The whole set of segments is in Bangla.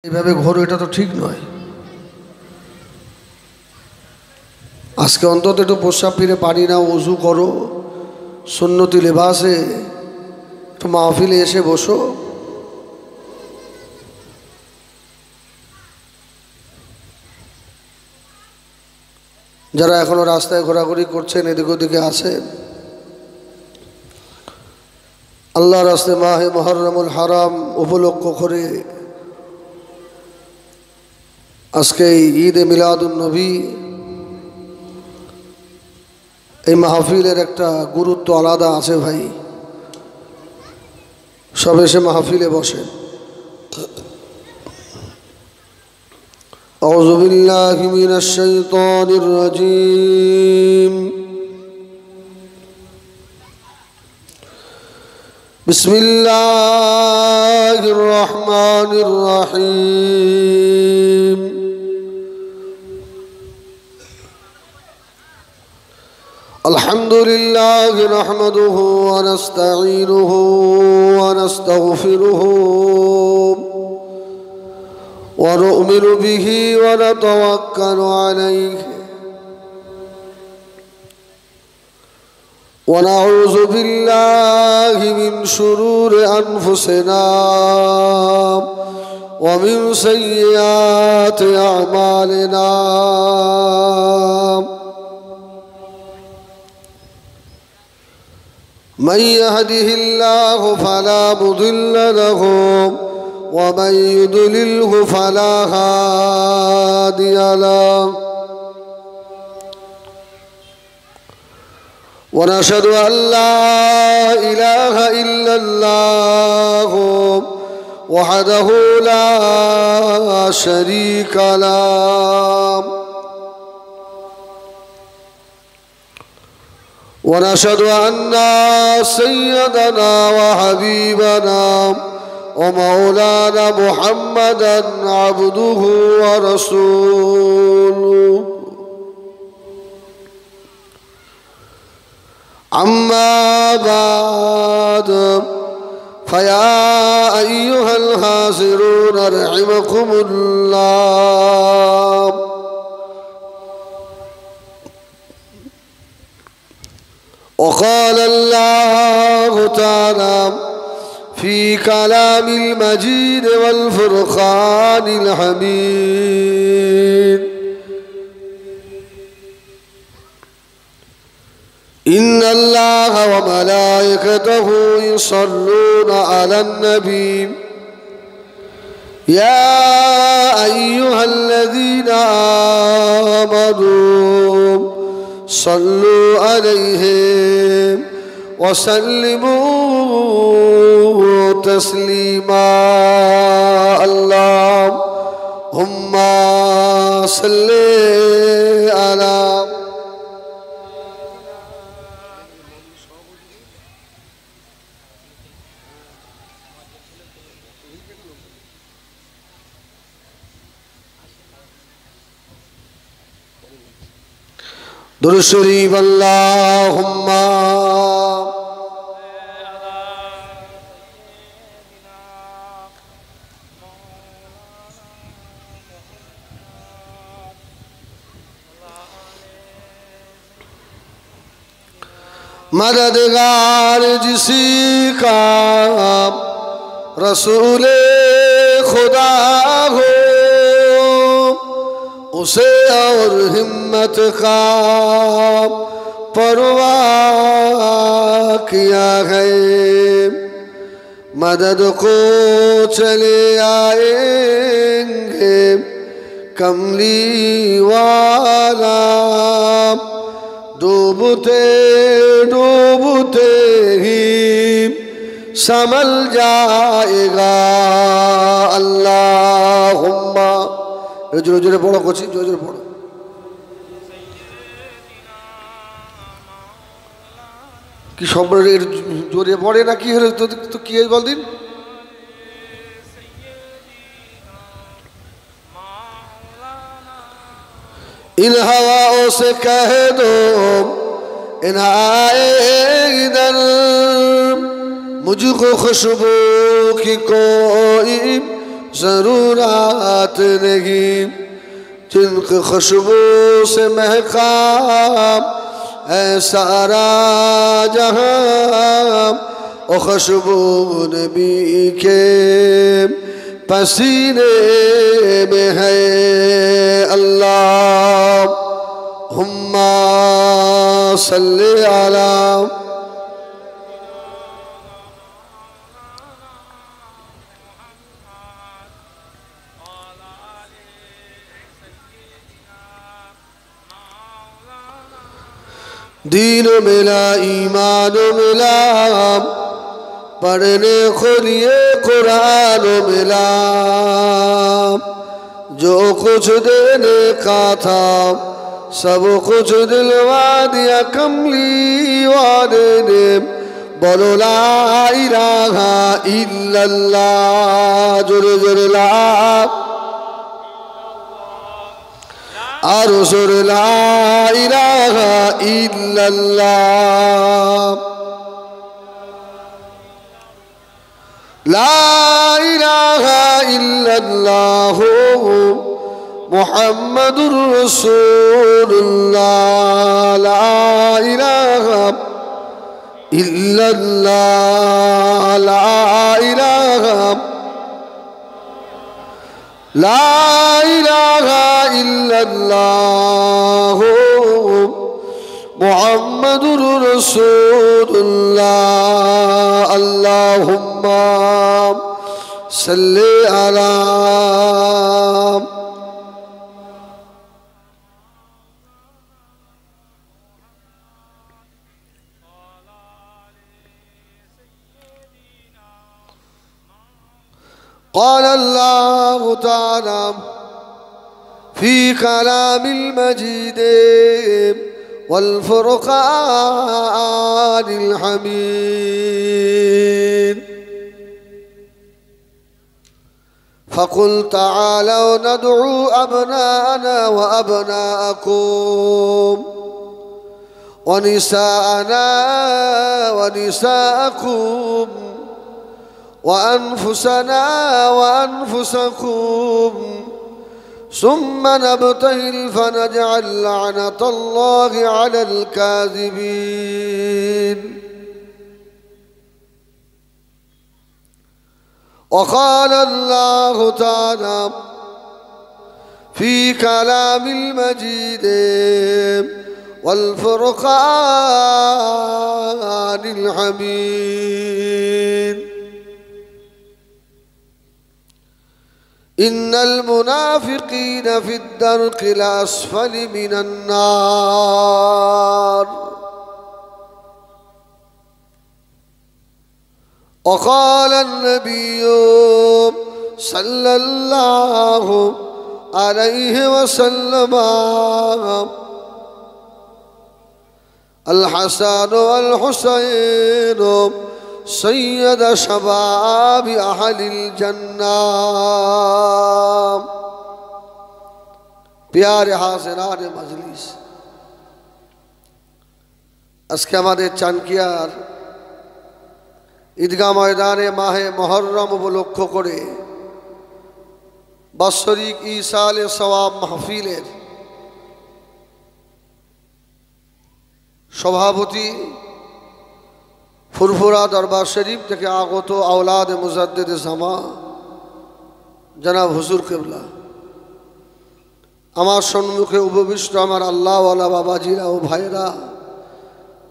এইভাবে ঘোরো, এটা তো ঠিক নয়। আজকে অন্তত একটু প্রস্রাব ফিরে পারি না, ওযু করো, সুন্নতি লেবাসে একটু মাহফিলে এসে বসো। যারা এখনো রাস্তায় ঘোরাঘুরি করছেন, এদিক ওদিকে আছেন, আল্লাহর রাস্তায় মাহে মুহররমুল হারাম উপলক্ষ করে আজকে ঈদে মিলাদুন নবী, এই মাহফিলের একটা গুরুত্ব আলাদা আছে ভাই। সব এসে মাহফিলে বসেন। আউযু বিল্লাহি মিনাশ শাইতানির রাজীম। বিসমিল্লাহির রহমানির রহিম। আলহামদুলিল্লাহি নাহমাদুহু ওয়া নাস্তাঈনুহু ওয়া নাস্তাগফিরুহু ওয়া নু'মিনু বিহি ওয়া নাতাওয়াক্কালু আলাইহি ওয়া নাউযু বিল্লাহি মিন শুরুরি আনফুসিনা ওয়া মিন সাইয়্যাতি আ'মালিনা। من يهده الله فلا مضل له ومن يضلله فلا هادي له. ونشهد أن لا إله إلا الله وحده لا شريك له. ونشهد أن سيدنا وحبيبنا ومولانا محمدا عبده ورسوله. أما بعد فيا أيها الحاضرون رحمكم الله. وقال الله تعالى في كلام المجيد والفرقان الحميد: إن الله وملائكته يصلون على النبي يا أيها الذين آمنوا صلوا عليه وسلموا تسليما. اللهم صل على दुरूद शरीफ। अल्लाहुम्मा मददगार जिसी का रसूले खुदा हो, उसे और हिम्मत का परवाह किया है। मदद को चले आएंगे कमली वाला, डूबते डूबते ही संभल जाएगा। अल्लाहुम्मा। जोरे जोरे पढ़ो, कोची जोरे जोरे पढ़ो। कि सब जोरे पड़े ना कि हलो तो कि बोल दिन। इन हवाओं से कह दो इन आए इधर, मुझको खुशबू की कोई ज़रूरत नहीं, जिनकी खुशबू से महका है सारा जहां, ओ खुशबू नबी के पसीने में है। अल्लाहुम्मा सल्ली अला दीन मिला ईमान मिला, पढ़ने को लिए कुरान मिला, जो कुछ देने का था सब कुछ दिलवा दिया कमली वाले ने। बोलो ला इलाहा इल्लल्लाह, जुर जुर ला अरसुर ला इलाहा इल्लल्लाह, ला इलाहा इल्लल्लाह मुहम्मदुर रसूलुल्लाह, ला इलाहा इल्लल्लाह, ला इलाहा ला इलाहा इल्लल्लाह मुहम्मदुर रसूलुल्लाह। अल्लाहुम्मा सल्ली अला क़ाल अल्लाहु तआला फ़ी कलामिल मजीद वल फ़ुरक़ानिल हमीद, फ़क़ुल तआलौ नदउ अबनाअना व अबनाअकुम व निसाअना व निसाअकुम वअन्फुसना वअन्फुसकुम सुम्मा नब्तहिल फनजअल लअनतल्लाहि अलल काज़िबीन। वक़ाल अल्लाहु तआला फ़ी कलामिल मजीद वल फ़ुरक़ानिल हमीद, इन्नल मुनाफ़िक़ीन फ़िद्दर्किल अस्फ़लि मिनन नार। वक़ाल अन्नबिय्यु सल्लल्लाहु अलैहि वसल्लम अल हसन वल हुसैन सैयद शबाब अहलिल जन्नह। प्यारे हाज़िरान मजलिस, আজকে আমাদের চানকিয়ার ঈদগাহ ময়দানে মাহে মুহররম উপলক্ষ করে বাৎসরিক ইসালে সওয়াব মাহফিলের সভাপতি ফুরফুরা দরবার শরীফ থেকে আগত আওলাদ মুজাদ্দিদ জামা জনাব হুজুর কিবলা, আমার সম্মুখে উপবিষ্ট আমার আল্লাহওয়ালা বাবাজিরা ও ভাইরা,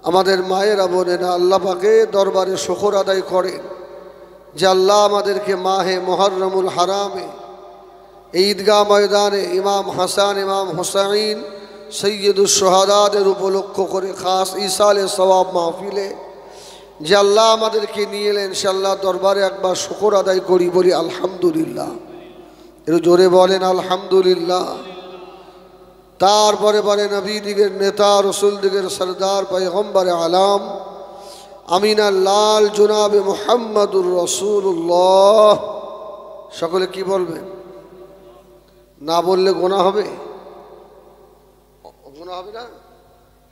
আমাদের মায়েরা বোনেরা, আল্লাহ পাকে দরবারে শুকর আদায় করেন যে আল্লাহ আমাদেরকে মাহে মুহররমুল হারামে এই ঈদগাহ ময়দানে ইমাম হাসান ইমাম হুসাইন সৈয়দুস শুহাদাদের উপলক্ষ করে খাস ইসালে সওয়াব মাহফিলে যে আল্লাহ আমাদেরকে নিয়ে এলেন, সে আল্লাহ দরবারে একবার শুকর আদায় করি, বলি আলহামদুলিল্লাহ। একটু জোরে বলেন আলহামদুলিল্লাহ। তারপরে পরে নবী দিগের নেতা রসুল দিগের সরদার পয়গম্বর আলাম আমিনার লাল জনাবে মুহাম্মদুর রসুল্লাহ। সকলে কি বলবেন? না বললে গোনা হবে? গোনা হবে না?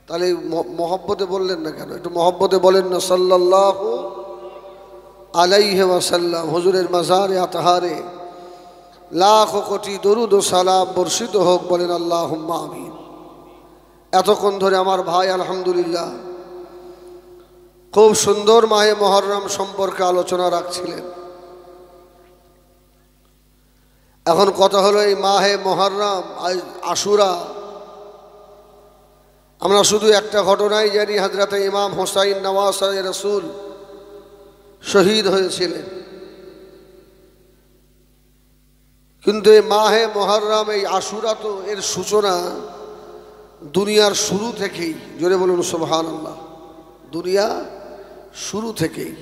তাহলে মহব্বতে বললেন না কেন? একটু মহব্বতে বলেন না সাল্লাল্লাহু আলাইহি ওয়াসাল্লাম। হুজুরের মাজারে আতহারে লাখ কোটি দরুদ ও সালাম বর্ষিত হোক, বলেন আল্লাহুম্মা আমিন। এতক্ষণ ধরে আমার ভাই আলহামদুলিল্লাহ খুব সুন্দর মাহে মুহররম সম্পর্কে আলোচনা রাখছিলেন। এখন কথা হলো এই মাহে মুহররম আশুরা, আমরা শুধু একটা ঘটনাই জানি, হযরতে ইমাম হুসাইন নওয়াজ-ই রাসূল শহীদ হয়েছিলেন। কিন্তু এই মাহে মুহররম এই আশুরা তো এর সূচনা দুনিয়ার শুরু থেকেই, জোরে বলুন সুবহানাল্লাহ, দুনিয়া শুরু থেকেই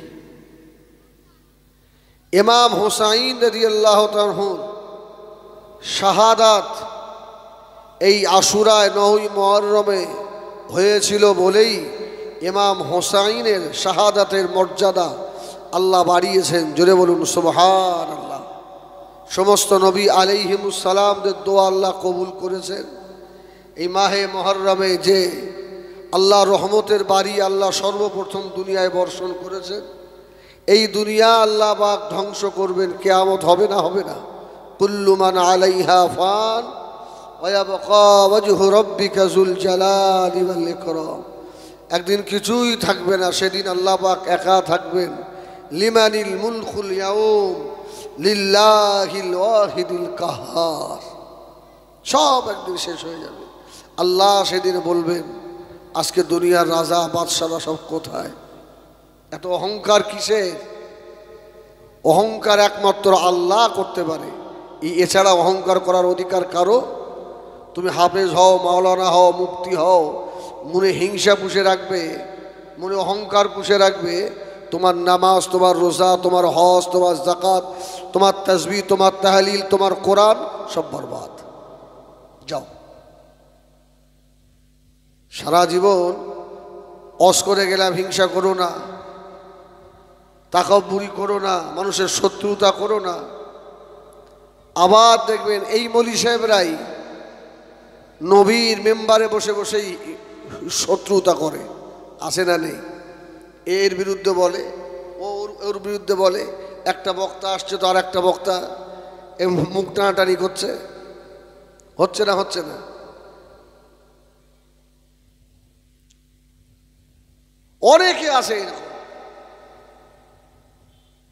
ইমাম হুসাইন রাদিয়াল্লাহু তাআলা শাহাদাত এই আশুরায় ৯ই মুহররমে হয়েছিল বলেই ইমাম হুসাইনের শাহাদাতের মর্যাদা আল্লাহ বাড়িয়েছেন, জোরে বলুন সুবহানাল্লাহ। সমস্ত নবী আলাইহিমুস সালামদের দোয়া আল্লাহ কবুল করেছেন। এই মাহে মুহররমে যে আল্লাহ রহমতের বাড়ি আল্লাহ সর্বপ্রথম দুনিয়ায় বর্ষণ করেছেন, এই দুনিয়া আল্লাহ পাক ধ্বংস করবেন, কিয়ামত হবে না? হবে না। কুল্লু মান আলাইহা ফান ওয়া ইয়াবকা ওয়াজহু রাব্বিকা যুল জালালি ওয়াল ইকরাম। একদিন কিছুই থাকবে না, সেদিন আল্লাহ পাক একা থাকবেন। লিমানিল মুলকুল ইয়াউম লিল্লাহিল ওয়াহিদিল কাহ্হার। সব একদিন শেষ হয়ে যাবে। আল্লাহ সেদিন বলবেন, আজকে দুনিয়ার রাজা বাদশারা সব কোথায়? এত অহংকার কিসের? অহংকার একমাত্র আল্লাহ করতে পারে, এছাড়া অহংকার করার অধিকার কারো। তুমি হাফেজ হও, মাওলানা হও, মুফতি হও, মনে হিংসা পুষে রাখবে, মনে অহংকার পুষে রাখবে, তোমার নামাজ, তোমার রোজা, তোমার হজ, তোমার যাকাত, তোমার তাসবিহ, তোমার তাহলিল, তোমার কোরআন সব বরবাদ। যাও, সারা জীবন অস করে গেলাম, হিংসা করো না, তাকাব্বুরি করো না, মানুষের শত্রুতা করো না। আবার দেখবেন এই মৌলী সাহেবরাই নবীর মেম্বারে বসে বসেই শত্রুতা করে, আছে না নেই? এর বিরুদ্ধে বলে, ওর বিরুদ্ধে বলে। একটা বক্তা আসছে তো আর একটা বক্তা মুখ টানাটানি করছে, হচ্ছে না? হচ্ছে না? অনেকে আছে এরকম।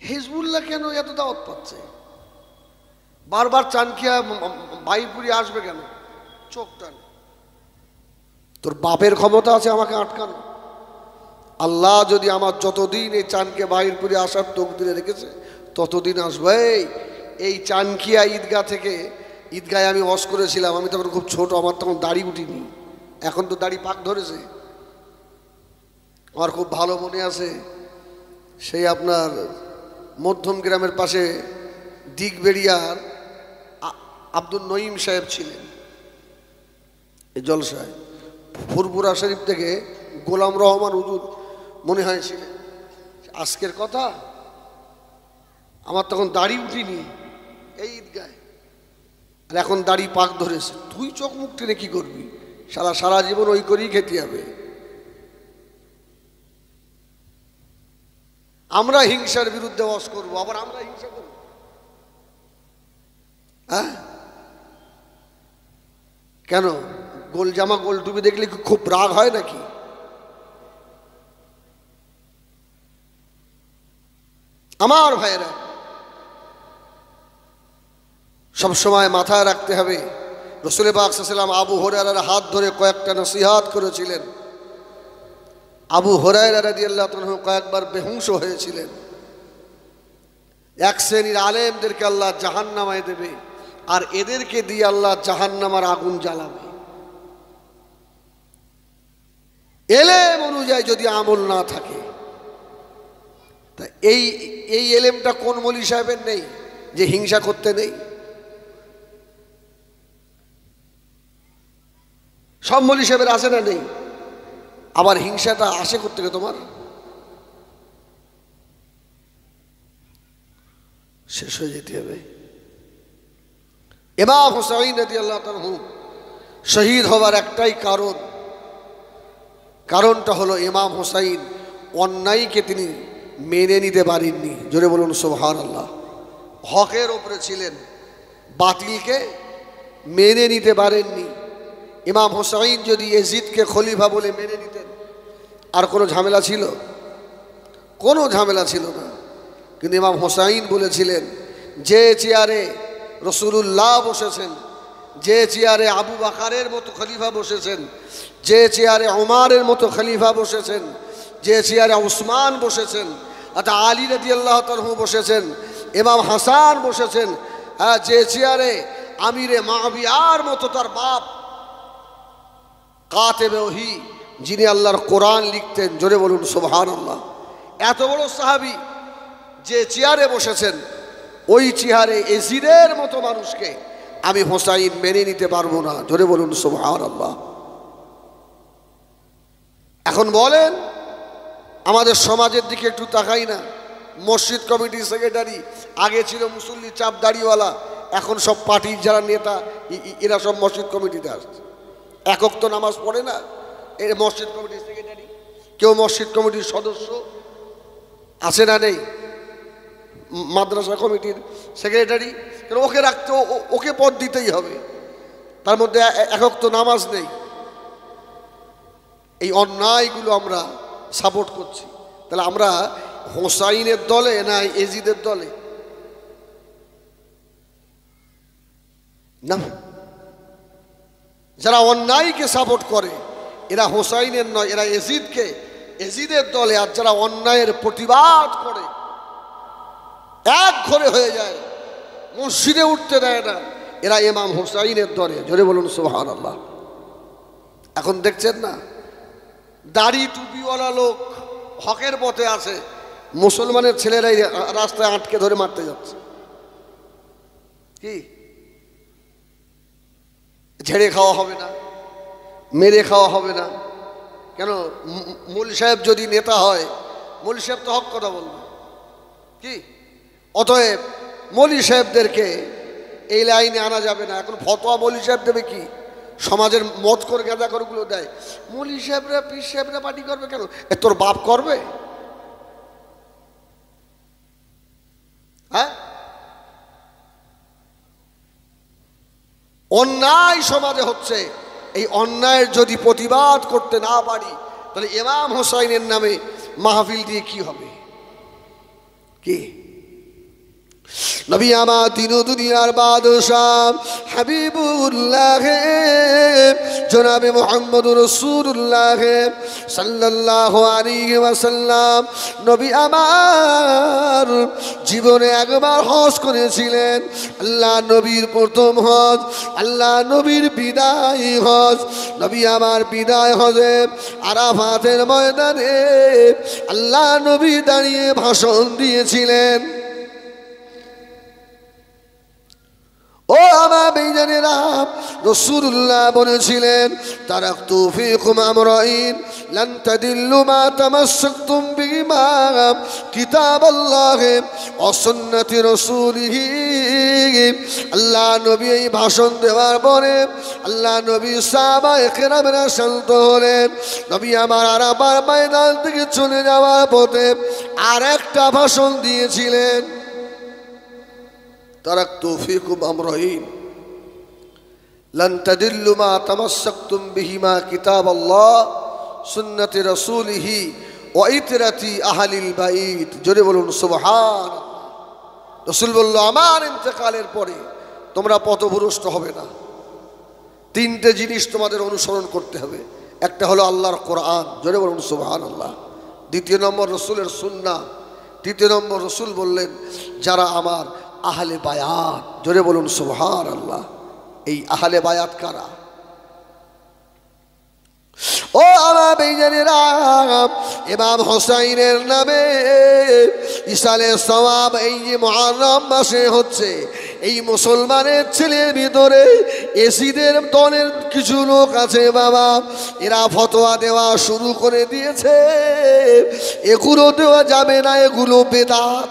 হিজবুল্লাহ কেন এত দাওয়াত পাচ্ছে? বারবার চানকিয়া বাইপুরি আসবে কেন? চোখ টান। তোর বাপের ক্ষমতা আছে আমাকে আটকানো? আল্লাহ যদি আমার যতদিন এই চানকে বাইরপুরে আসার তকদিরে রেখেছে ততদিন আসবে। এই চানকিয়া ঈদগাহ থেকে, ঈদগাহে আমি ওয়াজ করেছিলাম, আমি তখন খুব ছোট, আমার তখন দাড়ি উঠিনি, এখন তো দাড়ি পাক ধরেছে। আমার খুব ভালো মনে আছে, সেই আপনার মধ্যম গ্রামের পাশে দিগবেড়িয়ার আব্দুল নঈম সাহেব ছিলেন এই জলসায়। ফুরপুরা শরীফ থেকে গোলাম রহমান হুজুর মনে হয়েছিলেন। আজকের কথা, আমার তখন দাড়ি উঠিনি এই ঈদগায়, আর এখন দাড়ি পাক ধরেছে। তুই চোখ মুখ টেনে কি করবি? সারা জীবন ওই করেই খেতে হবে। আমরা হিংসার বিরুদ্ধে ওয়াজ করবো, আবার আমরা হিংসা করবো? হ্যাঁ, কেন? গোল জামা গোল টুপি দেখলে খুব রাগ হয় নাকি? আমার ভাইয়েরা, সবসময় মাথায় রাখতে হবে, রাসূল পাক সাল্লাল্লাহু আলাইহি ওয়াসাল্লাম আবু হুরায়রার হাত ধরে কয়েকটা নসিহত করেছিলেন। আবু হুরায়রা রাদিয়াল্লাহু আনহু কয়েকবার বেহুশ হয়েছিলেন। এক শ্রেণীর আলেমদেরকে আল্লাহ জাহান্নামায় দেবে, আর এদেরকে দিয়ে আল্লাহ জাহান্নামার আগুন জ্বালাবে। এলেম অনুযায়ী যদি আমল না থাকে, তা এই এলেমটা কোন মৌলী সাহেবের নেই যে হিংসা করতে নেই? সব মৌলী সাহেবের আছে না নেই? আবার হিংসাটা আসে করতে গেলে তোমার শেষ হয়ে যেতে হবে। ইমাম হুসাইন রাদিয়াল্লাহু আনহু শহীদ হওয়ার একটাই কারণটা হলো ইমাম হুসাইন অন্যায়কে তিনি মেনে নিতে পারেননি। জোরে বলুন সুবহানাল্লাহ। হকের ওপরে ছিলেন, বাতিলকে মেনে নিতে পারেননি। ইমাম হোসাইন যদি ইয়াজিদকে খলিফা বলে মেনে নিতেন, আর কোনো ঝামেলা ছিল? কোনো ঝামেলা ছিল না। কিন্তু ইমাম হোসাইন বলেছিলেন, যে চেয়ারে রসুলুল্লাহ বসেছেন, যে চেয়ারে আবু বাকারের মতো খলিফা বসেছেন, যে চেয়ারে ওমরের মতো খলিফা বসেছেন, যে চেয়ারে উসমান বসেছেন, অর্থাৎ আলী রাদিয়াল্লাহু তাআলা বসেছেন, ইমাম হাসান বসেছেন, যে চেয়ারে আমিরে মাবিয়ার মতো তার বাপ কাতেবে ওহী, যিনি আল্লাহর কোরআন লিখতেন, জোরে বলুন সুবহানাল্লাহ, এত বড় সাহাবী যে চেয়ারে বসেছেন, ওই চেয়ারে এজিদের মতো মানুষকে আমি হোসাইন মেনে নিতে পারবো না, জোরে বলুন সুবহানাল্লাহ। এখন বলেন, আমাদের সমাজের দিকে একটু তাকাই না। মসজিদ কমিটির সেক্রেটারি আগে ছিল মুসল্লি চাপ দাড়িওয়ালা, এখন সব পার্টির যারা নেতা এরা সব মসজিদ কমিটিতে আসছে। একক তো নামাজ পড়ে না এর মসজিদ কমিটির সেক্রেটারি, কেউ মসজিদ কমিটির সদস্য আছে না নেই? মাদ্রাসা কমিটির সেক্রেটারি, ওকে রাখতে, ওকে পদ দিতেই হবে, তার মধ্যে একক তো নামাজ নেই। এই অন্যায়গুলো আমরা সাপোর্ট করছি। তাহলে আমরা হোসাইনের দলে না এজিদের দলে? না, যারা অন্যায়কে সাপোর্ট করে এরা হোসাইনের নয়, এরা এজিদের দলে। আর যারা অন্যায়ের প্রতিবাদ করে, এক ঘরে হয়ে যায়, মসজিদে উঠতে দেয় না, এরা ইমাম হোসাইনের দলে, জোরে বলুন সুবহানাল্লাহ। এখন দেখছেন না, দাড়ি টুপিওয়ালা লোক হকের পথে আছে, মুসলমানের ছেলেরাই রাস্তায় আটকে ধরে মারতে যাচ্ছে। কি ঝেড়ে খাওয়া হবে না, মেরে খাওয়া হবে না কেন? মৌলভী সাহেব যদি নেতা হয়, মৌলভী সাহেব তো হক কথা বলবে। কি অতএব মৌলভী সাহেবদেরকে এই লাইনে আনা যাবে না। এখন ফতোয়া মৌলভী সাহেব দেবে কি? সমাজের মত করে গাঁদা করগুলো দেয়। মৌলভী সাহেবরা পীর সাহেবরা পার্টি করবে কেন? তোর বাপ করবে? হ্যাঁ, অন্যায় সমাজে হচ্ছে, এই অন্যায়ের যদি প্রতিবাদ করতে না পারি, তাহলে ইমাম হোসাইনের নামে মাহফিল দিয়ে কি হবে? কি নবী আমার তিন দুনিয়ার বাদশাহ হাবিবুল্লাহ জনাবে মুহাম্মদুর রাসূলুল্লাহ সাল্লাল্লাহু আলাইহি ওয়াসাল্লাম, নবী আমার জীবনে একবার হজ করেছিলেন। আল্লাহ নবীর প্রথম হজ, আল্লাহ নবীর বিদায় হজ। নবী আমার বিদায় হজে আরাফাতের ময়দানে আল্লাহ নবী দাঁড়িয়ে ভাষণ দিয়েছিলেন। ও আমার বেঈমানেরা, রাসূলুল্লাহ বলেছিলেন, তারাকতু ফীকুম আমরাইন লান তাদিল্লু মা তামাসসাকতুম বিহিমা কিতাবাল্লাহ ওয়া সুন্নতি রাসূলিহি। আল্লাহ নবী এই ভাষণ দেওয়ার পরে আল্লাহ নবী সাহাবায়ে কেরামরা শান্ত হলেন। নবী আমার আরাফার ময়দান থেকে চলে যাওয়ার পথে আর একটা ভাষণ দিয়েছিলেন, তারাকতু ফীকুম আমরাইন লান তাদিল্লু মা তামাসসাকতুম বিহিমা কিতাবাল্লাহ সুন্নতি রাসূলিহি ওয়া ইতরাতি আহলিল বাইত। জোরে বলুন সুবহানাল্লাহ। রাসূল বলল, আমার ইন্তেকালের পরে তোমরা পথভ্রষ্ট হবে না। তিনটে জিনিস তোমাদের অনুসরণ করতে হবে। একটা হলো আল্লাহর কোরআন, জোরে বলুন সুবহানাল্লাহ। দ্বিতীয় নম্বর রাসূলের সুন্নাহ। তৃতীয় নম্বর রাসূল বললেন, যারা আমার আহলে বায়াত, জোরে বলুন সুবহানাল্লাহ। এই আহলে বায়াত কারা? ও আমার বেঈমানেরা, ইমাম হোসাইনের নামে ইসালে সওয়াব এই যে মুহররম মাসে হচ্ছে, এই মুসলমানের ছেলের ভিতরে এসিদের দলের কিছু লোক আছে বাবা, এরা ফতোয়া দেওয়া শুরু করে দিয়েছে, এগুলো দেওয়া যাবে না, এগুলো বেদাত।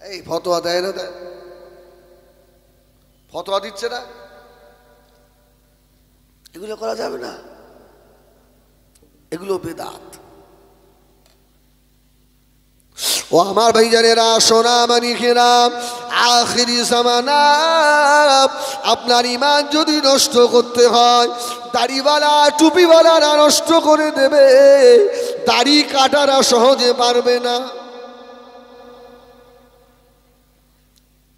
এই ফতোয়া দেয় না, দেয় ফতোয়া দিচ্ছে না, এগুলো করা যাবে না, এগুলো বেদাত। ও ও আমার ভাইজানেরা, সোনা মানিকেরা, আখিরি জামানা আপনার ঈমান যদি নষ্ট করতে হয়, দাড়িওয়ালা টুপিওয়ালারা নষ্ট করে দেবে, দাড়ি কাটারা সহজে পারবে না।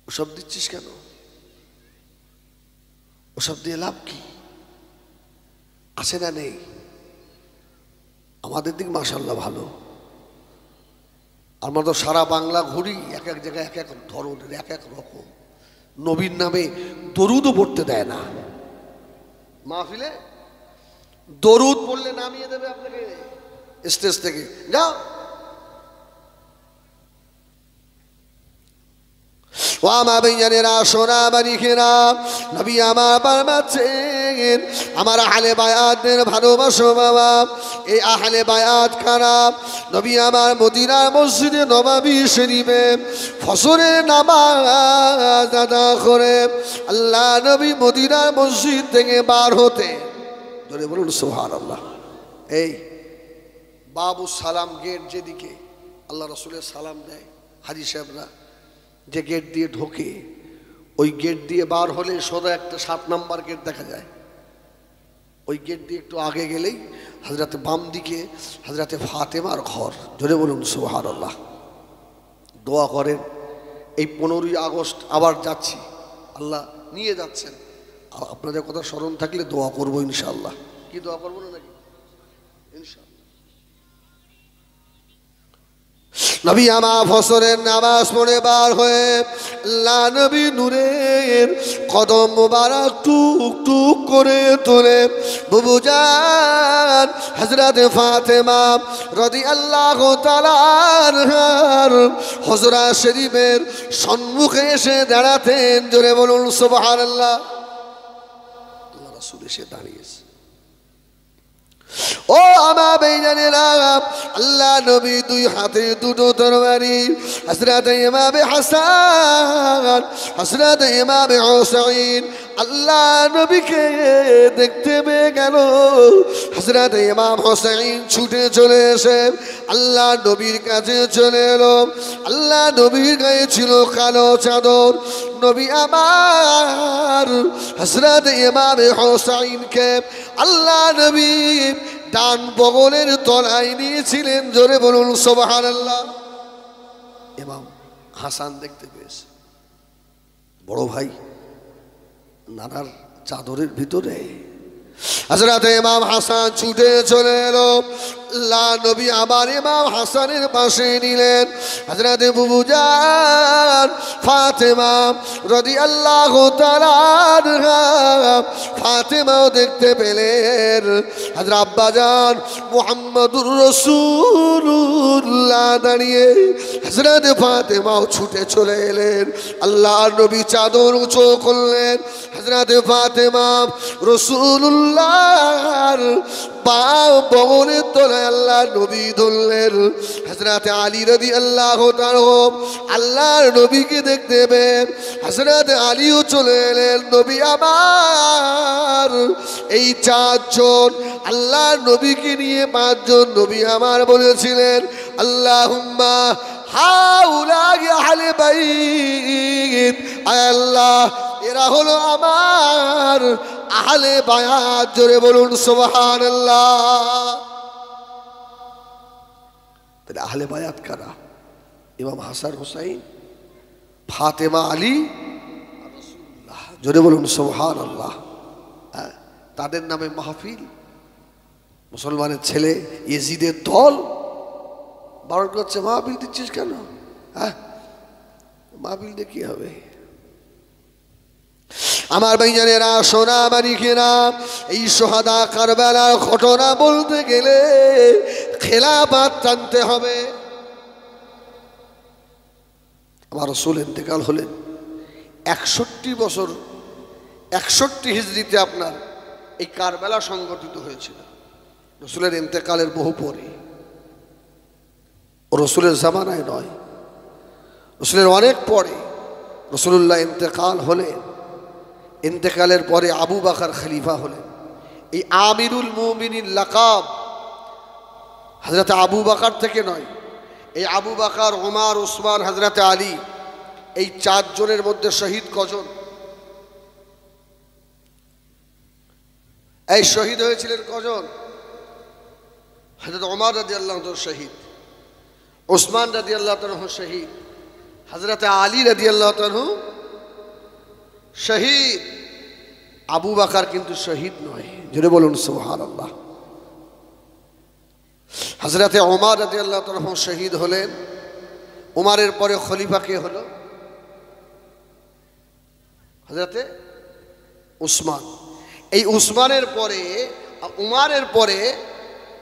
ওসব দিচ্ছিস কেন? ওসব দিয়ে লাভ কি? আছে না নেই? আমাদের দিক মাশাআল্লাহ ভালো। আমরা তো সারা বাংলা ঘুরি, এক এক জায়গায় এক এক ধরনের, এক এক রকম। নবীর নামে দরুদও পড়তে দেয় না মাহফিলে। দরুদ পড়লে নামিয়ে দেবে আপনাকে স্টেজ থেকে, যাও। ও আমার ভাইজানেরা, সোনা মানিকেরা, নবী আমার ফরমাচ্ছেন, আমার আহলে বায়াতের ভালোবাসো বাবা। এই আহলে বায়াত কারা? নবী আমার মদিনার মসজিদে নববী শরীফে ফজরের নামাজ আদা করে আল্লাহ নবী মদিনার মসজিদ থেকে বার হতে, ধরে বলুন সুবহানাল্লাহ। এই বাবু সালাম গেট যেদিকে আল্লাহ রসুলের সালাম দেয়, হাজী সাহেবরা যে গেট দিয়ে ঢোকে, ওই গেট দিয়ে বার হলে সোজা একটা 7 নম্বর গেট দেখা যায়। ওই গেট দিয়ে একটু আগে গেলেই হযরতে বাম দিকে হযরতে ফাতেমার ঘর। জোরে বলুন সুবহানাল্লাহ। দোয়া করেন, এই 15ই আগস্ট আবার যাচ্ছি, আল্লাহ নিয়ে যাচ্ছেন, আপনাদের কথা স্মরণ থাকলে দোয়া করবো ইনশাআল্লাহ। কি দোয়া করবো না নাকি? ইনশাআল্লাহ। নবী আমার ফজরের নামাজ পড়ে বার হয়ে আল্লাহ নবী নূরের কদম মোবারক টুক টুক করে তোলে। বুবুজান হযরত ফাতেমা রাদিয়াল্লাহু তাআলা আনহার হুজরা শরীফের সম্মুখে এসে দাঁড়াতেন। জোরে বলুন সুবহানাল্লাহ। আল্লাহ রাসূল এসে দাঁড়িয়েছে। ও আমার ভাইজানেরা, আল্লাহ নবী দুই হাতে দুটো তরবারি, হযরত ইমাম হাসান হযরত ইমাম হুসাইন আল্লাহ নবীকে দেখতে পেয়ে গেল। হযরত ইমাম হুসাইন ছুটে চলে এসে আল্লাহ নবীর কাছে চলে এলো। আল্লাহ নবীর গায়ে ছিল কালো চাদর। নবী আমার হযরত ইমাম হুসাইনকে আল্লাহ নবী ডান বগলের তলায় নিয়েছিলেন। জোরে বলুন সুবহানাল্লাহ। ইমাম হাসান দেখতে পেয়েছে, বড় ভাই নানার চাদরের ভিতরে। হযরত ইমাম হাসান ছুটে চলে এলো। আল্লাহ নবী আবার ইমাম হাসানের পাশে নিলেন। হযরত বুবুজান ফাতেমা রাদিয়াল্লাহু তাআলা আনহা ফাতেমাও দেখতে পেলেন। হযরত আব্বাজান মুহাম্মদুর রাসূলুল্লাহ দাঁড়িয়ে, হযরত ফাতেমাও ছুটে চলে এলেন। আল্লাহ নবী চাদর উঁচু করলেন। হযরত ফাতেমা রাসূলুল্লাহর বাম বগলের তলায় আল্লাহ নবী ধরলেন। হযরত আলী রাদিয়াল্লাহু তাআলা আল্লাহর নবীকে দেখতে পেয়ে হযরত আলীও চলে এলেন। নবী আমার এই 4 জন আল্লাহর নবীকে নিয়ে 5 জন নবী আমার বলেছিলেন, আল্লাহুম্মা হাউলাই আহলে বাইত, আল্লাহ এরা হলো আমার আহলে বায়াত। জোরে বলুন সুবহানাল্লাহ। তাহলে আহলে বায়াত কারা? ইমাম হাসান হুসাইন, ফাতেমা, আলী, রাসূলুল্লাহ। জোরে বলুন সুবহানাল্লাহ। তাদের নামে মাহফিল, মুসলমানের ছেলে ইয়েজিদের দল বারণ করছে, মাহফিল দিচ্ছিস কেন? হ্যাঁ, মাহফিল দিয়ে কি হবে? আমার ভাইজানেরা, সোনা মানিকেরা, এই সোহাদা কারবালার ঘটনা বলতে গেলে খেলাফত টানতে হবে। আমার রাসূল ইন্তেকাল হলেন 61 বছর, 61 হিজরিতে আপনার এই কারবালা সংগঠিত হয়েছিল। রাসূলের ইন্তেকালের বহু পরে, ও রাসূলের জামানায় নয়, রাসূলের অনেক পরে রাসূলুল্লাহ ইন্তেকাল হলেন। ইন্তেকালের পরে আবু বকর খলিফা হলেন। এই আমিরুল মুমিনিন লাকাব হযরত আবু বকর থেকে নয়, এই আবু বকর, ওমর, উসমান, হযরত আলী, এই চারজনের মধ্যে শহীদ কজন? এই শহীদ হয়েছিলেন কজন? হযরত ওমর রাদিয়াল্লাহু তাআলা শহীদ, উসমান রাদিয়াল্লাহু তাআলা শহীদ, হযরত আলী রাদিয়াল্লাহু তাআলা শহীদ। আবু বকর কিন্তু শহীদ নয়, জোরে বলুন সুবহানাল্লাহ। হযরত ওমর রাদিয়াল্লাহু তাআলা শহীদ হলেন। উমরের পরে খলিফা কে হলো? হযরত উসমান। এই উসমানের পরে, উমরের পরে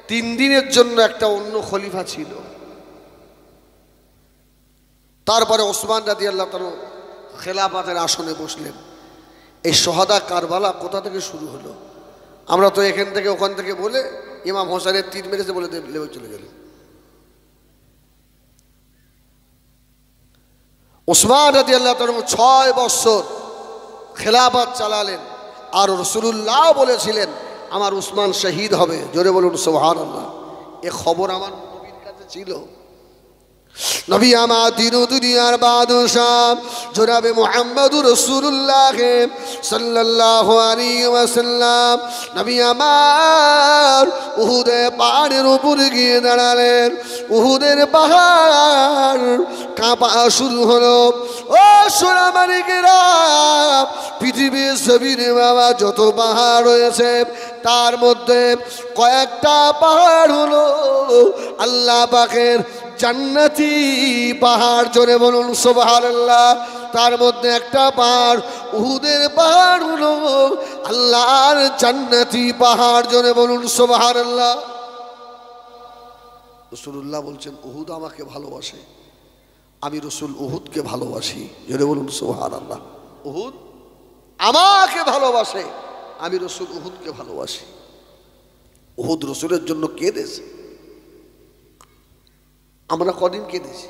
3 দিনের জন্য একটা অন্য খলিফা ছিল। তারপরে ওসমান রাদিয়াল্লাহু তাআলা খেলাফতের আসনে বসলেন। এই শহাদা কারবালা কোথা থেকে শুরু হলো? আমরা তো এখান থেকে ওখান থেকে বলে ইমাম হোসেনের তীর মেরেছে বলে লেবে চলে গেল। ওসমান রাদিয়াল্লাহু তাআলা 6 বছর খেলাফত চালালেন, আর রাসূলুল্লাহ বলেছিলেন আমার উসমান শহীদ হবে। জোরে বলুন সুবহানাল্লাহ। এ খবর আমার নবীর কাছে ছিল। নবী আমার দিন ও দুনিয়ার বাদশাহ জনাবে মুহাম্মদুর রাসূলুল্লাহ সাল্লাল্লাহু আলাইহি ওয়াসাল্লাম, নবী আমার উহুদের পাহাড়ের উপরে গিয়ে দাঁড়ালেন। উহুদের পাহাড় কাঁপা শুরু হলো। ও সোনামানিকেরা, পৃথিবীর জমিনে বাবা যত পাহাড় রয়েছে তার মধ্যে কয়েকটা পাহাড় হলো আল্লাহ পাকের জান্নাতি পাহাড়। জোরে বলুন সুবহানাল্লাহ। তার মধ্যে একটা পাহাড় উহুদের পাহাড় হলো আল্লাহর জান্নাতি পাহাড়। জোরে বলুন সুবহানাল্লাহ। রাসূলুল্লাহ বলছেন উহুদ আমাকে ভালোবাসে, আমি রাসূল উহুদকে ভালোবাসি। জোরে বলুন সুবহানাল্লাহ। উহুদ আমাকে ভালোবাসে, আমি রাসূল উহুদকে ভালোবাসি। উহুদ রাসূলের জন্য কেঁদেছে, আমরা কদিন কেঁদেছি?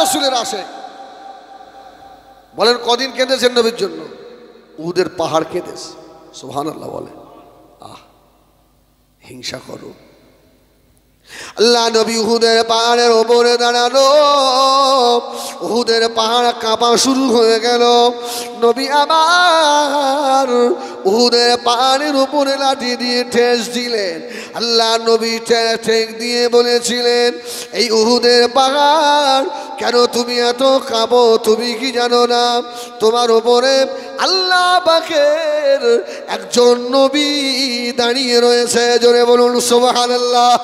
রাসূলের আশিক বলেন কদিন কেঁদেছেন নবীর জন্য? উহুদের পাহাড় কেঁদেছে। সুবহানাল্লাহ বলে। হিংসা করো। আল্লাহ নবী উহুদের পাহাড়ের ওপরে দাঁড়ালো। উহুদের পাহাড় কাঁপা শুরু হয়ে গেল। নবী আমার উহুদের পাহাড়ের উপরে লাঠি দিয়ে ঠেস দিলেন। আল্লাহ নবী ঠেক দিয়ে বলেছিলেন এই উহুদের পাহাড় কেন তুমি এত কাঁপো? তুমি কি জানো না তোমার উপরে আল্লাহ পাকের একজন নবী দাঁড়িয়ে রয়েছে? জোরে বলুন সুবহানাল্লাহ।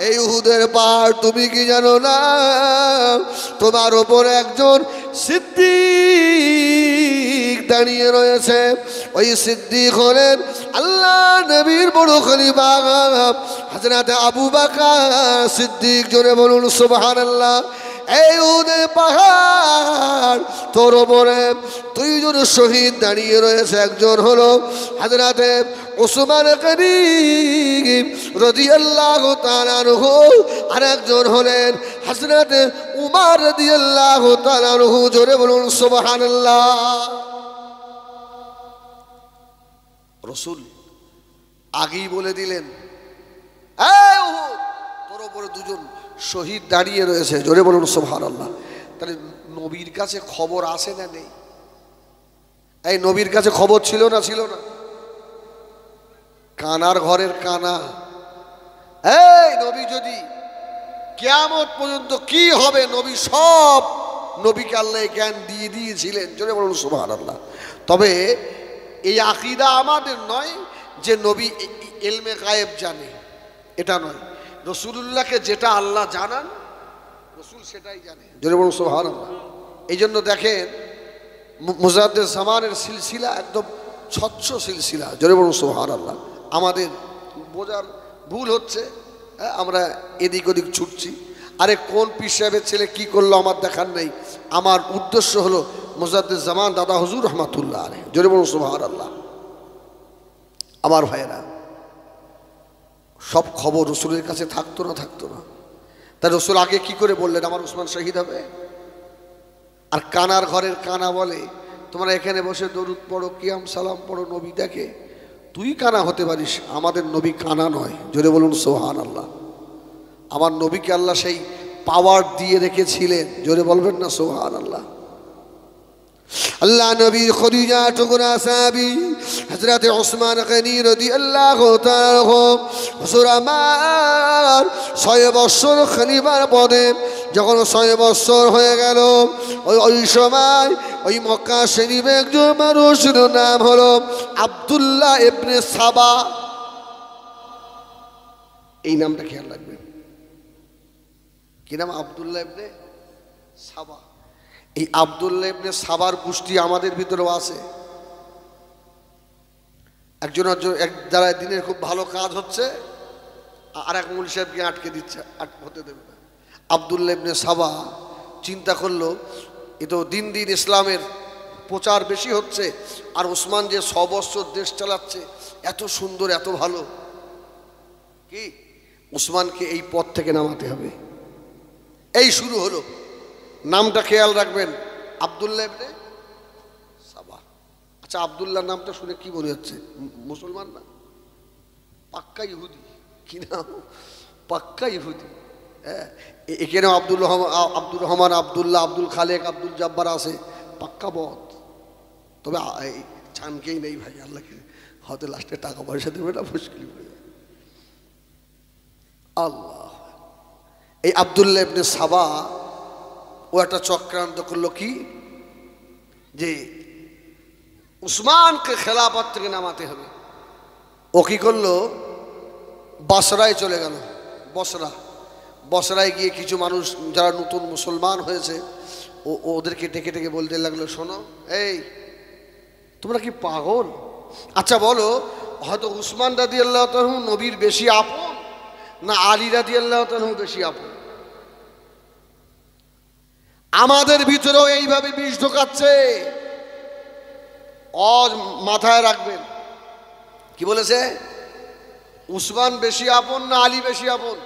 এই উহুদের পাহাড় তুমি কি জানো না তোমার ওপরে একজন সিদ্দিক দাঁড়িয়ে রয়েছে? ওই সিদ্দিক হলেন আল্লাহ নবীর বড় খলিফা হযরত আবু বকর সিদ্দিক। জোরে বলুন সুবহানাল্লাহ। এই উহুদের পাহাড় তোর ওপরে 2 জন শহীদ দাঁড়িয়ে রয়েছে। একজন হলো হযরত উসমান গনি রাদিয়াল্লাহু তাআলা আনহু, আর একজন হলেন হযরত উমর রাদিয়াল্লাহু তাআলা আনহু। জোরে বলুন সুবহানাল্লাহ। রাসূল আগেই বলে দিলেন এই উহুদ তোর উপরে 2 জন শহীদ দাঁড়িয়ে রয়েছে। জোরে বলুন সুবহানাল্লাহ। তাহলে নবীর কাছে খবর আসে না নেই? এই নবীর কাছে খবর ছিল না? ছিল না? কানার ঘরের কানা। এই নবী যদি কিয়ামত পর্যন্ত কি হবে নবী সব নবীকে আল্লাহ জ্ঞান দিয়ে দিয়েছিলেন। জোরে বলুন সুবহানাল্লাহ। তবে এই আকীদা আমাদের নয় যে নবী ইলমে গায়েব জানে, এটা নয়। রাসূলুল্লাহকে যেটা আল্লাহ জানান রাসূল সেটাই জানে। জোরে বলুন সুবহানাল্লাহ। এই জন্য দেখেন মুজাদ্দিদ জামানের সিলসিলা একদম স্বচ্ছ সিলসিলা। জোরে বলুন সুবহানাল্লাহ। আমাদের বোঝার ভুল হচ্ছে, আমরা এদিক ওদিক ছুটছি। আরে কোন পীর সাহেবের ছেলে কি করলো আমার দেখার নেই। আমার উদ্দেশ্য হলো মুজাদ্দিদ জামান দাদা হুজুর রহমাতুল্লাহ আলাইহি। জোরে বলুন সুবহানাল্লাহ। আমার ভাইয়েরা, সব খবর রসুলের কাছে থাকতো না? থাকতো না। তাই রসুল আগে কি করে বললেন আমার উসমান শহীদ হবে? আর কানার ঘরের কানা বলে তোমরা এখানে বসে দরুদ পড়ো, কিয়াম সালাম পড়ো, নবী দেখে। তুই কানা হতে পারিস, আমাদের নবী কানা নয়। জোরে বলুন সুবহানাল্লাহ। আমার নবীকে আল্লাহ সেই পাওয়ার দিয়ে রেখেছিলেন। জোরে বলবেন না সুবহানাল্লাহ। আল্লাহ নবীর খদিজা টুকরা সাহাবী হযরত ওসমান গনি রাদিয়াল্লাহু তাআলা হুজুর আমার 6 বছর খলিফার পদে যখন 6 বছর হয়ে গেল, ওই সময় ওই মক্কা শরীফে একজন মানুষের নাম হলো আব্দুল্লাহ ইবনে সাবা। এই নামটা খেয়াল রাখবেন। কি নাম? আব্দুল্লাহ ইবনে সাবা। এই আব্দুল্লাহ ইবনে সাবার গোষ্ঠী আমাদের ভিতরেও আছে। একজন এক দ্বারা দিনের খুব ভালো কাজ হচ্ছে, আর এক মৌলভী সাহেবকে আটকে দিচ্ছে, হতে দেবে না। আব্দুল্লাহ ইবনে সাবা চিন্তা করলো, এ তো দিন দিন ইসলামের প্রচার বেশি হচ্ছে, আর ওসমান যে 6 বছর দেশ চালাচ্ছে, এত সুন্দর এত ভালো, কি ওসমানকে এই পথ থেকে নামাতে হবে। এই শুরু হলো। নামটা খেয়াল রাখবেন, আব্দুল্লাহ ইবনে সাবা। আচ্ছা, আব্দুল্লাহ নামটা শুনে কি মনে হচ্ছে? মুসলমান না, পাক্কা ইহুদি। কি নাম? পাক্কা ইহুদি। হ্যাঁ, এখানে আব্দুর রহমান, আব্দুল্লাহ, আব্দুল খালেক, আব্দুল জব্বার আছে, পাক্কা বদ। তবে চানকেই নেই ভাই, আল্লাহকে হয়তো লাস্টে টাকা পয়সা দেবে না, মুশকিল হয়ে যায়। আল্লাহ, এই আব্দুল্লাহ ইবনে সাবা ও একটা চক্রান্ত করলো, কি যে উসমানকে খেলাফত থেকে নামাতে হবে। ও কি করলো? বসরায় চলে গেল। বসরায় গিয়ে কিছু মানুষ যারা নতুন মুসলমান হয়েছে, ওদেরকে ডেকে ডেকে বলতে লাগলো, শোনো, এই তোমরা কি পাগল? আচ্ছা বলো, হয়তো উসমান রাদিয়াল্লাহু তাআলা নবীর বেশি আপন, না আলী রাদিয়াল্লাহু তাআলা বেশি আপন? আমাদের ভিতরেও এইভাবে বিষ ঢোকাচ্ছে। মাথায় রাখবেন। কি বলেছে? উসমান বেশি আপন না আলী বেশি আপন?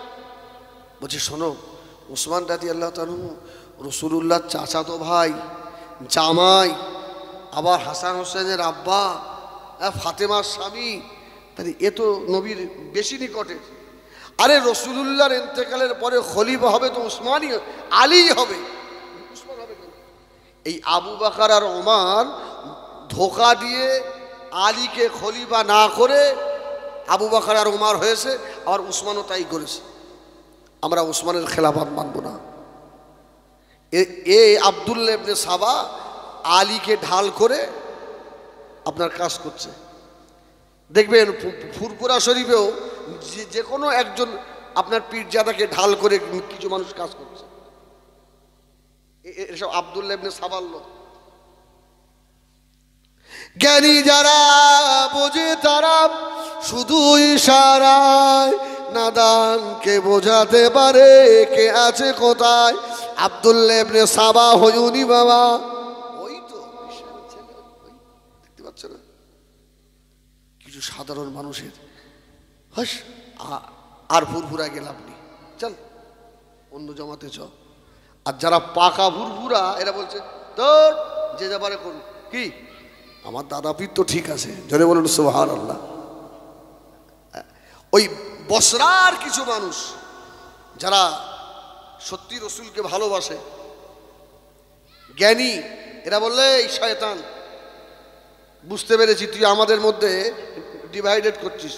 বলছে, শোনো, উসমান রাদিয়াল্লাহু তাআলা রাসূলুল্লাহর চাচাতো ভাই, জামাই, আবার হাসান হোসেনের আব্বা, ফাতেমার স্বামী, তাহলে এ তো নবীর বেশি নিকটে। আরে রাসূলুল্লাহর ইন্তেকালের পরে খলিফা হবে তো উসমানই, আলী হবে, উসমান হবে কেন? এই আবু বকর আর ওমর ধোঁকা দিয়ে আলীকে খলিফা না করে আবু বকর আর ওমর হয়েছে, আর উসমানও তাই করেছে। আমরা উসমানের খেলাফত মানব না। এ আব্দুল্লাহ ইবনে সাবা আলীকে ঢাল করে আপনার কাজ করছে। দেখবেন ফুরফুরা শরীফেও যে কোনো একজন আপনার পীরজাদাকে ঢাল করে কিছু মানুষ কাজ করছে। এসব আব্দুল্লাহ ইবনে সাবার লোক। জ্ঞানী যারা বোঝে তারা শুধু ইশারায় নাদানকে বোঝাতে পারে কে আছে কোথায়। আব্দুল্লাহ ইবনে সাবা হয়ুনি বাবা, ওই তো দেখতে পাচ্ছ না, কিছু সাধারণ মানুষের হাস। আর ফুরফুরা গেলাম নি, চল অন্য জমাতে চ। আর যারা পাকা ফুরফুরা এরা বলছে তোর যে যাবারে করুন, কি আমার দাদা পীর তো ঠিক আছে, জোরে বলুন সুবহানাল্লাহ। ওই বসরার কিছু মানুষ যারা সত্যি রসুলকে ভালোবাসে, জ্ঞানী, এরা বললে এই শয়তান, বুঝতে পেরেছি তুই আমাদের মধ্যে ডিভাইডেড করছিস,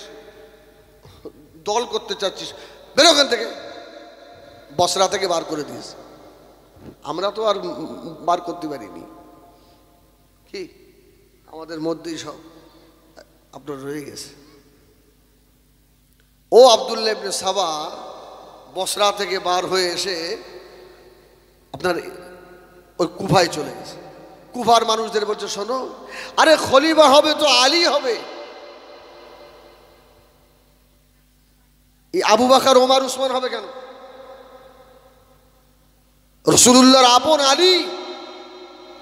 দল করতে চাচ্ছিস, বেরো ওখান থেকে। বসরা থেকে বার করে দিস। আমরা তো আর বার করতে পারিনি, কি আমাদের মধ্যেই সব আপনার রয়ে গেছে। ও আব্দুল্লাহ ইবনে সাবা বসরা থেকে বার হয়ে এসে আপনার ওই কুফায় চলে গেছে। কুফার মানুষদের বলছে, শোনো, আরে খলিফা হবে তো আলী হবে, এই আবু বকর ওমর উসমান হবে কেন? রাসূলুল্লাহর আপন আলী।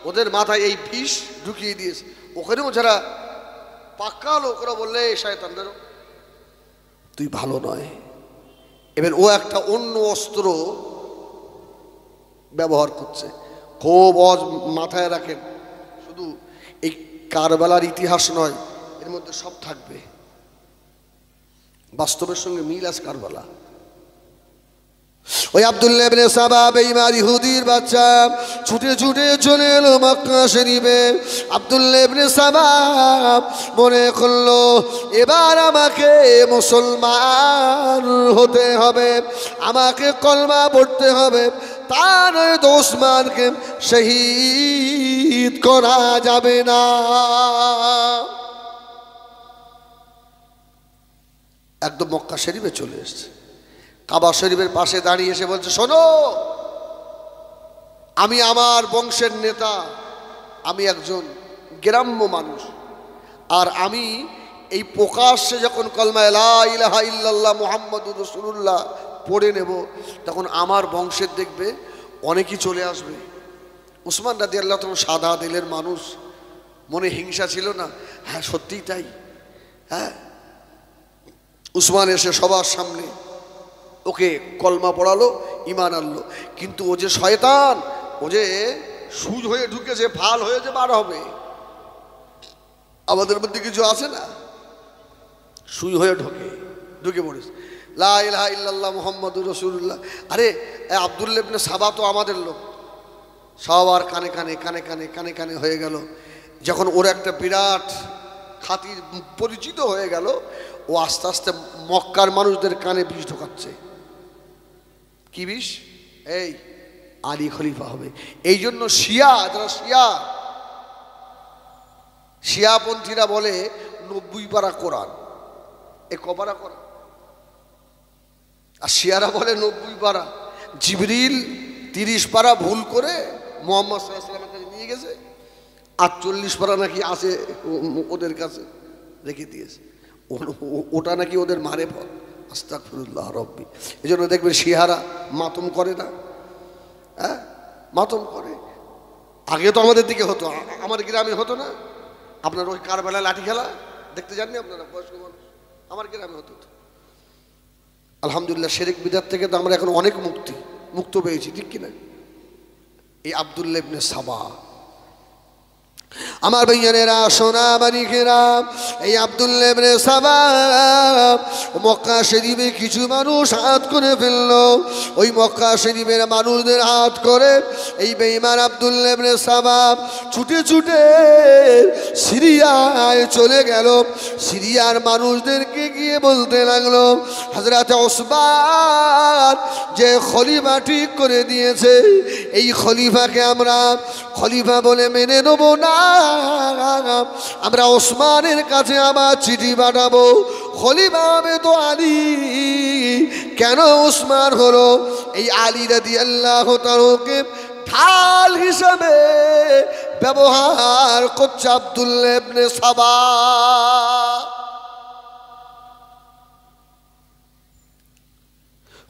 ওদের মাথায় এই বিষ ঢুকিয়ে দিয়েছে। ওখানেও যারা পাক্কা লোক, ওরা বললে শয়তান বেরো, তুই ভালো নয়। এবার ও একটা অন্য অস্ত্র ব্যবহার করছে। খুব মাথায় রাখেন, শুধু এই কারবালার ইতিহাস নয়, এর মধ্যে সব থাকবে। বাস্তবের সঙ্গে মিল আছে কারবালা। ওই আব্দুল্লাহ ইবনে সাবা বেঈমান ইহুদির বাচ্চা ছুটে ছুটে চলে এলো মক্কা শরীফে। আব্দুল্লাহ ইবনে সাবা মনে করলো এবার আমাকে মুসলমান হতে হবে, আমাকে কলমা পড়তে হবে, তা নয় তো ওসমানকে শহীদ করা যাবে না। একদম মক্কা শরীফে চলে এসছে, কাবা শরীফের পাশে দাঁড়িয়ে এসে বলছে, শোনো, আমি আমার বংশের নেতা, আমি একজন গ্রাম্য মানুষ, আর আমি এই প্রকাশ্যে যখন কলমা লা ইলাহা ইল্লাল্লাহ মুহাম্মাদুর রাসূলুল্লাহ পড়ে নেব, তখন আমার বংশের দেখবে অনেকেই চলে আসবে। উসমান রাদিয়াল্লাহু তাআলা সাদা দিলের মানুষ, মনে হিংসা ছিল না। হ্যাঁ, সত্যিই তাই। হ্যাঁ, উসমান এসে সবার সামনে ওকে কলমা পড়ালো, ঈমান আনলো। কিন্তু ও যে শয়তান, ও যে সুজ হয়ে ঢুকেছে, ফাল হয়ে যে বার হবে। আমাদের মধ্যে কিছু আছে না, সুই হয়ে ঢুকে পড়েছে, লা ইলাহা ইল্লাল্লাহ মুহাম্মাদুর রাসূলুল্লাহ। আরে আব্দুল্লাহ ইবনে সাবা তো আমাদের লোক। সবার কানে কানে কানে কানে কানে কানে হয়ে গেল। যখন ওর একটা বিরাট খাতির পরিচিত হয়ে গেল, ও আস্তে আস্তে মক্কার মানুষদের কানে বিষ ঢোকাচ্ছে। কি বিষ? এই আলী খলিফা হবে। এই জন্য শিয়া, যারা শিয়াপন্থীরা বলে 90 পারা কোরআন। এ কপারা কোরআন? আর শিয়ারা বলে 90 পারা। জিবরিল 30 পারা ভুল করে মুহাম্মদ সাল্লাল্লাহু আলাইহি ওয়াসাল্লামের কাছে নিয়ে গেছে, 48 পারা নাকি আছে ওদের কাছে রেখে দিয়েছে। ওটা নাকি ওদের মারেফত। আস্তাগফিরুল্লাহ রব্বি। এই জন্য দেখবেন শিয়ারা মাতম করে না। হ্যাঁ, মাতম করে। আগে তো আমাদের দিকে হতো, আমার গ্রামে হতো না। আপনার ওই কারবালা লাঠি খেলা দেখতে যাননি আপনারা? বয়স্ক মানুষ, আমার গ্রামে হতো। আলহামদুলিল্লাহ, শিরক বিদআত থেকে তো আমরা এখন অনেক মুক্ত পেয়েছি, ঠিক কিনা? এই আব্দুল্লাহ ইবনে সাবা, আমার ভাইয়ানেরা, সোনা মানিকেরা, এই আব্দুল্লাহ ইবনে সাবা মক্কা শরীফে কিছু মানুষ হাত করে ফেললো। ওই মক্কা শরীফের মানুষদের হাত করে এই বেঈমান আব্দুল্লাহ ইবনে সাবা ছুটে ছুটে সিরিয়ায় চলে গেল। সিরিয়ার মানুষদেরকে গিয়ে বলতে লাগলো, হযরত ওসমান যে খলিফা ঠিক করে দিয়েছে, এই খলিফাকে আমরা খলিফা বলে মেনে নেব না। আমরা ওসমানের কাছে আবার চিঠি পাঠাবো, খলিফা হবে তো আলী, কেন ওসমান হলো? এই আলী রাদিয়াল্লাহু তাআলাকে ঢাল হিসাবে ব্যবহার করছে আব্দুল্লাহ ইবনে সাবা।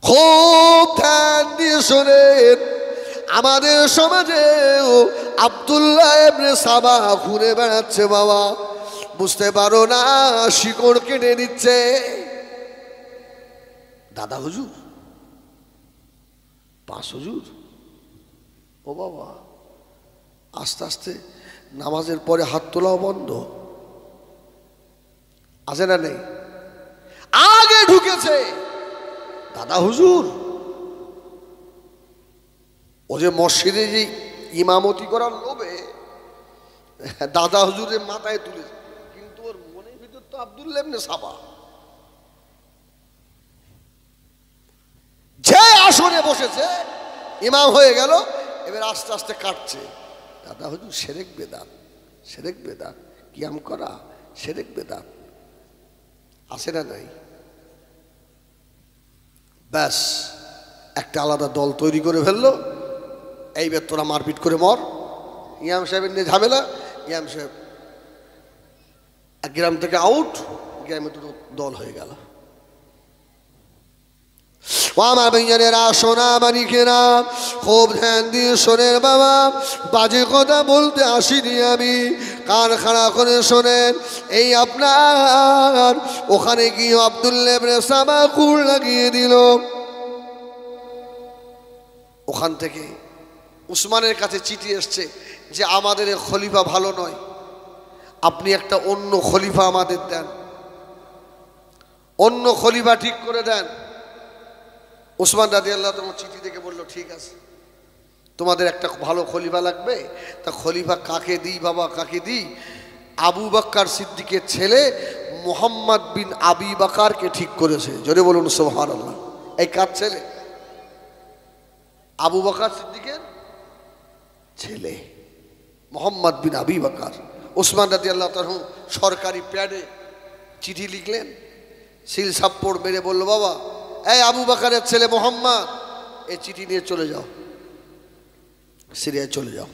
খুব ধ্যান দিয়ে শোনেন, আমাদের সমাজেও আব্দুল্লাহ ইবনে সাবা ঘুরে বেড়াচ্ছে বাবা। বুঝতে পারো না, শিকড় কেটে নিচ্ছে। দাদা হুজুর, 5 হুজুর, ও বাবা, আস্তে আস্তে নামাজের পরে হাত তোলাও বন্ধ। আছে না নেই? আগে ঢুকেছে দাদা হুজুর। ও যে মসজিদে যে ইমামতি করার লোভে দাদা হুজুরের মাথায় তুলেছে, কিন্তু ওর মনের ভিতর তো আব্দুল্লাহ ইবনে সাবা। যে আসনে বসেছে, ইমাম হয়ে গেল, এবার আস্তে আস্তে কাটছে। দাদা হুজুর শিরক বেদাত, শিরক বেদাত, কিয়াম করা শিরক বেদাত। আছে না নাই? ব্যাস একটা আলাদা দল তৈরি করে ফেললো। এইবার তোরা মারপিট করে মর। ইমাম সাহেবের নিয়ে ঝামেলা। ইমাম সাহেব এক গ্রাম থেকে আউট, গ্রামে দুটো দল হয়ে গেল। ও আমার ভাইয়ানেরা, সোনা মানিকেরা, খুব ধ্যান দিয়ে শোনেন বাবা। বাজে কথা বলতে আসিনি আমি, কান খাড়া করে শোনেন। এই আপনার ওখানে গিয়ে আব্দুল্লাহ ইবনে সাবা কুড় লাগিয়ে দিল। ওখান থেকে উসমানের কাছে চিঠি এসছে যে আমাদের খলিফা ভালো নয়, আপনি একটা অন্য খলিফা আমাদের দেন, অন্য খলিফা ঠিক করে দেন। ওসমান রাদিয়াল্লাহু তাআলা চিঠি দেখে বলল, ঠিক আছে, তোমাদের একটা ভালো খলিফা লাগবে, তা খলিফা কাকে দিই বাবা, কাকে দিই? আবু বকর সিদ্দিকের ছেলে মুহাম্মদ বিন আবি বকরকে ঠিক করেছে। জোরে বলুন সুবহানাল্লাহ। এই কার ছেলে? আবু বকর সিদ্দিকের ছেলে মুহাম্মদ বিন আবি বকর। ওসমান রাদিয়াল্লাহু তাআলা সরকারি প্যাডে চিঠি লিখলেন, সিল সাপ্পড় মেরে বলল, বাবা, এই আবু বকরের ছেলে মুহাম্মদ, এই চিঠি নিয়ে চলে যাও, সিরিয়ায় চলে যাও।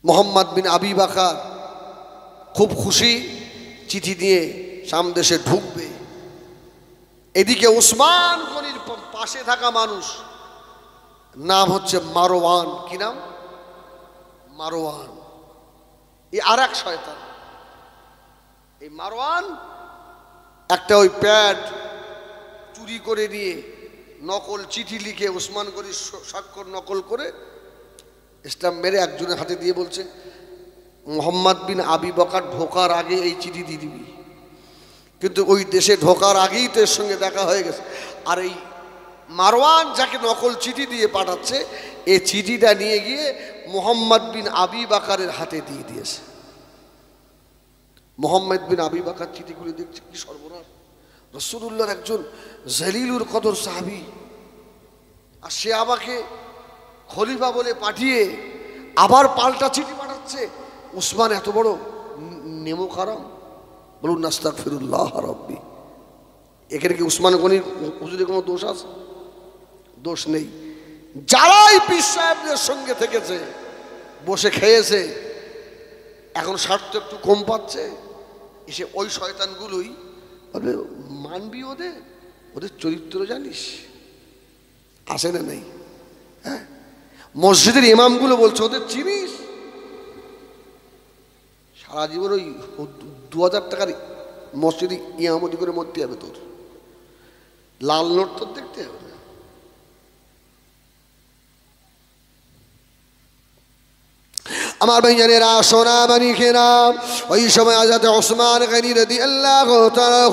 মুহাম্মদ বিন আবি বকর খুব খুশি, চিঠি নিয়ে সামদেশে ঢুকবে। এদিকে ওসমান গনির পাশে থাকা মানুষ, নাম হচ্ছে মারওয়ান। কি নাম? মারওয়ান। এই আর এক শয়তান। এই মারওয়ান একটা ওই প্যাড চুরি করে নিয়ে নকল চিঠি লিখে ওসমান গনির স্বাক্ষর নকল করে স্ট্যাম্প মেরে একজনের হাতে দিয়ে বলছে, মুহাম্মদ বিন আবি বকর ঢোকার আগে এই চিঠি দিয়ে দিবি। কিন্তু ওই দেশে ঢোকার আগেই তো এর সঙ্গে দেখা হয়ে গেছে। আর এই মারওয়ান যাকে নকল চিঠি দিয়ে পাঠাচ্ছে, এই চিঠিটা নিয়ে গিয়ে মুহাম্মদ বিন আবি বকরের হাতে দিয়ে দিয়েছে। মুহাম্মদ বিন আবি বকর চিঠিগুলি দেখছে, কি সর্বনাশ! রাসূলুল্লাহর একজন জলিলুল কদর সাহাবী, আর সে আমাকে খলিফা বলে পাঠিয়ে আবার পাল্টা চিঠি পাঠাচ্ছে। উসমান এত বড় নেমো খারাম! বলুন নাস্তাগফিরুল্লাহ রাব্বি। এখানে কি উসমান গনির হুজুরের কোনো দোষ আছে? দোষ নেই। যারাই পীর সাহেবদের সঙ্গে থেকেছে, বসে খেয়েছে, এখন স্বার্থ একটু কম পাচ্ছে, এসে ওই শয়তানগুলোই বলবে, মানবি ওদের, ওদের চরিত্র জানিস? আসে না নেই? হ্যাঁ, মসজিদের ইমামগুলো বলছে, ওদের চিনিস? সারা জীবন ওই 2000 টাকার মসজিদে ইমামতি করে মরতে হবে তোর, লাল নোট তোর দেখতে হবে না। আমার ভাইজানেরা, সোনা মানিকেরা, ওই সময় হযরত ওসমান গনি রাদিয়াল্লাহু তাআলা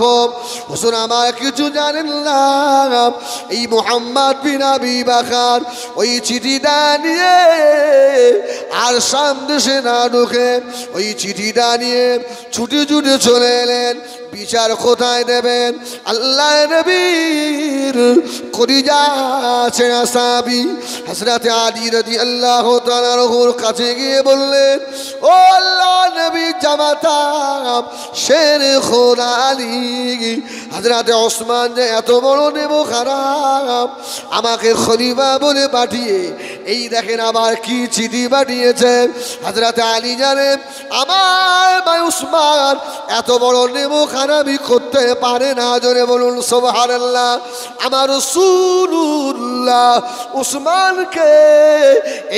হুজুর আমার কিছু জানেন না, এই মুহাম্মদ বিন আবি বকর ওই চিঠিটা নিয়ে আর সামদেশে না ঢুকে ওই চিঠিটা নিয়ে ছুটে ছুটে চলে এলেন। বিচার কোথায় দেবেন? আল্লাহ নবীর কলিজা ছেঁড়া সাহাবী হযরত আলী রাদিয়াল্লাহু তাআলার কাছে গিয়ে বললেন, ও আল্লাহ নবীর জামাতা শের খোদা আলী, হযরত ওসমান যে এত বড় নেমো খারাপ, আমাকে খলিফা বলে পাঠিয়ে এই দেখেন আবার কি চিঠি পাঠিয়েছেন। হযরত আলী জানেন আমার ভাই ওসমান এত বড় নেমো খারাপই করতে পারে না। জোরে বলুন সুবহানাল্লাহ। আমার রাসূলুল্লাহ ওসমানকে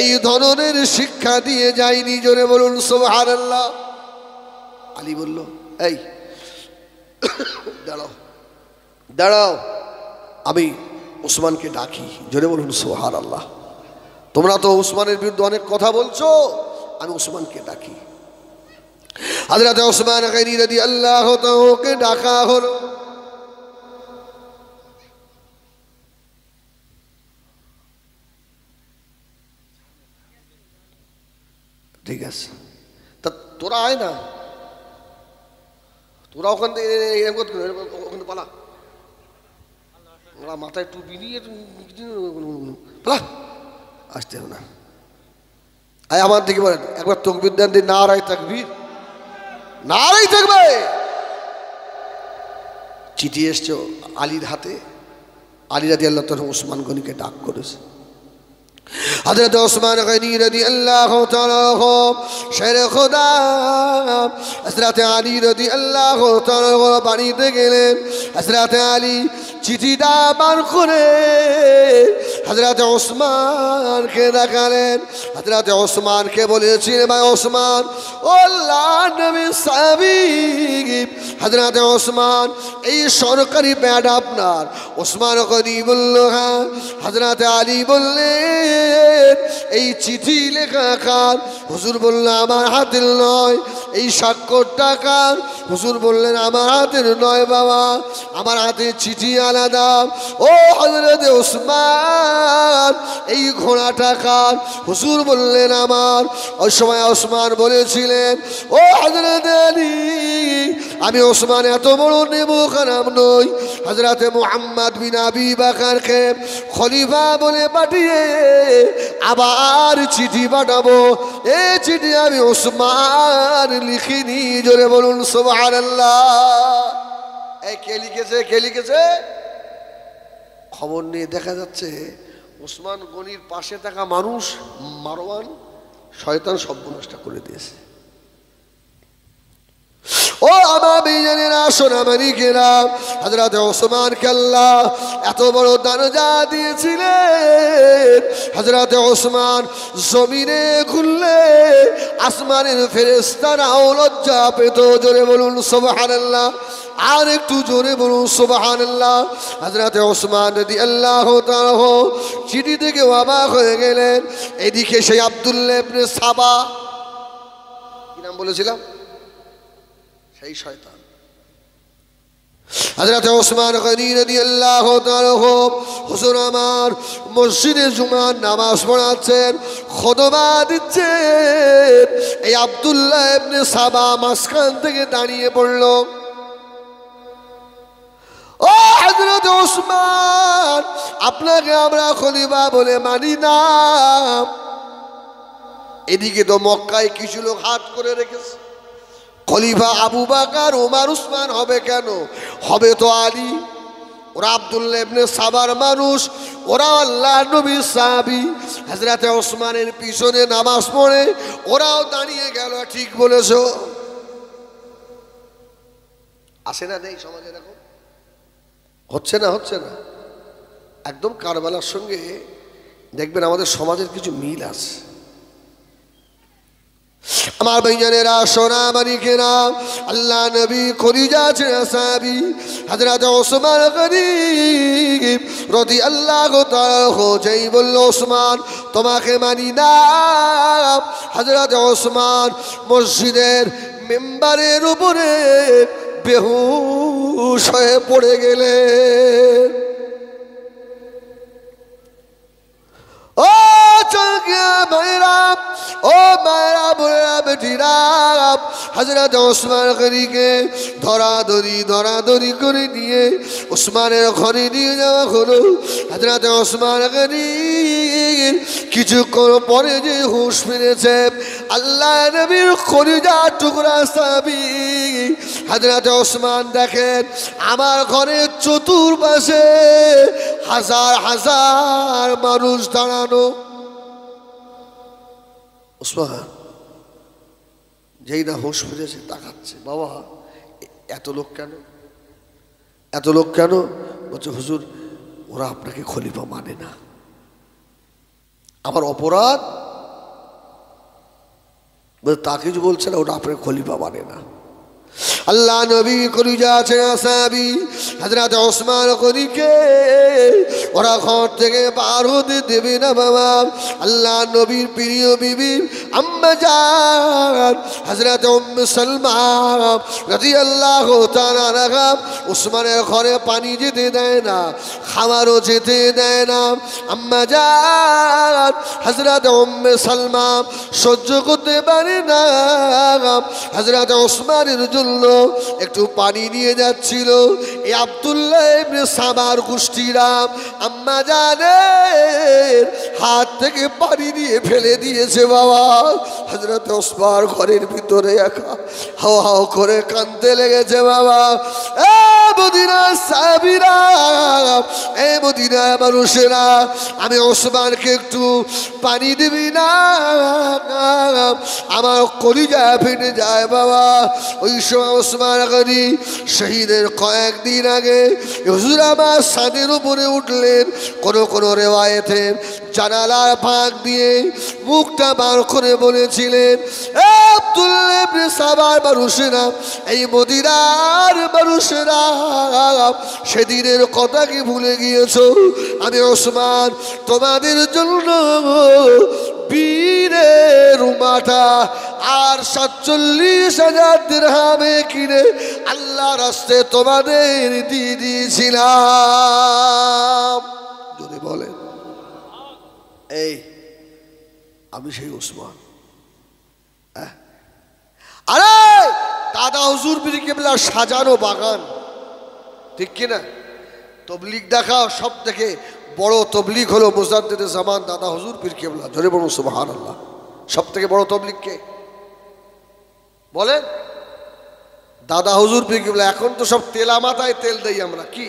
এই ধরনের শিক্ষা দিয়ে যায়নি। জোরে বলুন সুবহানাল্লাহ। আলী বলল, এই দাঁড়াও দাঁড়াও, আমি ওসমানকে ডাকি। জোরে বলুন সুবহানাল্লাহ। তোমরা তো ওসমানের বিরুদ্ধে অনেক কথা বলছো, আমি ওসমানকে ডাকি। হযরত ওসমান গনি রাদিয়াল্লাহু তাআলাকে ডাকা হলো। ঠিক আছে, তা তোরা আয় না, তোরা ওখান থেকে পালা, ওরা মাথায় টুপি নিয়ে পালা, আসতে হবে না। আয় আমার দিকে বলেন একবার তাকবীর দেন, দিন নারায়ে তাকবীর, নারায়ে তাকবীর। চিঠি এসছে আলীর হাতে। আলী রাদিয়াল্লাহু তাআলা ওসমান গনিকে ডাক করেছে। হযরত ওসমান গনি রাদিয়াল্লাহু তাআলা শের খোদা হযরত আলী রাদিয়াল্লাহু তাআলা বাড়িতে গেলেন। হযরত আলী চিঠিটা বার করে হযরত ওসমানকে দেখালেন। হযরত ওসমানকে বলেছিলেন, ভাই ওসমান, ও আল্লাহর নবীর সাহাবী হযরত ওসমান, এই সরকারি প্যাড আপনার, ওসমান গনি বলল হ্যাঁ। হযরত আলী বললেন এই চিঠি লেখা কার? হুজুর বলল আমার হাতের নয়। এই স্বাক্ষরটা কার? হুজুর বললেন আমার হাতের নয় বাবা, আমার হাতের চিঠি আলাদা। ও হযরত ওসমান এই ঘোড়াটা কার? হুজুর বললেন আমার। ওই সময় ওসমান বলেছিলেন ও হযরত আলী আমি ওসমান এত বড় নেবুখারাম নই। হযরত মুহাম্মদ বিন আবি বকরকে খলিফা বলে পাঠিয়ে আবার চিঠি পাঠাবো, এই চিঠি আমি ওসমান লিখিনি। জোরে বলুন সুবহানাল্লাহ। এই কে লিখেছে? কে লিখেছে? খবর নিয়ে দেখা যাচ্ছে ওসমান গনির পাশে থাকা মানুষ মারওয়ান শয়তান সর্বনাশটা করে দিয়েছে। ও আমার বেজানেরা সোনামানিকেরা, হযরত ওসমানকে আল্লাহ এত বড় দরজা দিয়েছিলেন। হযরত ওসমান জমিনে ঘুরলে আসমানের ফেরেশতারাও লজ্জা পেত। জোরে বলুন সুবহানাল্লাহ। আর একটু জোরে বলুন সুবহানাল্লাহ। হযরত ওসমান রাদিয়াল্লাহু তাআলা চিঠি থেকে অবাক হয়ে গেলেন। এদিকে সেই আব্দুল্লাহ ইবনে সাবা, কি নাম বলেছিলাম? সেই শয়তান। হযরত ওসমান গনি রাদিয়াল্লাহু তাআলা হুজুর আমার মসজিদে জুমার নামাজ পড়াচ্ছেন, খুতবা দিচ্ছেন। এই আব্দুল্লাহ ইবনে সাবা মাঝখান থেকে দাঁড়িয়ে পড়ল। ও হযরত ওসমান আপনাকে আমরা খলিফা বলে মানি না। এদিকে তো মক্কায় কিছু লোক হাত করে রেখেছে, খলিফা আবু বকর ওমর উসমান হবে কেন? হবে তো আলী। ওরা আব্দুল্লাহ ইবনে সাবার মানুষ, ওরা আল্লাহর নবীর সাহাবী। হযরত ওসমানের পিছনে নামাজ পড়ে ওরাও দাঁড়িয়ে গেল। ঠিক বলেছো। আসে না নেই সমাজে এরকম? হচ্ছে না? হচ্ছে না? একদম কারবালার সঙ্গে দেখবেন আমাদের সমাজের কিছু মিল আছে। আমার ভাইজানেরা সোনামানিকেরা, আল্লাহ নবী খলিজা সাহাবী হযরত ওসমান গনি রাদিয়াল্লাহু তাআলা যেই বলল ওসমান তোমাকে মানি না, হযরত ওসমান মসজিদের মিম্বারের উপরে বেহুশ হয়ে পড়ে গেলেন। ও চলকিয়া ভাইরা, ও মায়েরা বোনেরা বেটিরা, হযরত ওসমান গনিকে ধরাধরি করে নিয়ে ওসমানের ঘরে নিয়ে যাওয়া হলো। হযরত ওসমান গনি কিছুক্ষণ পরে যে হুঁশ ফিরেছে, আল্লাহ নবীর কলিজার টুকরা সাহাবী হযরত ওসমান দেখেন আমার ঘরের চতুর্পাশে হাজার হাজার মানুষ দাঁড়ানো। ওসমান যেই না হুঁশ ফিরেছে তাকাচ্ছে, বাবা এত লোক কেন? এত লোক কেন? বলছে হুজুর ওরা আপনাকে খলিফা মানে না। আমার অপরাধ? তা কিছু বলছে না, ওটা আপনাকে খলিফা মানে না। আল্লাহ নবী কলিজা সাহাবী হযরত ওসমান গনিকে ওরা ঘর থেকে বার হতে দেবে না বাবা। আল্লাহ নবীর প্রিয় বিবি আম্মা জান হযরত উম্মে সালমা রাদিয়াল্লাহু তাআলা আনহা ওসমানের ঘরে পানি যেতে দেয় না, খাবারও যেতে দেয় না। আম্মা জান হযরত উম্মে সালমা সহ্য করতে পারে না। হযরত ওসমানের জন্য একটু পানি নিয়ে যাচ্ছিল। এই আব্দুল্লাহ ইবনে সাবার গোষ্ঠীরা আম্মা জানের হাত থেকে পানি নিয়ে ফেলে দিয়েছে বাবা। হযরত ওসমান ঘরের ভিতরে একা হাও হাও করে কাঁদতে লেগেছে বাবা। এ মদিনার সাহাবীরা, এ মদিনার মানুষেরা, আমি ওসমানকে একটু পানি দিবি না? আমার কলিজা ফেটে যায় বাবা। ওই সময় ওসমান গনি শহীদের কয়েকদিন আগে হুজুর আমার ছাদের উপরে উঠলেন। কোন রেওয়ায়েতে জানালার ফাঁক দিয়ে মুখটা বার করে বলেছিলেন, এ আব্দুল্লাহ ইবনে সাবার মানুষেরা, এই মদিনার মানুষেরা সেদিনের কথা কি ভুলে গিয়েছো? আমি ওসমান তোমাদের জন্য বীরের মাথা আর 47,000 দিরহামে কিনে আল্লাহর রাস্তায় তোমাদের দিয়ে দিয়েছিলাম। যদি বলেন এই আমি সেই ওসমান। আরে দাদা হুজুর পীর কেবলার সাজানো বাগান, ঠিক কিনা? তবলিগ দেখাও, সব থেকে বড় তবলিগ হলো মুজাদ্দিদে জামান দাদা হুজুর পীর কেবলা। জোরে বলুন সুবহানাল্লাহ। সব থেকে বড় তবলিগ কে বলেন? দাদা হুজুর পীর কেবলা। এখন তো সব তেলা মাথায় তেল দেই আমরা, কি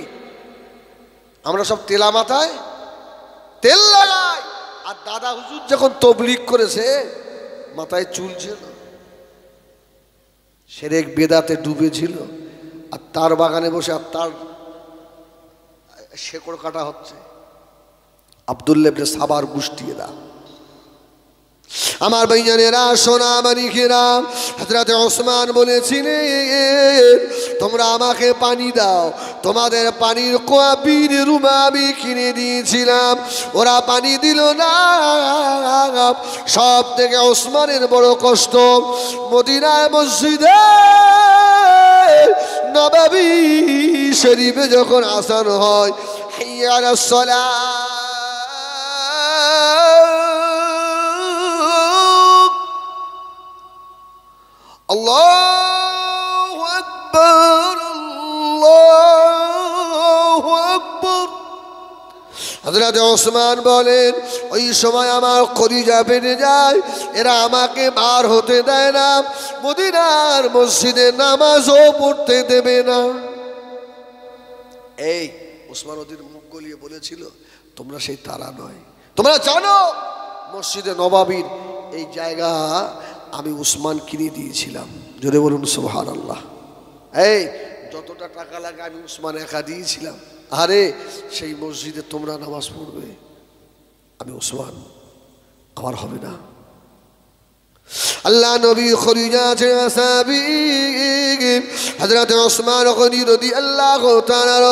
আমরা সব তেলা মাথায় তেল লাগাই। আর দাদা হুজুর যখন তবলিগ করেছে মাথায় চুল ছিল, শিরক বেদাতে ডুবেছিল, আর তার বাগানে বসে আর তার শেকড় কাটা হচ্ছে। আব্দুল্লাহ ইবনে সাবার গোষ্ঠীরা, আমার ভাইজানেরা, সোনা মানিকেরা, হযরত ওসমান বলেছিলেন তোমরা আমাকে পানি দাও। তোমাদের পানির কুয়া বীর রুমা আমি কিনে দিয়েছিলাম, ওরা পানি দিল না। সব থেকে ওসমানের বড় কষ্ট, মদিনায় মসজিদে নববী শরীফে যখন আযান হয়, হাইয়া আলাস সালাহ, আল্লাহু আকবার, আল্লাহু আকবার। হযরত ওসমান বলেন ওই সময় আমার কলিজা ফেটে যায়, এরা আমাকে বার হতে দেয় না, মদিনার মসজিদে নামাজও পড়তে দেবে না। এই ওসমান ওদের মুখ গলিয়ে বলেছিল তোমরা সেই তারা নয়, তোমরা জানো মসজিদে নববীর এই জায়গা আমি উসমান কিনে দিয়েছিলাম। জোরে বলুন সুবহানাল্লাহ। এই যতটা টাকা লাগে আমি উসমান একা দিয়েছিলাম। আরে সেই মসজিদে তোমরা নামাজ পড়বে, আমি উসমান আমার হবে না। আল্লাহ নবী খলিজা সাহাবী হযরত ওসমান গনি রাদিয়াল্লাহু তাআলা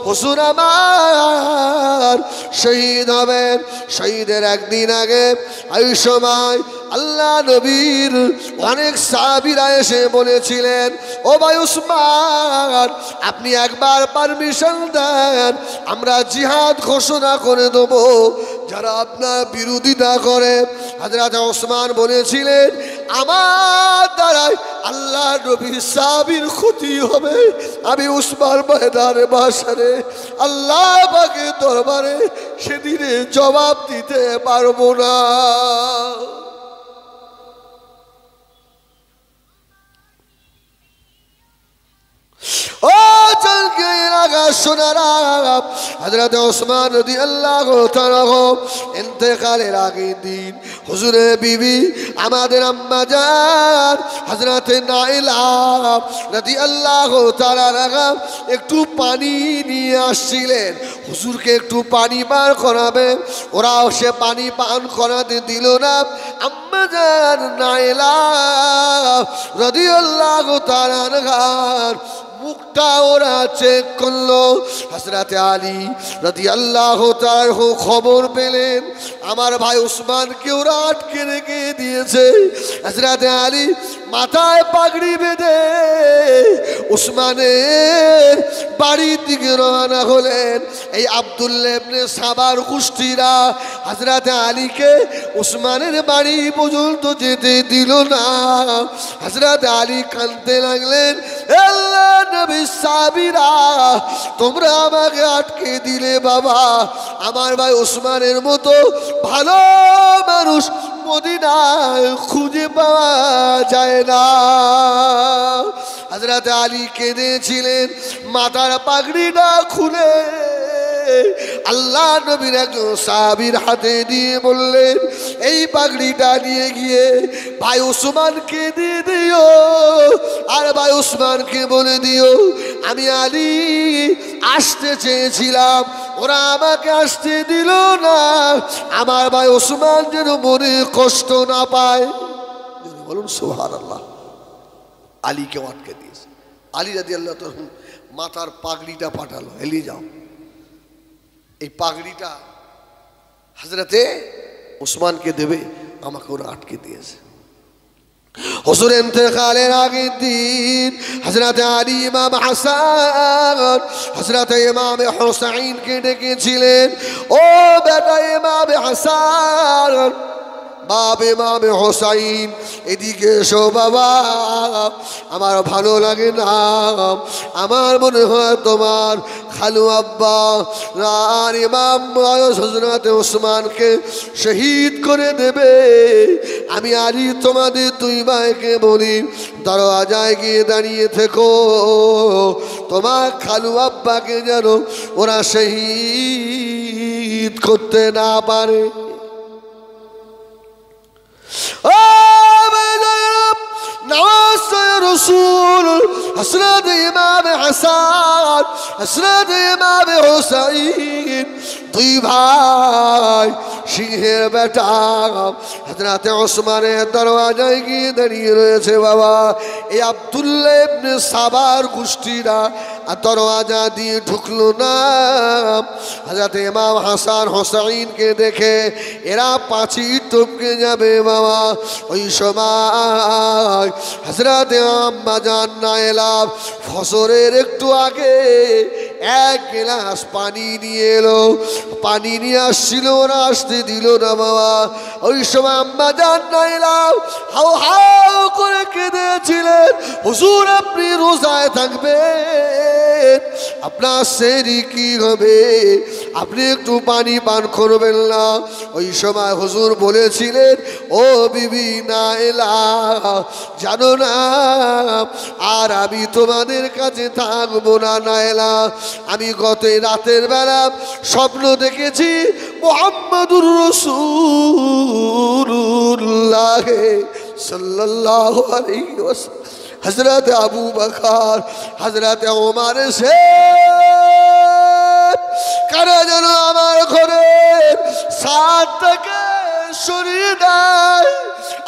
হুজুর আমার শহীদ হবেন। শহীদের একদিন আগে এই সময় আল্লাহ নবীর অনেক সাহাবীরা এসে বলেছিলেন ও ভাই ওসমান, আপনি একবার পারমিশন দেন, আমরা জিহাদ ঘোষণা করে দেব যারা আপনার বিরোধিতা করে। হযরত ওসমান বলেছিলেন আমার দ্বারাই আল্লাহ নবীর সাহাবীর ক্ষতি হবে, আমি উসমান ময়দানে বাসারে আল্লাহ পাকের দরবারে সেদিনে জবাব দিতে পারবো না। ও চলকে লাগা সোনারা, হযরত ওসমান রাদিয়াল্লাহু তাআলা ইন্তেকালের আগের দিন হুজুরের বিবি আমাদের আম্মা জান হযরত নাইলা রাদিয়াল্লাহু তাআলা একটু পানি নিয়ে আসছিলেন, হুজুরকে একটু পানি পান করাবেন। ওরাও সে পানি পান করাতে দিল না। আম্মা জান নাইলা রাদিয়াল্লাহু তাআলা মুখটা ওরা চেক করলো। হযরত আলী রাদিয়াল্লাহু তাআলা খবর পেলেন আমার ভাই উসমানকে ওরা আটকে রেখে দিয়েছে। হযরত আলী মাথায় পাগড়ি বেঁধে উসমানের বাড়ির দিকে রওনা হলেন। এই আব্দুল্লাহ ইবনে সাবার গোষ্ঠীরা হযরত আলীকে উসমানের বাড়ি পর্যন্ত যেতে দিল না। হযরত আলী কাঁদতে লাগলেন, আল্লাহ নবী সাহাবীরা তোমরা আমাকে আটকে দিলে বাবা, আমার ভাই উসমানের মতো ভালো মানুষ মদিনায় খুঁজে পাওয়া যায় না। হযরত আলী কেঁদেছিলেন, মাথার পাগড়িটা খুলে আল্লাহ নবীর একজন সাহাবীর হাতে দিয়ে বললেন এই পাগড়িটা নিয়ে গিয়ে ভাই উসমানকে দিয়ে দিও, আর ভাই উসমানকে বলে দিও আমি আলী আসতে চেয়েছিলাম, ওরা আমাকে আসতে দিল না, আমার ভাই উসমান যেন মনে কষ্ট না পায়। বলুন সুবহানাল্লাহ। আলীকে আটকে দিয়েছে। আলী রাদিয়াল্লাহু তাআলা মাথার পাগড়িটা পাঠালো, এলিয়ে যাও। এই পাগড়িটা হযরতে ওসমানকে দেবে, আমাকে ওরা আটকে দিয়েছে। হুজুর ইন্তেকালের আগের দিন হযরত আলী ইমাম হাসান হযরত ইমাম হুসাইনকে ডেকেছিলেন, ও বেটা ইমাম হাসান, বাপ ইমাম হুসাইন, এদিকে এসো বাবা, আমার ভালো লাগে না, আমার মনে হয় তোমার খালু আব্বা আর ইমাম হযরত ওসমানকে শহীদ করে দেবে। আমি আলী তোমাদের দুই ভাইকে বলি, দরওয়াজায় গিয়ে দাঁড়িয়ে থেকো, তোমার খালু আব্বাকে যেন ওরা শহীদ করতে না পারে। রসুল হযরত ইমাম হাসান হযরত ইমাম হুসাইন দুই ভাই সিংহের বেটা হযরত ওসমানের দরওয়াজায় গিয়ে দাঁড়িয়ে রয়েছে। বাবা, এই আব্দুল্লাহ ইবনে সাবার গোষ্ঠীরা দরওয়াজা দিয়ে ঢুকলো না। হযরত ইমাম হাসান হোসাইনকে দেখে এরা পাঁচিল টপকে যাবে। বাবা, ওই সময় হযরত আম্মা জান নায়েলা ফজরের একটু আগে এক গ্লাস পানি নিয়ে এলো, পানি নিয়ে আসছিল, ওরা আসতে দিল না। বাবা, ওই সময় আম্মা জান নায়েলা হাউ হাউ করে কেঁদেছিলেন, হুজুর আপনি রোজায় থাকবেন, আপনার সেহরি কি হবে, আপনি একটু পানি পান করবেন না? ওই সময় হুজুর বলেছিলেন, ও বিবি নায়েলা, জানো না আর আমি তোমাদের কাছে থাকবো না নায়েলা, আমি গত রাতের বেলা স্বপ্ন দেখেছি মুহাম্মাদুর রাসূলুল্লাহ সাল্লাল্লাহু আলাইহি ওয়াসাল্লাম হযরত আবু বকর হযরত ওমর সে কারা যেন আমার ঘরে সাত থেকে সরিয়ে দেয়।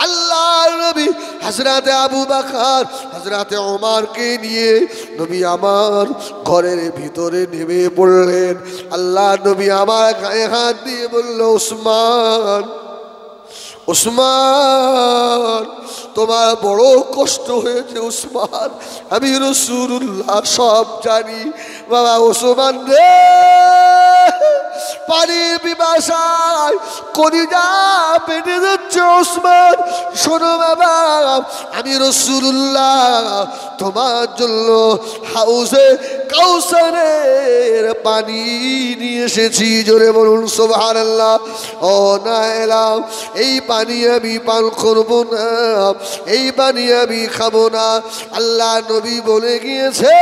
আল্লাহর নবী হযরত আবু বকর হযরত ওমরকে নিয়ে নবী আমার ঘরের ভিতরে নেমে পড়লেন। আল্লাহর নবী আমার গায়ে হাত দিয়ে বলল, ওসমান, ওসমান, তোমার বড় কষ্ট হয়েছে ওসমান, আমি রাসূলুল্লাহ সব জানি। বাবা ওসমান রে, পানির পিপাসায় কলিজা পেটে যাচ্ছে ওসমান, শোনো বাবা, আমি রাসূলুল্লাহ তোমার জন্য হাউজে কাউসারের পানি নিয়ে এসেছি। জোরে বলুন সুবহানাল্লাহ। ও নায়েলা, এই পানি আমি পান করব না, এই পানি আমি খাবো না। আল্লাহ নবী বলে গিয়েছে,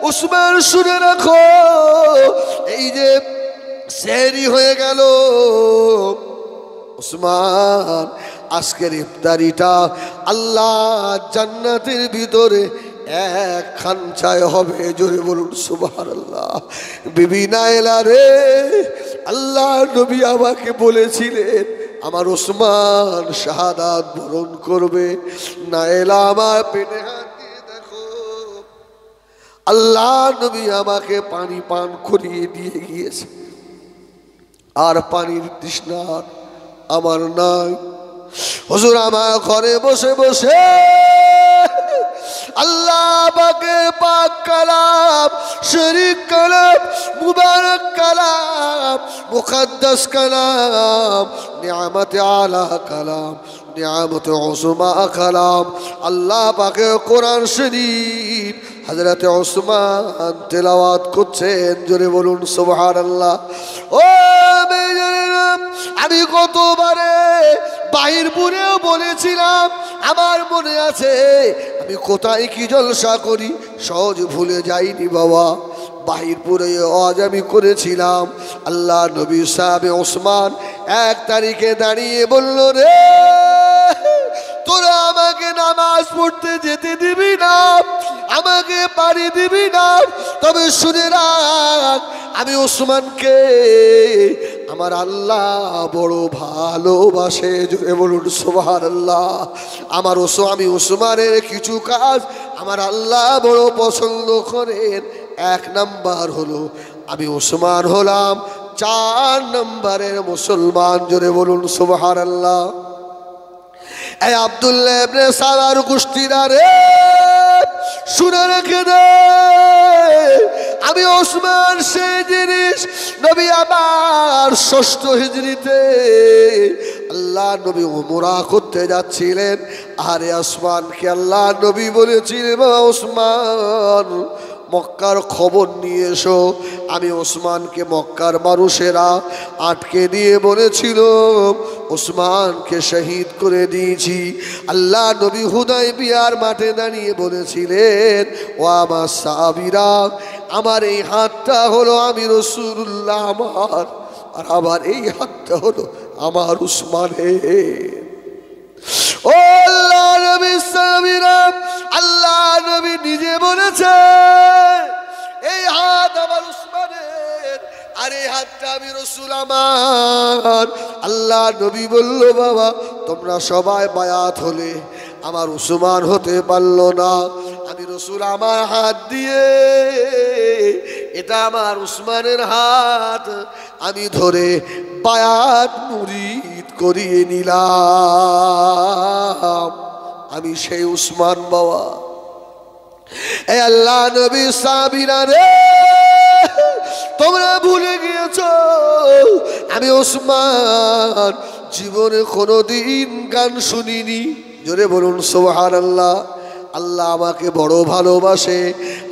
ওসমান শুনে রাখো, এই যে সেহরি হয়ে গেল ওসমান, আজকের ইফতারিটা আল্লাহ জান্নাতের ভিতরে এক খানচায় হবে। জোরে বলুন সুবহানাল্লাহ। বিবি নায়েলা রে, আল্লাহ নবী আমাকে বলেছিলেন আমার ওসমান শাহাদাত বরণ করবে। নায়েলা আমার পেটে হাত দিয়ে দেখো, আল্লাহ নবী আমাকে পানি পান করিয়ে দিয়ে গিয়েছে, আর পানির তৃষ্ণা আমার নাই। হুজুর আমার ঘরে বসে বসে আল্লাহ পাকের পাক কালাম, শরীফ কালাম, মুবারক কালাম, মুকদ্দাস কালাম, নিয়ামতে আলা কালাম, নিয়ামতে উজমা কালাম, আল্লাহ পাকের কোরআন শরীফ হযরত ওসমান তেলাওয়াত করছেন। জোরে বলুন সুবহানাল্লাহ। ও মেয়েরা, আমি কতবারে বাহিরপুরেও বলেছিলাম, আমার মনে আছে আমি কোথায় কি জলসা করি, সহজ ভুলে যাইনি বাবা। বাহিরপুরে আজ আমি করেছিলাম। আল্লাহ নবী সাহেব ওসমান 1 তারিখে দাঁড়িয়ে বলল, রে তোরা আমাকে নামাজ পড়তে যেতে দিবি না, আমাকে পানি দিবি না, তবে শুনে রাখ, আমি ওসমানকে আমার আল্লাহ বড় ভালোবাসে। জোরে বলুন সুবহানাল্লাহ। আমি উসমানের কিছু কাজ আমার আল্লাহ বড় পছন্দ করেন। এক নাম্বার হলো আমি উসমান হলাম 4 নম্বরের মুসলমান। জোরে বলুন সুবহানাল্লাহ। এই আব্দুল্লাহ ইবনে সালার কুষ্টিরা রে, শুনে রেখে দে, আমি ওসমান সেই জিনিস। নবী আবার 6ষ্ঠ হিজরিতে আল্লাহ নবী উমরা করতে যাচ্ছিলেন। আরে ওসমানকে আল্লাহ নবী বলেছিলেন, ওসমান মক্কার খবর নিয়ে এসো। আমি ওসমানকে মক্কার মানুষেরা আটকে দিয়ে বলেছিল ওসমানকে শহীদ করে দিয়েছি। আল্লাহ নবী হুদায়বিয়ার মাঠে দাঁড়িয়ে বলেছিলেন, ও আমার সাহাবীরা, আমার এই হাতটা হলো আমি রাসূলুল্লাহ আমার, আর আমার এই হাতটা হলো আমার উসমানের। ও আল্লাহ নবী সাহাবীরা, আল্লাহ নবী নিজে বলেছে এই হাত আমার উসমানের, আর এই হাতটা আমি রাসূল আমার। আল্লাহ নবী বলল, বাবা তোমরা সবাই বায়াত হলে আমার উসমান হতে পারলো না। আমি রাসূল আমার হাত দিয়ে, এটা আমার উসমানের হাত, আমি ধরে বায়াত মুরিদ করিয়ে নিলাম। আমি সেই উসমান বাবা। এ আল্লাহ নবী সাহাবীরা রে, তোমরা ভুলে গিয়েছো আমি ওসমান জীবনে কোনোদিন গান শুনিনি। জোরে বলুন সুবহানাল্লাহ। আল্লাহ আমাকে বড় ভালোবাসে।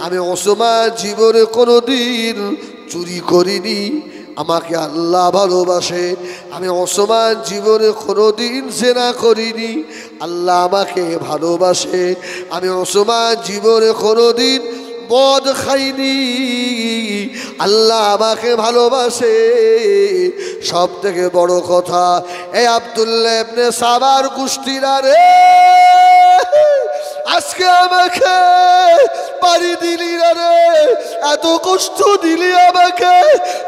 আমি ওসমান জীবনে কোনোদিন চুরি করিনি। আমাকে আল্লাহ ভালোবাসে। আমি ওসমান জীবনে কোনোদিন জিনা করিনি। আল্লাহ আমাকে ভালোবাসে। আমি ওসমান জীবনে কোনোদিন মদ খাইনি। আল্লাহ আমাকে ভালোবাসে। সব থেকে বড় কথা, এই আব্দুল্লাহ ইবনে সাবার কুষ্টিরা রে, আজকে আমাকে পারি দিলি না রে, এত কষ্ট দিলি আমাকে।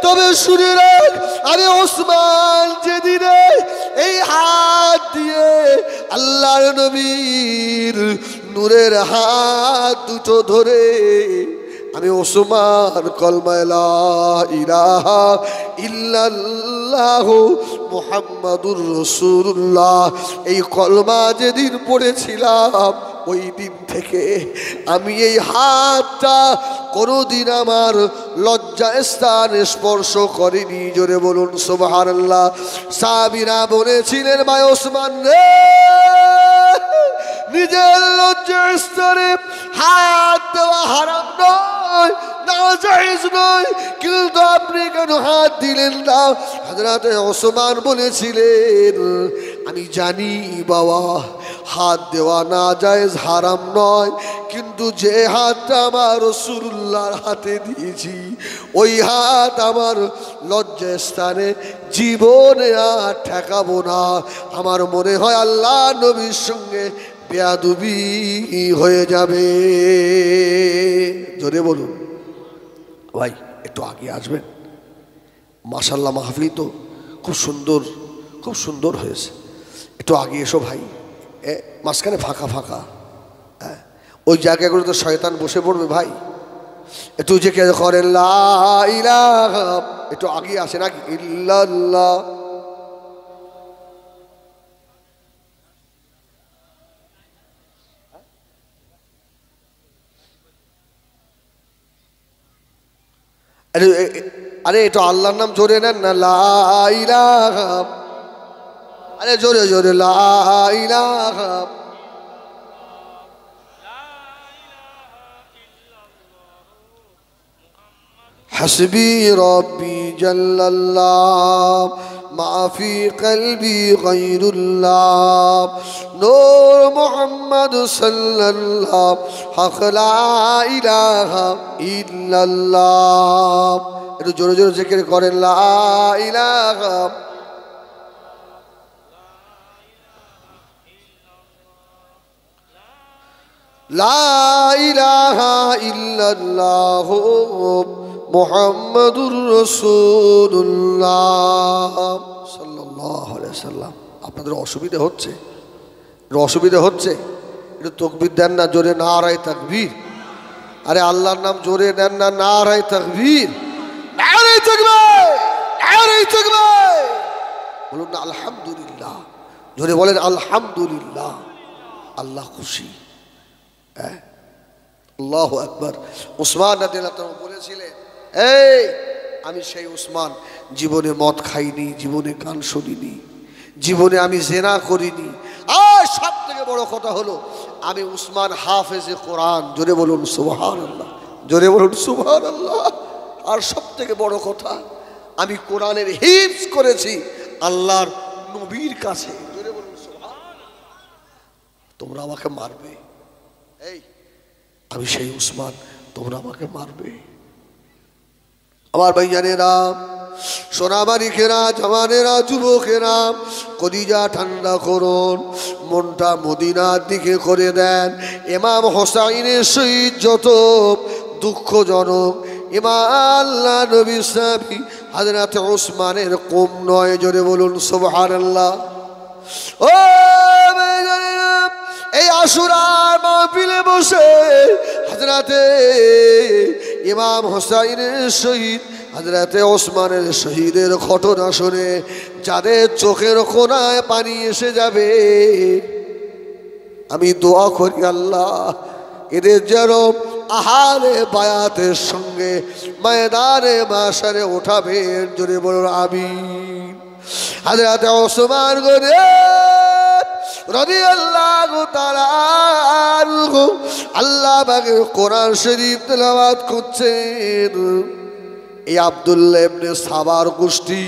তবে শুনে রাখ, আমি ওসমান যেদিনে এই হাত দিয়ে আল্লাহর নবীর নূরের হাত দুটো ধরে আমি ওসমান কলমা লা ইলাহা ইল্লাল্লাহু মুহাম্মাদুর রাসূলুল্লাহ এই কলমা যেদিন পড়েছিলাম, ওই দিন থেকে আমি এই হাতটা কোনোদিন আমার লজ্জা স্থান স্পর্শ করিনি। জোরে বলুন সুবহানাল্লাহ। সাহাবীরা বলেছিলেন, ভাই ওসমান রে, নিজের লজ্জা স্থানে হাত দেওয়া হারাম নয়, নাজায়েজ নয়, কিন্তু আপনি কেন হাত দিলেন না? হযরত ওসমান বলেছিলেন, আমি জানি বাবা হাত দেওয়া নাজায়েজ হারাম নয়, কিন্তু যে হাতটা আমার রাসূলুল্লাহর হাতে দিয়েছি, ওই হাত আমার লজ্জা স্থানে জীবনে আর ঠেকাবো না। আমার মনে হয় আল্লাহ নবীর সঙ্গে বেয়াদবি হয়ে যাবে। জোরে বলুন ভাই, একটু আগে আসবেন। মাশাআল্লাহ, মাহফিল তো খুব সুন্দর হয়েছে। একটু আগে এসো ভাই। মাঝখানে ফাঁকা ফাঁকা, হ্যাঁ, ওই জায়গাগুলোতে শয়তান বসে পড়বে ভাই। একটু যে কে করেন লা ইলাহা, একটু আগে আসে নাকি ইল্লাল্লাহ। আরে এটা আল্লাহর নাম জোরে নেন না, লা ইলাহা। আরে জোরে জোরে লা ইলাহা। হাসবি রব্বি জাল্লাল্লাহ মা ফি কলবি গায়রুল্লাহ নূর মুহাম্মদ সাল্লাল্লাহ হক লা ইলাহা ইল্লাল্লাহ। একটু জোরে জোরে জিকির করেন লা ইলাহা। লা ইলাহা ইল্লাল্লাহ মুহাম্মাদুর রাসূলুল্লাহ সাল্লাল্লাহু আলাইহি ওয়াসাল্লাম। আপনাদের অসুবিধা হচ্ছে? অসুবিধা হচ্ছে? একটু তাকবীর দেন না জোরে, নারায়ে তাকবীর। আরে আল্লাহর নাম জোরে দেন না, নারায়ে তাকবীর, নারায়ে তাকবীর, নারায়ে তাকবীর। বলুন না আলহামদুলিল্লাহ, জোরে বলেন আলহামদুলিল্লাহ। আল্লাহ খুশি। হ্যাঁ, আল্লাহু আকবার। উসমান রাদিয়াল্লাহু তাআলা বলেছিলেন, এই আমি সেই উসমান, জীবনে মদ খাইনি, জীবনে গান শুনিনি, জীবনে আমি জেনা করিনি, আর সব থেকে বড় কথা হলো আমি উসমান হাফেজে কোরআন। জোরে বলুন সুবহানাল্লাহ, জোরে বলুন সুবহানাল্লাহ। আর সব থেকে বড় কথা আমি কোরআনের হিফজ করেছি আল্লাহর নবীর কাছে। জোরে বলুন সুবহানাল্লাহ। তোমরা আমাকে মারবে, এই আমি সেই উসমান, তোমরা আমাকে মারবে। আমার ভাইজানেরা, সোনামানিকেরা, জওয়ানেরা, যুবকেরা, কলিজা ঠান্ডা করুন, মনটা মদিনার দিকে করে দেন। ইমাম হোসাইনের শহীদ যত দুঃখজনক, ইমাম আল্লাহ নবী সাহাবী হযরত ওসমানের কম নয়। জোরে বলুন সুবহানাল্লাহ। ও ভাইজানেরা, এই আশুরার মাহফিলে বসে হযরতে ইমাম হোসাইনের শহীদ হযরতে ওসমানের শহীদের ঘটনা শুনে যাদের চোখের কোণায় পানি এসে যাবে, আমি দোয়া করি আল্লাহ এদের যেন আহারে বায়াতের সঙ্গে ময়দানে মাশারে ওঠাবেন। জোরে বলুন আমিন। হযরতে ওসমান গনি রাদিয়াল্লাহু তাআলা আনহু আল্লাহ পাকের কোরআন শরীফ তেলাওয়াত করছেন। এই আব্দুল্লাহ ইবনে সাবার গোষ্ঠী,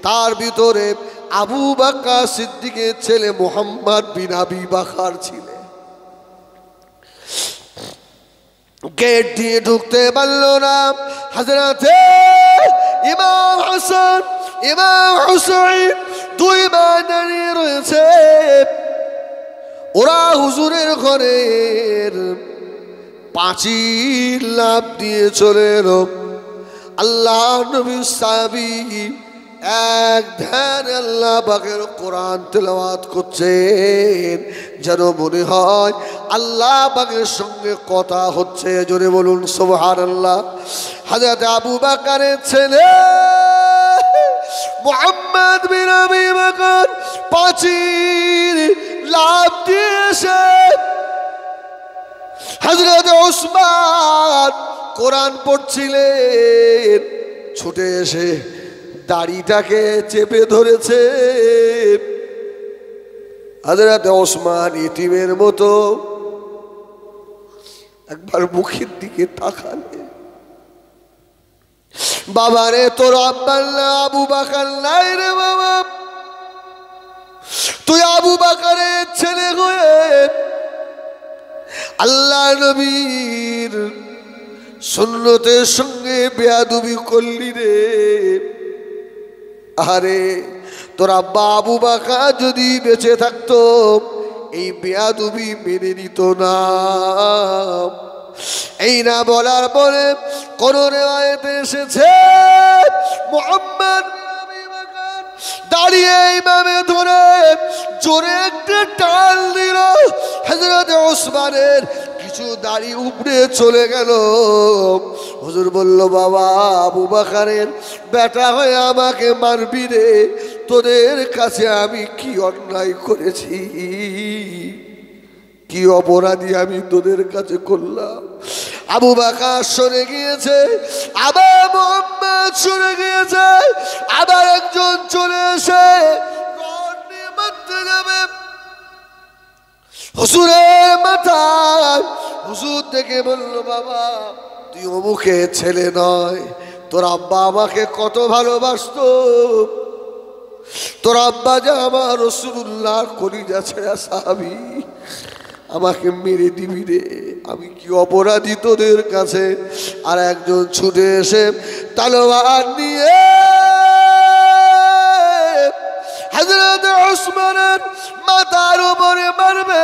তার ভিতরে আবু বকর সিদ্দিকের ছেলে মুহাম্মদ বিন আবি বকর ছিলেন। গেট দিয়ে ঢুকতে পারল না। হযরতে ইমাম হাসান, ইমাম হুসাইন দুই ভাই দাঁড়িয়ে রয়েছে। ওরা হুজুরের ঘরের পাঁচিল লাফ দিয়ে চলে এলো। আল্লাহ নবী সাহাবী এক ধ্যানে আল্লাহ পাকের কোরআন তেলাওয়াত করছেন, যেন মনে হয় আল্লাহ পাকের সঙ্গে কথা হচ্ছে। জোরে বলুন সুবহানাল্লাহ। হযরত আবু বকরের ছেলে মুহাম্মদ বিন আবি বকর পাঁচিল লাফ দিয়ে এসে হযরত ওসমান কোরআন পড়ছিলেন, ছুটে এসে দাড়িটাকে চেপে ধরেছে। হযরত ওসমান ইতিমের মতো একবার মুখের দিকে তাকালে, বাবারে তোর আব্বাল্লাহ আবু বকর নাই রে বাবা, তুই আবু বকরের ছেলে হয়ে আল্লাহ নবীর সুন্নতের সঙ্গে বেয়াদবি করলি রে। আরে তোর আব্বা আবু বকর যদি বেঁচে থাকতো এই বেয়াদবি মেনে নিত না। এই না বলার পরে কোন রিওয়ায়েতে এসেছে মুহাম্মদ দাঁড়িয়ে ইমামে ধরে জোরে একটা টান দিল। হযরত ওসমানের কিছু দাড়ি উপড়ে চলে গেল। হুজুর বলল, বাবা আবু বকরের বেটা হয়ে আমাকে মারবি রে, তোদের কাছে আমি কি অন্যায় করেছি, কি অপরাধী আমি তোদের কাছে করলাম। আবু বকর সরে গিয়েছে, আবার মুহাম্মদ সরে গিয়েছে, আবার একজন চলে এসে রড নিয়ে মারতে যাবে হুজুরের মাথায়। হুজুর থেকে বলল, বাবা তুই অমুকের ছেলে নয়, তোর আব্বা আমাকে কত ভালোবাসতো, তোর আব্বা যে আমার রাসূলুল্লাহর কলিজা ছেঁড়া সাহাবী, আমাকে মেরে দিবি রে, আমি কি অপরাধী তোদের কাছে। আর একজন ছুটে এসে তলোয়ার নিয়ে হযরত ওসমানের মাথার উপরে মারবে,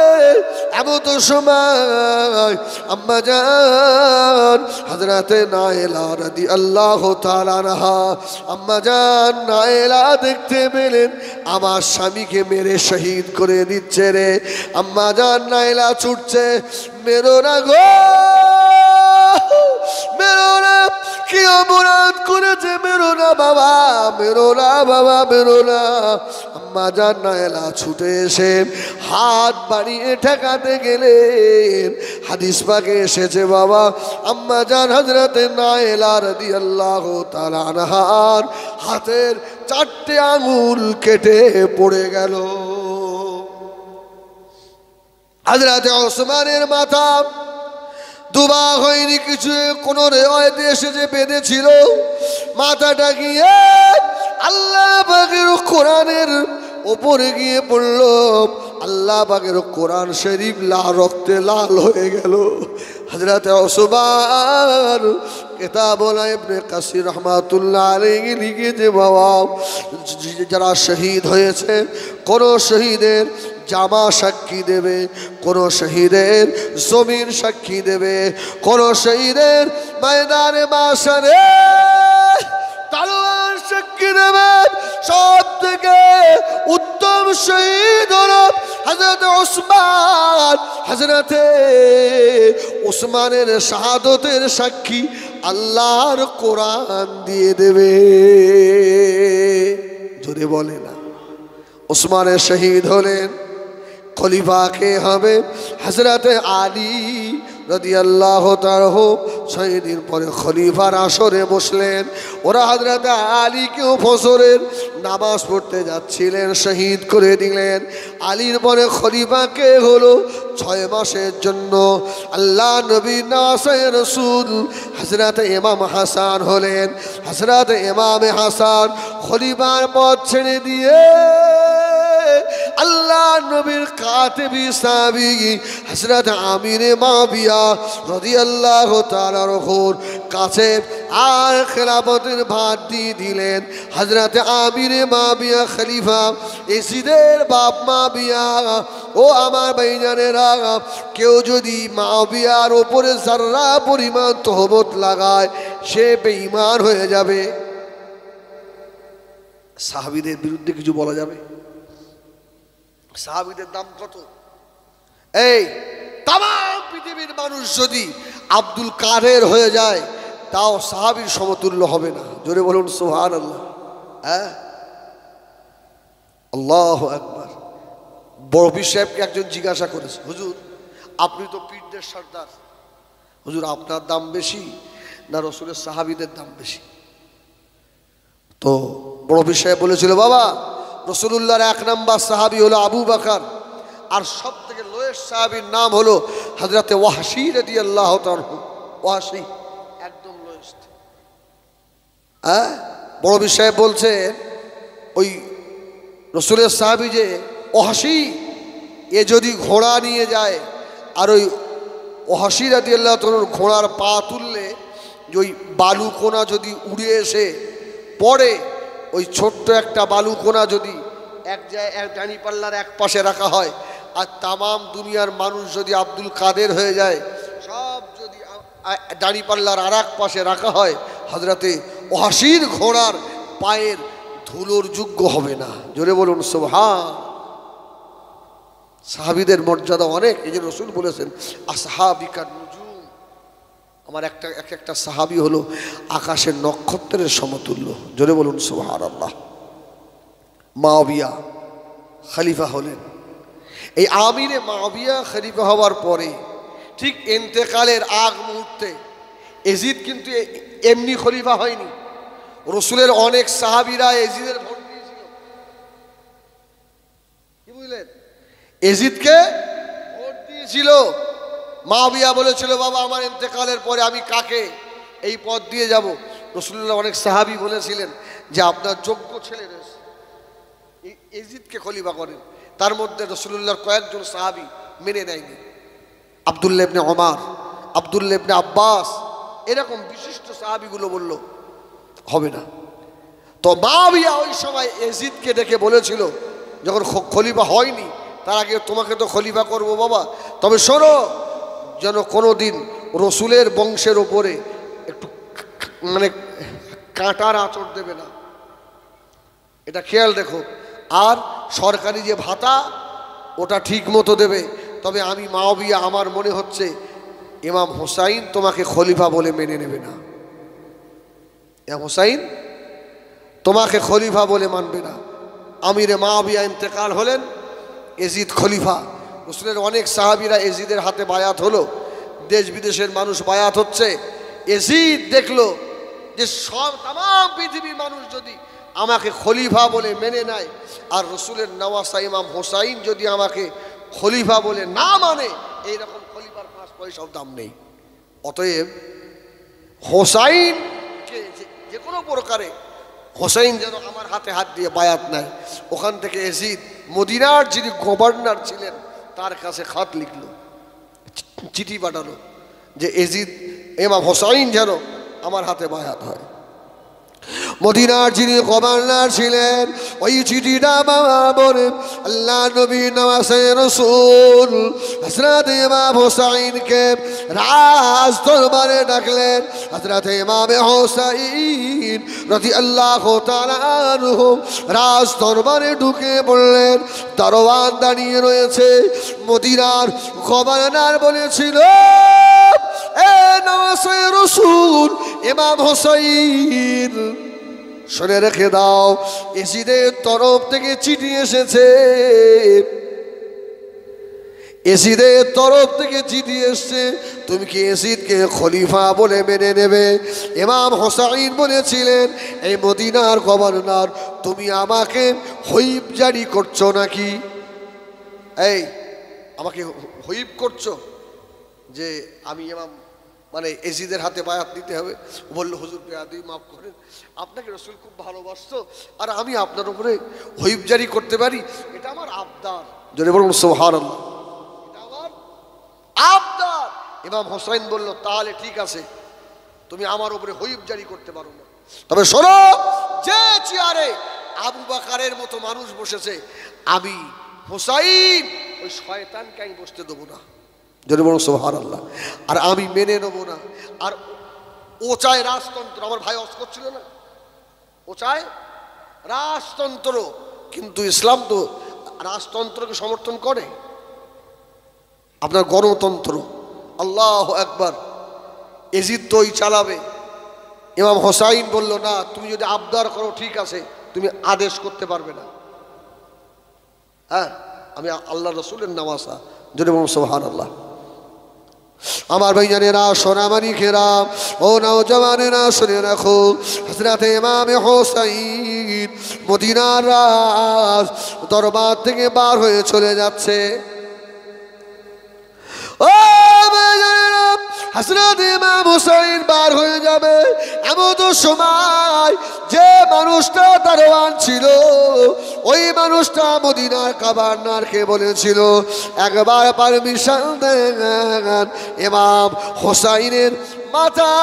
এমন তো সময় আম্মা জান হযরতে নাইলা রাদিয়াল্লাহু তাআলা আনহা আম্মা জান নাইলা দেখতে পেলেন আমার স্বামীকে মেরে শহীদ করে দিচ্ছে রে। আম্মা জান নাইলা ছুটছে, মেরো না গো, মেরো না, কি অপরাধ করেছে, মেরো না বাবা, মেরো না বাবা, মেরো না। আম্মা জান নাইলা ছুটে এসে হাত বাড়িয়ে ঠেকাতে গেলেন। হাদিস পাকে এসেছে বাবা, আম্মা জান হযরতে নাইলা রাদিয়াল্লাহু তাআলা আনহার হাতের 4টে আঙুল কেটে পড়ে গেল। হযরতে ওসমানের মাথা দুবা হয়নি, কিছু কোন রেওয়ায়েতে এসেছে বেঁধেছিল, মাথাটা গিয়ে আল্লাহ পাকের কোরআনের উপরে গিয়ে পড়ল। আল্লাহ পাকের কোরআন শরীফ রক্তে লাল হয়ে গেল। হযরতে ওসমান কিতাবুল ইবনে কাসির রাহমাতুল্লাহ আলাইহি লিখেছে বাবা, যারা শহীদ হয়েছে কোন শহীদের জামা সাক্ষী দেবে, কোন শহীদের জমিন সাক্ষী দেবে, কোন শহীদের ময়দানে মাশারে তলোয়ার সাক্ষী দেবে। সব থেকে উত্তম শহীদ হলো হযরতে ওসমান। হযরতে ওসমানের শাহাদতের সাক্ষী আল্লাহর কোরআন দিয়ে দেবে। জোরে বলে না। ওসমানের শহীদ হলেন, খলিফা কে হবে? হযরতে আলী রাদিয়াল্লাহু তাআলা শহীদের পরে খলিফার আসরে বসলেন। ওরা হযরতে আলীকেও ফজরের নামাজ পড়তে যাচ্ছিলেন, শহীদ করে দিলেন। আলীর পরে খলিফা কে হলো? 6 মাসের জন্য আল্লাহ নবী নাসির রাসূল হযরতে ইমাম হাসান হলেন। হযরতে ইমাম হাসান খলিফার পদ ছেড়ে দিয়ে আল্লাহ নবীর কাতিবি সাহাবী হযরত আমির মাবিয়া রাদিয়াল্লাহু তাআলার কাছে আর খেলাফতের ভার দিয়ে দিলেন। হযরত আমির মাবিয়া খলিফা ইয়াজিদের বাপ মাবিয়া। ও আমার ভাইজানেরা, কেউ যদি মাবিয়ার উপরে যারা পরিমাণ তহমত লাগায় সে বেঈমান হয়ে যাবে। সাহাবীদের বিরুদ্ধে কিছু বলা যাবে? সাহাবীদের দাম কত? এই তাম পৃথিবীর মানুষ যদি আব্দুল কাদের হয়ে যায় তাও সাহাবীর সমতুল্য হবে না। জোরে বলুন সুবহানাল্লাহ। হ্যাঁ, আল্লাহু আকবার। বড় পীর সাহেবকে একজন জিজ্ঞাসা করেছে, হুজুর আপনি তো পীরদের সর্দার, হুজুর আপনার দাম বেশি না রাসূলের সাহাবীদের দাম বেশি? তো বড় পীর সাহেব বলেছিল, বাবা রাসূলুল্লাহর 1 নাম্বার সাহাবী হলো আবু বকর, আর সব থেকে লোয়েস্ট সাহাবীর নাম হলো হযরতে ওয়াহশী রাদিয়াল্লাহু তাআলা। ওয়াহশী একদম লোয়েস্ট। হ্যাঁ, বড় পীর সাহেব বলছে ওই রাসূলের সাহাবী যে ওয়াহশী, এ যদি ঘোড়া নিয়ে যায় আর ওই ওয়াহশী রাদিয়াল্লাহু তাআলার ঘোড়ার পা তুললে ওই বালুকোনা যদি উড়ে এসে পড়ে, ওই ছোট্ট একটা বালুকোনা যদি এক ডানি পাল্লার এক পাশে রাখা হয় আর তামাম দুনিয়ার মানুষ যদি আব্দুল কাদের হয়ে যায়, সব যদি ডানি পাল্লার আর এক পাশে রাখা হয়, হযরতে ওয়াহশীর ঘোড়ার পায়ের ধুলোর যোগ্য হবে না। জোরে বলুন সুবহান। সাহাবীদের মর্যাদা অনেক। এই যে রাসূল বলেছেন আসহাবিকান নুজুম, আমার একটা সাহাবী হলো আকাশের নক্ষত্রের সমতুল্য। জোরে বলুন সুবহানাল্লাহ। মুআবিয়া খলিফা হলেন। এই আমিরে মুআবিয়া খলিফা হওয়ার পরে ঠিক ইন্তেকালের আগ মুহূর্তে ইয়াজিদ কিন্তু এমনি খলিফা হয়নি। রাসূলের অনেক সাহাবীরা ইয়াজিদের ভোট দিয়েছিল। কি বুঝলেন? ইয়াজিদকে ভোট দিয়েছিল। মুআবিয়া বলেছিল, বাবা আমার ইন্তেকালের পরে আমি কাকে এই পদ দিয়ে যাব? রাসূলুল্লাহ অনেক সাহাবী বলেছিলেন যে আপনার যোগ্য ছেলে রয়েছে, ইয়াজিদকে খলিফা করেন। তার মধ্যে রাসূলুল্লাহর কয়েকজন সাহাবী মেনে নেয়নি। আব্দুল্লাহ ইবনে ওমর, আব্দুল্লাহ ইবনে আব্বাস, এরকম বিশিষ্ট সাহাবীগুলো বলল হবে না। তো মুআবিয়া ওই সময় ইয়াজিদকে ডেকে বলেছিল, যখন খলিফা হয়নি তার আগে তোমাকে তো খলিফা করব বাবা। তবে শোনো, যেন কোনো দিন রসুলের বংশের ওপরে একটু মানে কাঁটার আঁচড় দেবে না, এটা খেয়াল রেখো। আর সরকারি যে ভাতা ওটা ঠিক মতো দেবে। তবে আমি মাওবিয়া, আমার মনে হচ্ছে ইমাম হোসাইন তোমাকে খলিফা বলে মেনে নেবে না। ইমাম হোসাইন তোমাকে খলিফা বলে মানবে না। আমিরে মাওবিয়া ইন্তেকাল হলেন, এজিদ খলিফা। রসুলের অনেক সাহাবীরা এজিদের হাতে বায়াত হলো, দেশ বিদেশের মানুষ বায়াত হচ্ছে। এজিদ দেখলো যে সব তাম পৃথিবীর মানুষ যদি আমাকে খলিফা বলে মেনে নেয়, আর রসুলের নওয়াসা ইমাম হোসাইন যদি আমাকে খলিফা বলে না মানে, এইরকম খলিফার 5 পয়সাও দাম নেই। অতএব হোসাইনকে যে কোনো প্রকারে হোসাইন যেন আমার হাতে হাত দিয়ে বায়াত নেয়। ওখান থেকে এজিদ মদিনার যিনি গভর্নর ছিলেন তার কাছে খাত লিখলো, চিঠি পাঠালো যে এজিদ ইমাম হোসাইন যেন আমার হাতে বায়াত হয়। মদিনার যিনি গভর্নর ছিলেন ওই চিঠিটা বলেন আল্লাহ নবী নওয়াসে রাসূল হযরত ইমাম হোসাইনকে রাজ দরবারে ডাকলেন। হযরত ইমাম হোসাইন রাদিয়াল্লাহু তাআলা আনহু রাজ দরবারে ঢুকে পড়লেন। দারোয়ান দাঁড়িয়ে রয়েছে। মদিনার গভর্নর বলেছিল, এ নওয়াসে রাসূল ইমাম হোসাইন, শুনে রেখে দাও, এজিদের তরফ থেকে চিঠি এসেছে। এজিদের তরফ থেকে চিঠি এসছে, তুমি কি এজিদকে খলিফা বলে মেনে নেবে? ইমাম হোসাইন বলেছিলেন, এই মদিনার গভর্নর, তুমি আমাকে হুইপ জারি করছো নাকি? এই আমাকে হুইপ করছো যে আমি ইমাম মানে এজিদের হাতে বায়াত দিতে হবে? বললো, হুজুর বেয়াদবি মাফ করেন, আপনাকে রসুল খুব ভালোবাসতো, আর আমি আপনার উপরে হুইপ জারি করতে পারি, এটা আমার আবদার। যদি বলুন সুবহানাল্লাহ, এটা আমার আবদার। ইমাম হোসাইন বলল, তাহলে ঠিক আছে, তুমি আমার উপরে হুইপ জারি করতে পারো না। তবে শোনো, যে চেয়ারে আবু বকরের মতো মানুষ বসেছে, আমি হোসাইন ওই শয়তানকে আমি বসতে দেবো না। যদি বলুন সুবহানাল্লাহ। আর আমি মেনে নেবো না। আর ও চায় রাজতন্ত্র, আমার ভাই অস করছিল না, ও চায় রাজতন্ত্র, কিন্তু ইসলাম তো রাজতন্ত্রকে সমর্থন করে। আপনার গণতন্ত্র, আল্লাহু আকবার, এজিদ তো ওই চালাবে। ইমাম হোসাইন বলল, না, তুমি যদি আবদার করো ঠিক আছে, তুমি আদেশ করতে পারবে না। হ্যাঁ, আমি আল্লাহ রসুলের নওয়াসা। যদি বলুন সুবহানাল্লাহ। আমার ভাইজানেরা, সোনামানি খেরা, ও নওজওয়ানেরা, শুনে রাখো, হযরত ইমাম হোসাইন মদিনার রাজ দরবার থেকে বার হয়ে চলে যাচ্ছে। ও ভাইজানেরা, হযরত ইমাম হোসাইন বার হয়ে যাবে, এমন তো সময় যে মানুষটা দারোয়ান ছিল, ওই মানুষটা মদিনার গভর্নরকে বলেছিল, একবার পারমিশন দেন, ইমাম হোসাইনের মাথা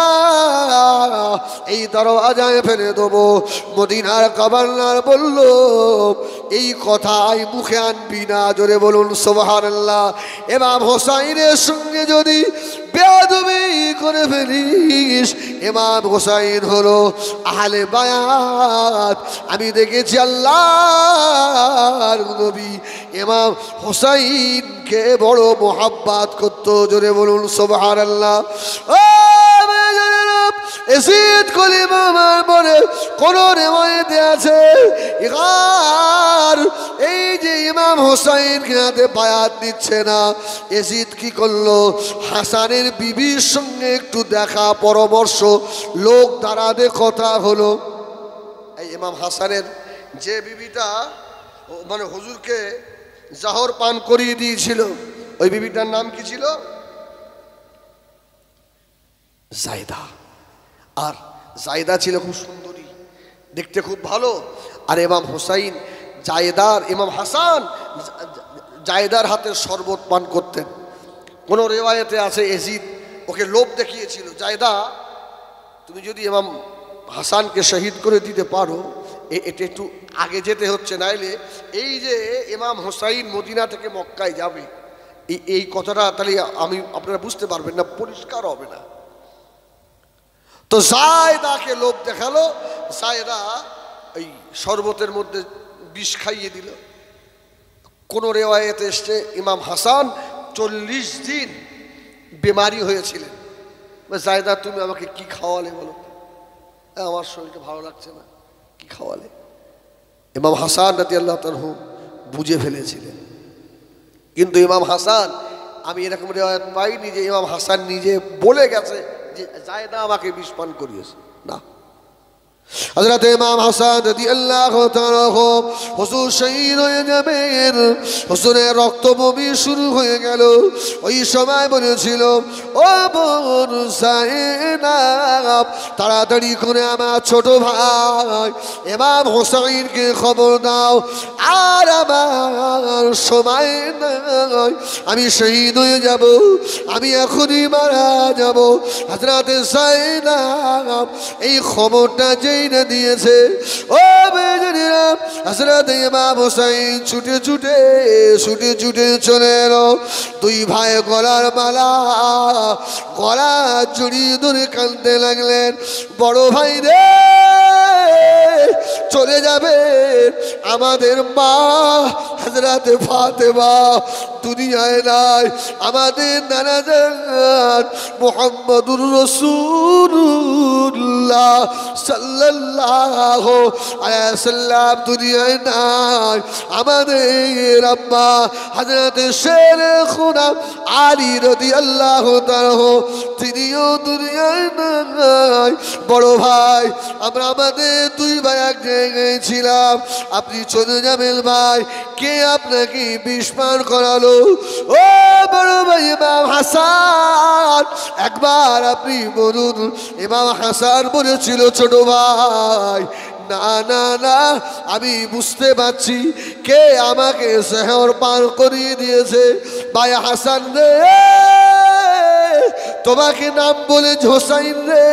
এই দরওয়াজায় ফেলে দেবো। মদিনার গভর্নর বলল, এই কথাই মুখে আনবি না। জোরে বলুন সুবহানাল্লাহ। ইমাম হোসাইনের সঙ্গে যদি বেয়াদবি করে ফেলিস, ইমাম হোসাইন হলো আহলে বায়াত। আমি দেখেছি আল্লাহর নবী ইমাম হোসাইনকে বড় মোহাব্বত করতো। জোরে বলুন সুবহানাল্লাহ। এজিদ খলিফা বলে কোন রিওয়ায়েতে আছে, এই যে ইমাম হোসাইনকে হাতে বায়াত দিচ্ছে না, এজিদ কি করলো, হাসানের বিবির সঙ্গে একটু দেখা পরামর্শ, লোক দাঁড়াতে কথা হলো। এই ইমাম হাসানের যে বিবিটা মানে হুজুরকে জাহর পান করিয়ে দিয়েছিল, ওই বিবিটার নাম কি ছিল? জায়দা। আর জায়দা ছিল খুব সুন্দরী, দেখতে খুব ভালো। আর ইমাম হোসাইন জায়দার, ইমাম হাসান জায়দার হাতের শরবত পান করতেন। কোন রিওয়ায়েতে আছে এজিদ ওকে লোভ দেখিয়েছিল, জায়দা তুমি যদি ইমাম হাসানকে শহীদ করে দিতে পারো, এটা একটু আগে যেতে হচ্ছে, নাইলে এই যে ইমাম হোসাইন মদিনা থেকে মক্কায় যাবে এই কথাটা তাহলে আপনারা বুঝতে পারবেন না, পরিষ্কার হবে না। তো জায়দাকে লোভ দেখালো, জায়দা এই শরবতের মধ্যে বিষ খাইয়ে দিল। কোন রেওয়ায়েতে এসছে ইমাম হাসান 40 দিন বেমারি হয়েছিলেন। জায়দা তুমি আমাকে কি খাওয়ালে বলো? আমার শরীরটা ভালো লাগছে না, কি খাওয়ালে? ইমাম হাসান রাদিয়াল্লাহু তাআলা বুঝে ফেলেছিলেন। কিন্তু ইমাম হাসান, আমি এরকম রেওয়ায়েত পাইনি যে ইমাম হাসান নিজে বলে গেছে যে জায়দা আমাকে বিষ পান করিয়েছে, না। হযরত ইমাম হাসান রাদিয়াল্লাহু তাআলা হুজুর শহীদ হয়ে যাবেন, হুজুরের রক্ত বমি শুরু হয়ে গেল। ওই সময় বলেছিল, ও বোন জাইনাব, তাড়াতাড়ি করে আমার ছোট ভাই ইমাম হোসেনকে খবর দাও, আর আমার সময় নাই, আমি শহীদ হয়ে যাব, আমি এখনই মারা যাব। হযরত জাইনাব এই খবরটা যেই না দিয়েছে, ও বেজনীরা, হযরত ইমাম হোসেন ছুটে ছুটে ছুটে ছুটে চলে এলো। দুই ভাই গলার মালা গলা জড়িয়ে ধরে কাঁদতে লাগলেন, বড় ভাই রে, চলে যাবে আমাদের মা হযরত ফাতেমা দুনিয়ায় নাই, আমাদের নানা জান মুহাম্মদুর রাসূলুল্লাহ সাল্লাল্লাহু আলাইহি সাল্লাম দুনিয়ায় নাই, আমাদের আম্মা হযরত শেরে খুনা আলী রাদিয়াল্লাহু তাআলা তিনিও দুনিয়ায় নাই। বড় ভাই, আমরা আমাদের দুই ভাই এক জায়গায় ছিলাম, আপনি চলে যাবেন ভাই, কে আপনাকে বিষ পান করালো? ও বড় ভাই ইমাম হাসান, একবার আপনি বলুন। ইমাম হাসান বলেছিল, ছোট ভাই, না না না, আমি বুঝতে পারছি কে আমাকে সেহর পান করিয়ে দিয়েছে। ভাই হাসান রে, তোমাকে নাম বলে হোসাইন রে,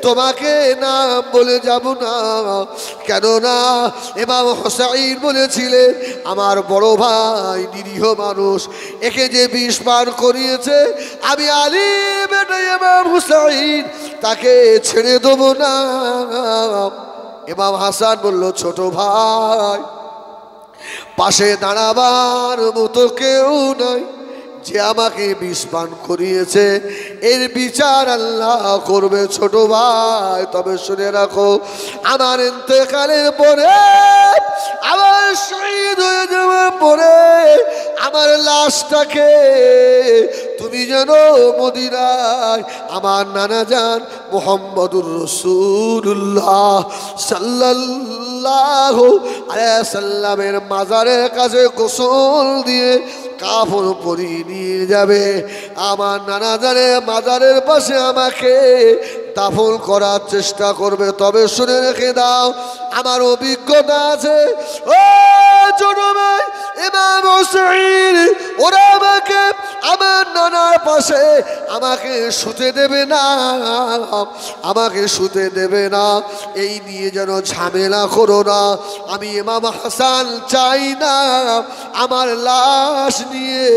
তোমাকে নাম বলে যাব না, কেননা ইমাম হোসাইন বলেছিলেন আমার বড় ভাই নিরীহ মানুষ, একে যে বিষ পান করিয়েছে, আমি আলী বেটা ইমাম হোসাইন তাকে ছেড়ে দেবো না। ইমাম হাসান বলল, ছোট ভাই, পাশে দাঁড়াবার মতো কেউ নাই, যে আমাকে বিষ পান করিয়েছে এর বিচার আল্লাহ করবে ছোট ভাই। তবে শুনে রাখো, আমার ইন্তেকালের পরে, আমার শহীদ হয়ে যাওয়ার পরে আমার লাশটাকে তুমি যেন মদিনায় আমার নানা জান মুহাম্মদুর রাসূলুল্লাহ সাল্লাল্লাহু আলাইহি সাল্লামের মাজারের কাছে গোসল দিয়ে কাফন পরিয়ে নিয়ে যাবে, আমার নানা জানের মাজারের পাশে আমাকে দাফন করার চেষ্টা করবে। তবে শুনে রেখে দাও, আমার অভিজ্ঞতা আছে, ও ছোট ভাই ইমাম হোসেন, ওরা আমাকে আমার নানার পাশে আমাকে শুতে দেবে না, আমাকে শুতে দেবে না, এই নিয়ে যেন ঝামেলা করো না। আমি ইমাম হাসান চাই না আমার লাশ নিয়ে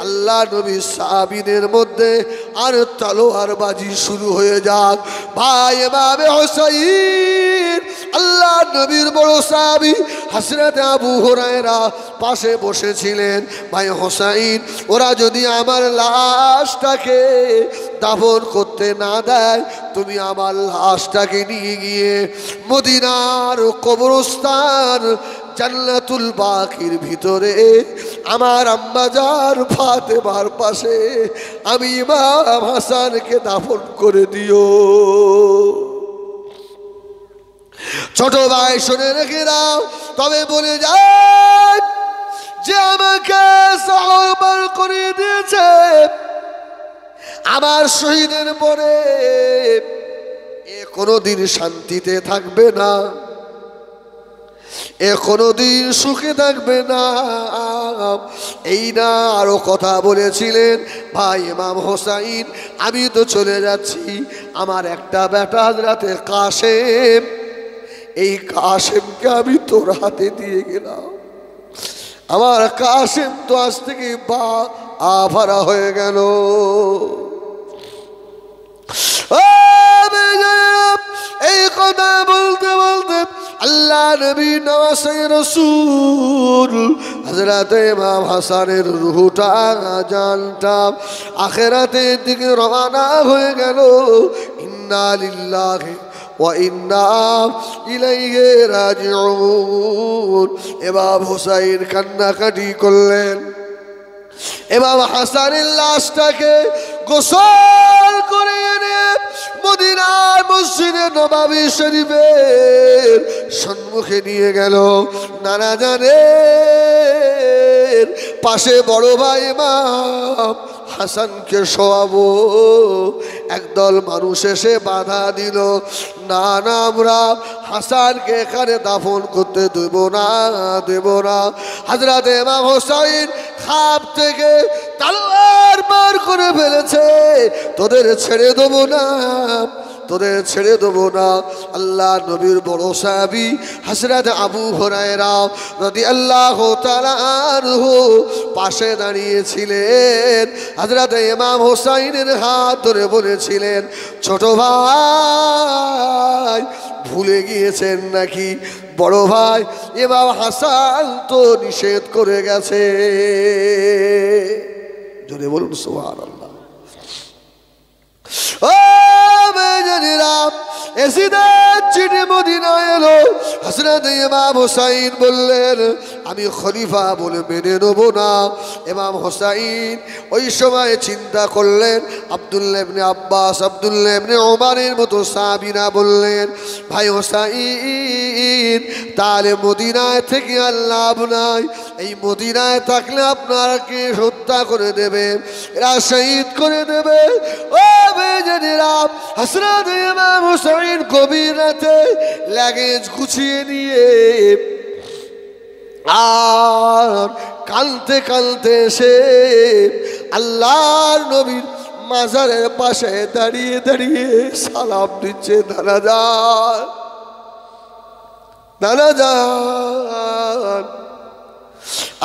আল্লাহ নবী সাহাবীদের মধ্যে আর তলোয়ার বাজি শুরু হয়ে যাক। ভাই ইমাম হোসেন আল্লাহ নবীর বড় সাহাবী হযরত আবু হুরায়রা পাশে বসেছিলেন। ভাই হোসেন, ওরা যদি আমার লাশটাকে দাফন করতে না দেয়, তুমি আমার লাশটাকে নিয়ে গিয়ে মদিনার কবরস্থান জান্নাতুল বাকির ভিতরে আমার আম্মাজান ফাতেমার পাশে আমি ইমাম হাসানকে দাফন করে দিও। ছোট ভাই শুনে রেখে দাও, তবে বলে যায় যে আমাকে সেহর পান করিয়ে দিয়েছে, আমার শহীদের পরে এ কোনোদিন শান্তিতে থাকবে না, এ কোনোদিন সুখে থাকবে না। এই না আরো কথা বলেছিলেন, ভাই ইমাম হোসাইন, আমি তো চলে যাচ্ছি, আমার একটা বেটা হযরত কাসেম এই কাশেমকে আমি তোর হাতে দিয়ে গেলাম। আমার কাশেম তো আজ থেকে বা আভারা হয়ে গেল। এই কথা বলতে বলতে আল্লাহ নবী নওয়াসে রাসূল হযরত ইমাম হাসানের রূহটা জানটা আখিরাতের দিকে রওনা হয়ে গেল। ইন্না লিল্লাহি ওয়া ইন্না ইলাইহি রাজিউন। ইমাম হুসাইন কান্নাকাটি করলেন। ইমাম হাসানের লাশটাকে গোসল করে এনে মদিনার মসজিদে নববী শরীফের সম্মুখে নিয়ে গেল। নানা জানের পাশে বড় ভাই ইমাম হাসানকে শোয়াবো। একদল মানুষ এসে বাধা দিল, না না, আমরা হাসানকে এখানে দাফন করতে দেব না, দেব না। হযরত ইমাম হোসাইন খাপ থেকে তলোয়ার বার করে ফেলেছে, তোদের ছেড়ে দেবো না, তোদের ছেড়ে দেবো না। আল্লাহ নবীর বড় সাহাবী হযরত আবু হুরায়রা রাদিয়াল্লাহু তাআলা আনহু পাশে দাঁড়িয়েছিলেন। হযরত ইমাম হোসাইনের হাত ধরে বলেছিলেন, ছোট ভাই ভুলে গিয়েছেন নাকি? বড় ভাই ইমাম হাসান তো নিষেধ করে গেছে। জোরে বলুন সুবহানাল্লাহ। ও বেজানিরা, এসিদের চিঠি মদিনায় এলো। হযরত ইমাম হোসাইন বললেন, আমি খলিফা বলে মেনে নেব না। ইমাম হোসাইন ওই সময় চিন্তা করলেন, আব্দুল্লাহ ইবনে আব্বাস, আব্দুল্লাহ ইবনে ওমরের মতো সাহাবীরা বললেন, ভাই হোসাইন, তাহলে মদিনায় থেকে আর লাভ নাই। এই মদিনায় থাকলে আপনাকে হত্যা করে দেবে, এরা শহীদ করে দেবে। ও বেজানিরা, হযরত ইমাম হোসাইন গভীর রাতে লাগেজ গুছিয়ে নিয়ে আর কাঁদতে কাঁদতে এসে আল্লাহর নবীর মাজারের পাশে দাঁড়িয়ে দাঁড়িয়ে সালাম দিচ্ছে, দানা যান, দানা যান।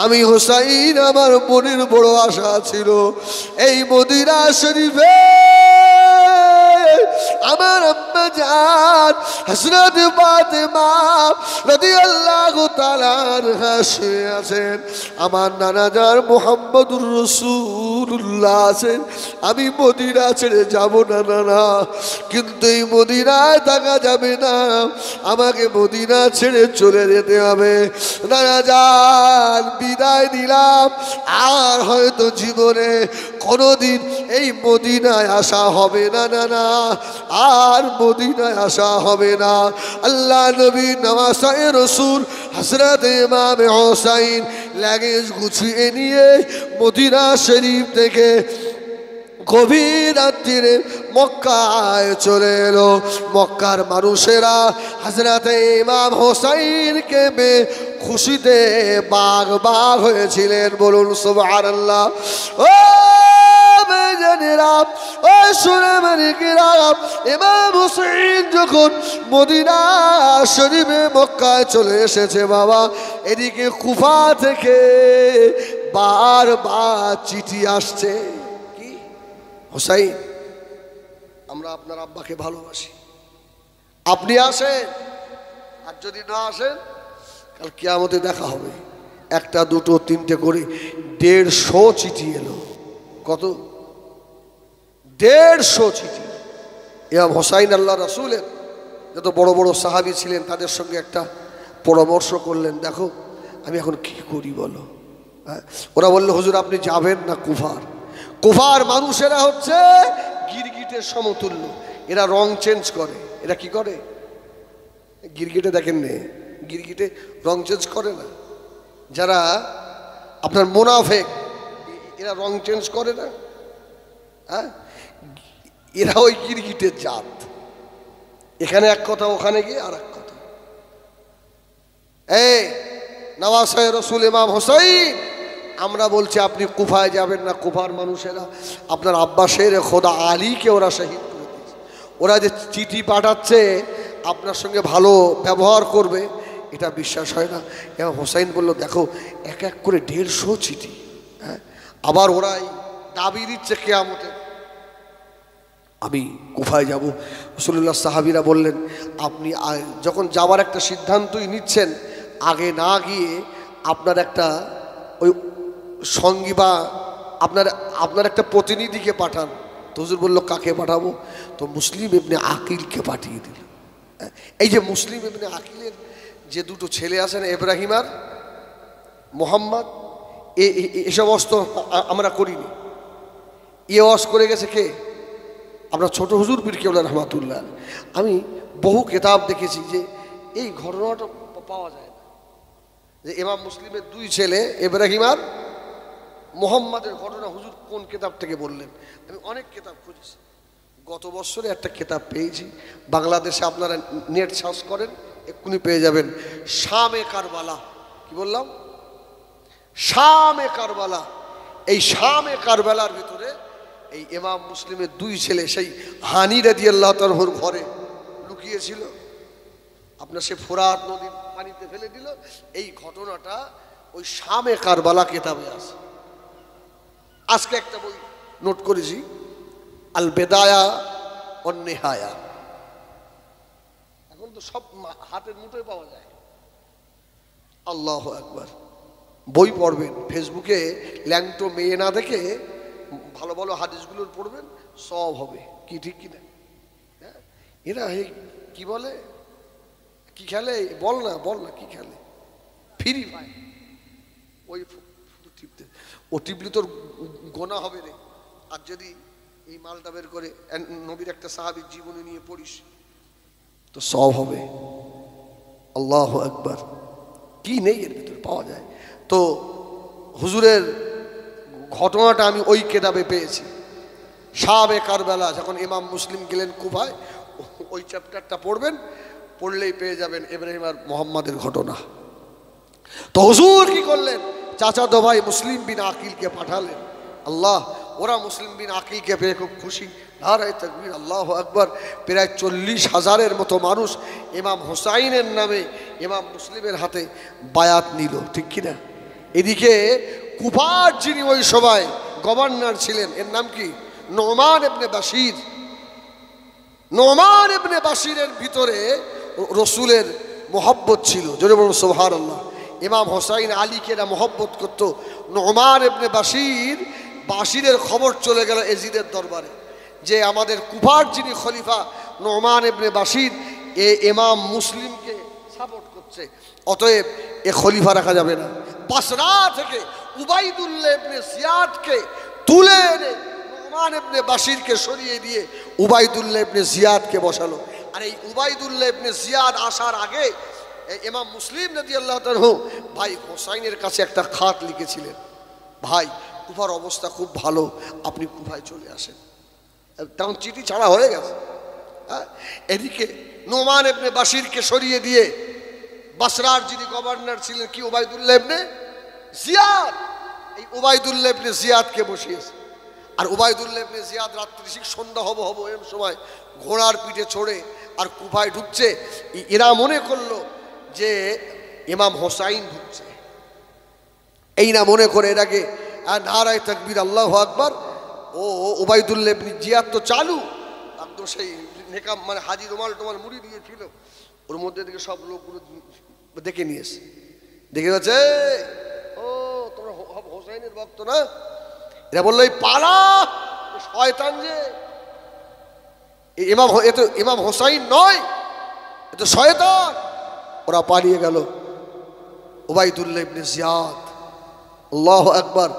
আমি হোসাইন, আমার মনের বড় আশা ছিল এই মদিনা শরীফে আমার আম্মা জান হযরত ফাতেমা রাদিয়াল্লাহু তাআলা আনহা শুয়ে আছেন, আমার নানা জান মুহাম্মদুর রাসূলুল্লাহ আছেন। আমি মদিনা ছেড়ে যাব না নানা, কিন্তু এই মদিনায় থাকা যাবে না, আমাকে মদিনা ছেড়ে চলে যেতে হবে। নানা জান বিদায় দিলাম, আর হয়তো জীবনে কোনোদিন এই মদিনায় আসা হবে না নানা, আর মদিনায় আসা হবে না। আল্লাহ নবী নওয়াসে রাসূল হযরত ইমাম হোসাইন লাগেজ গুছিয়ে নিয়ে মদিনা শরীফ থেকে গভীর রাত্রিরে মক্কায় চলে এলো। মক্কার মানুষেরা হযরত ইমাম হোসাইনকে খুশিতে বাগ বাগ হয়েছিলেন। বলুন সুবহানাল্লাহ। ও বেজানেরা, ও শুনে মালিকেরা, ইমাম হোসেন যখন মদিনা শরীফে মক্কায় চলে এসেছে বাবা, এদিকে কুফা থেকে বারবার চিঠি আসছে। কি হোসাইন, আমরা আপনার আব্বাকে ভালোবাসি, আপনি আসেন, আর যদি না আসেন কাল কিয়ামতে দেখা হবে। একটা দুটো তিনটে করে 150 চিঠি এলো। কত? 150 চিঠি। ইমাম হোসাইন আল্লাহ রাসূলের যত বড় বড় সাহাবী ছিলেন তাদের সঙ্গে একটা পরামর্শ করলেন, দেখো আমি এখন কি করি বলো। ওরা বললো, হুজুর আপনি যাবেন না কুফার। কুফার মানুষেরা হচ্ছে গিরগিটের সমতুল্য, এরা রং চেঞ্জ করে। এরা কি করে? গিরগিটে দেখেন নে, গিরগিটে রং চেঞ্জ করে না। যারা আপনার মুনাফিক, এরা রং চেঞ্জ করে না। হ্যাঁ, এরা ওই গিরগিটের জাত। এখানে এক কথা, ওখানে গিয়ে আর এক কথা। এই নওয়াসে রাসূল ইমাম হোসাইন, আমরা বলছি আপনি কুফায় যাবেন না। কুফার মানুষেরা আপনার আব্বা শেরে খোদা আলীকে ওরা শহীদ করে দিয়েছে। ওরা যে চিঠি পাঠাচ্ছে আপনার সঙ্গে ভালো ব্যবহার করবে এটা বিশ্বাস হয় না। ইমাম হোসাইন বলল, দেখো এক এক করে 150 চিঠি, হ্যাঁ, আবার ওরাই দাবি দিচ্ছে কিয়ামতে আমি কুফায় যাব। রাসূলুল্লাহ সাহাবীরা বললেন, আপনি যখন যাওয়ার একটা সিদ্ধান্তই নিচ্ছেন, আগে না গিয়ে আপনার একটা ওই সঙ্গী বা আপনার একটা প্রতিনিধিকে পাঠান। তো হুজুর বলল, কাকে পাঠাবো? তো মুসলিম ইবনে আকিলকে পাঠিয়ে দিল। এই যে মুসলিম ইবনে আকিলের যে দুটো ছেলে আছেন, ইব্রাহিম আর মোহাম্মদ, এসব অস্ত্র আমরা করিনি। ওয়াজ করে গেছে কে? আমরা ছোট হুজুর পীর কেবলা রহমাতুল্লাহ। আমি বহু কিতাব দেখেছি যে এই ঘটনাটা পাওয়া যায় না, যে ইমাম মুসলিমের 2 ছেলে ইব্রাহিম আর মোহাম্মদের ঘটনা হুজুর কোন কিতাব থেকে বললেন। আমি অনেক কিতাব খুঁজেছি, গত বছরে একটা কিতাব পেয়েছি বাংলাদেশে, আপনারা নেট সার্চ করেন এক্ষুনি পেয়ে যাবেন, শামে কারবালা। কি বললাম? শামে কারবালা। এই শামে কারবালার ভিতরে এই ইমাম মুসলিমের 2 ছেলে সেই হানি রাদিয়াল্লাহু তাআলার ঘরে লুকিয়েছিল, আপনার সে ফোরাত নদীর পানিতে ফেলে দিল। এই ঘটনাটা ওই শামে কারবালা কিতাবে আছে। আজকে একটা বই নোট করেছি, আল বেদায়া ওয়ান নিহায়া। এখন তো সব হাতের মুঠোয় পাওয়া যায়। আল্লাহু আকবার। বই পড়বেন, ফেসবুকে ল্যাংটো মেয়ে না দেখে ভালো ভালো হাদিসগুলোর পড়বেন, সব হবে। কি ঠিক কিনা? হ্যাঁ, এরা কি বলে, কি খেলে, বল না কি খেলে, ফ্রি ফায়ার। ওই টিপতে, ও টিপলে তোর গোনা হবে রে। আর যদি এই মালটা বের করে নবীর একটা সাহাবীর জীবনী নিয়ে পড়িস তো সব হবে। আল্লাহু আকবার। কি নেই এর ভিতরে পাওয়া যায়। তো হুজুরের ঘটনাটা আমি ওই কিতাবে পেয়েছি, শামে কারবালা। যখন ইমাম মুসলিম গেলেন কুফায়, ওই চ্যাপ্টারটা পড়বেন, পড়লেই পেয়ে যাবেন ইব্রাহিম আর মোহাম্মদের ঘটনা। তো হুজুর কি করলেন? চাচাতো ভাই মুসলিম বিন আকিলকে পাঠালেন। আল্লাহ, ওরা মুসলিম বিন আকিলকে পেয়ে খুব খুশি, নারায়ে তাকবীর, আল্লাহু আকবার। প্রায় 40,000-এর মতো মানুষ ইমাম হোসাইনের নামে ইমাম মুসলিমের হাতে বায়াত নিল, ঠিক কিনা? এদিকে কুফার যিনি ওই সময় গভর্নর ছিলেন, এর নাম কি? নোমান ইবনে বাশির। নোমান ইবনে বাশিরের ভিতরে রসুলের মোহব্বত ছিল, জোরে বলুন সুবহানাল্লাহ। ইমাম হোসাইন আলীকে এরা মোহব্বত করত। নোমান ইবনে বাশিরের খবর চলে গেল এজিদের দরবারে যে আমাদের কুফার যিনি খলিফা নোমান ইবনে বাশির, এ ইমাম মুসলিমকে সাপোর্ট করছে, অতএব এ খলিফা রাখা যাবে না। বাসরা থেকে উবাইদুল্লাহ ইবনে জিয়াদকে তুলে এনে নোমান ইবনে বাশিরকে সরিয়ে দিয়ে উবাইদুল্লাহ ইবনে জিয়াদকে বসালো। আর এই উবাইদুল্লাহ ইবনে জিয়াদ আসার আগে ইমাম মুসলিম রাদিয়াল্লাহু তাআলা ভাই হোসাইনের কাছে একটা খাত লিখেছিলেন, ভাই কুফার অবস্থা খুব ভালো, আপনি কুফায় চলে আসেন। তখন চিঠি ছাড়া হয়ে গেছে। এদিকে নোমান ইবনে বাশিরকে সরিয়ে দিয়ে বাসরার যিনি গভর্নর ছিলেন কি উবাইদুল্লাহ ইবনে জিয়াদ, এই উবাইদুল্লাহ ইবনে জিয়াদকে বসিয়েছে। আর উবাইদুল্লাহ ইবনে জিয়াদ রাত্রি ঠিক সন্ধ্যা হব এর সময় ঘোড়ার পিঠে চড়ে আর কুফায় ঢুকছে। এরা মনে করলো যে ইমাম হোসাইন ঢুকছে, এই না মনে করে এটাকে নারায়ে তাকবীর, আল্লাহু আকবার। ও উবাইদুল্লাহ ইবনে জিয়াদ তো চালু, একদম সেই নেকাম মানে হাজি রুমাল টোমাল মুড়ি দিয়েছিল, ওর মধ্যে থেকে সব লোকগুলো দেখে নিয়েছে। দেখে গেছে, ও তোমরা হোসাইনের ভক্ত না? এরা বললো এই পালা শয়তান, যে ইমাম হোসাইন নয়, এ তো শয়তান। ওরা পালিয়ে গেল। উবাইদুল্লাহ ইবনে জিয়াদ, আল্লাহু আকবার।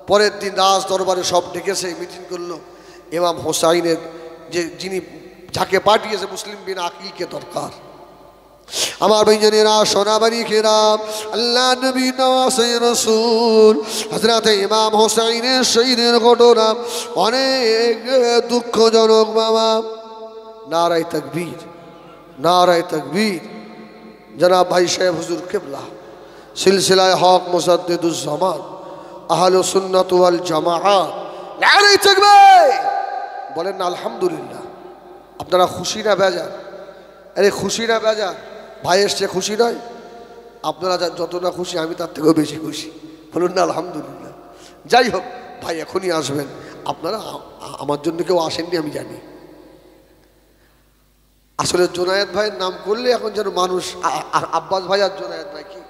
পরের দিন রাজ দরবারে সব ডেকেছে, মিটিং করলো। ইমাম হোসাইনের যিনি যাকে পাঠিয়েছে মুসলিম বিন আকিলকে দরকার। আমার ভাইজানেরা, সোনাবাড়ি খেরাম, আল্লাহ নবী নওয়াজে রাসূল হযরত ইমাম হোসাইনের শহীদের ঘটনা অনেক দুঃখজনক বাবা। নারায়ে তাকবীর, নারায়ে তাকবীর। জনাব ভাই সাহেব হুজুর কিবলা সিলসিলায়ে হক মুসাদ্দিদুজ জামান আহলুস সুন্নাত ওয়াল জামাআত, নারায়ে তাকবীর। বলেন না আলহামদুলিল্লাহ। আপনারা খুশি না বেজার? আরে খুশি না বেজা? ভাই এসছে খুশি নয়? আপনারা যতটা খুশি আমি তার থেকেও বেশি খুশি। বলুন না আলহামদুলিল্লাহ। যাই হোক, ভাই এখনই আসবেন। আপনারা আমার জন্য কেউ আসেননি আমি জানি। আসলে জোনায়েদ ভাইয়ের নাম করলে এখন যেন মানুষ আব্বাস ভাই আর জোনায়েদ ভাই কি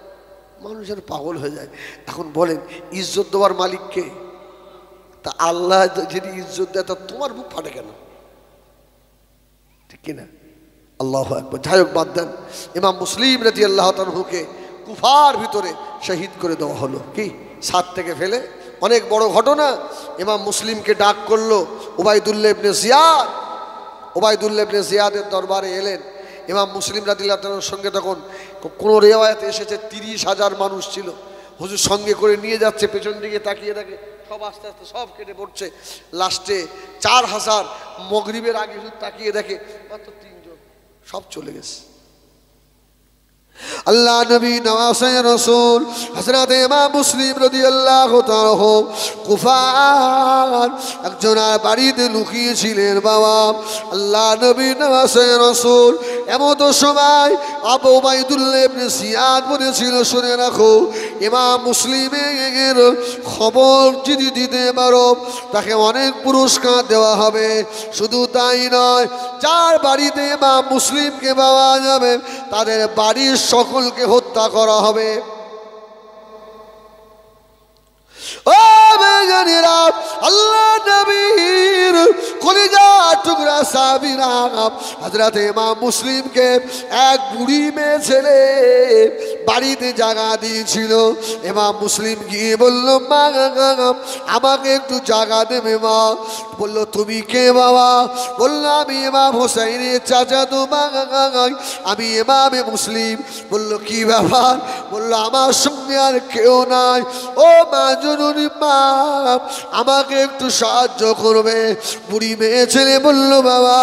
মানুষ যেন পাগল হয়ে যায়। এখন বলেন ইজ্জত দেওয়ার মালিক কে? তা আল্লাহ যদি ইজ্জত দেয় তা তোমার বুক ফাটে কেন? ঠিক কিনা? আল্লাহু আকবার। যাই হোক, বাদ দেন। ইমাম মুসলিম রাদিয়াল্লাহু তাআলাকে কুফার ভিতরে শহীদ করে দেওয়া হলো। কি ছাদ থেকে ফেলে, অনেক বড় ঘটনা। ইমাম মুসলিমকে ডাক করলো উবাইদুল্লাহ ইবনে জিয়াদ। উবাইদুল্লাহ ইবনে জিয়াদের দরবারে এলেন। ইমাম মুসলিম রাদিয়াল্লাহু তাআলার সঙ্গে তখন কোনো রিওয়ায়াতে এসেছে 30,000 মানুষ ছিল। হুজুর সঙ্গে করে নিয়ে যাচ্ছে, পেছন দিকে তাকিয়ে দেখে সব আস্তে আস্তে সব কেটে পড়ছে। লাস্টে 4,000 মাগরিবের আগে হুজুর তাকিয়ে দেখে মাত্র 3 জন, সব চলে গেছে। আল্লাহ নবী নওয়াজে রাসূল হযরত ইমাম মুসলিম রাদিয়াল্লাহু তাআলা কুফার একজনের বাড়িতে লুকিয়েছিলেন বাবা। আল্লাহ নবী নওয়াজে রাসূল এমত সময় আবু উবাইদুল্লাহ ইবনে জিয়াদ বলেছিল, শুনে রাখো, ইমাম মুসলিমের খবর যদি দিতে পারো তাকে অনেক পুরস্কার দেওয়া হবে। শুধু তাই নয়, যার বাড়িতে ইমাম মুসলিমকে পাওয়া যাবে তাদের বাড়ির সকলকে হত্যা করা হবে। ও বেজানেরা, আল্লাহ নবীর কলিজার টুকরা সাহাবীরা হযরত ইমাম মুসলিমকে এক বুড়ি মেয়ে ছেলে বাড়িতে জায়গা দিয়েছিল। ইমাম মুসলিম গিয়ে বলল, মা আমাকে একটু জায়গা দেবে মা? বলল, তুমি কে বাবা? বলল, আমি ইমাম হোসাইনের চাচাতো মা, আমি ইমামে মুসলিম। বলল, কি ব্যাপার? বলল, আমার সঙ্গে আর কেউ নাই। ও মা জননী, মা আমাকে একটু সাহায্য করবে? বুড়ি মেয়ে ছেলে বলল, বাবা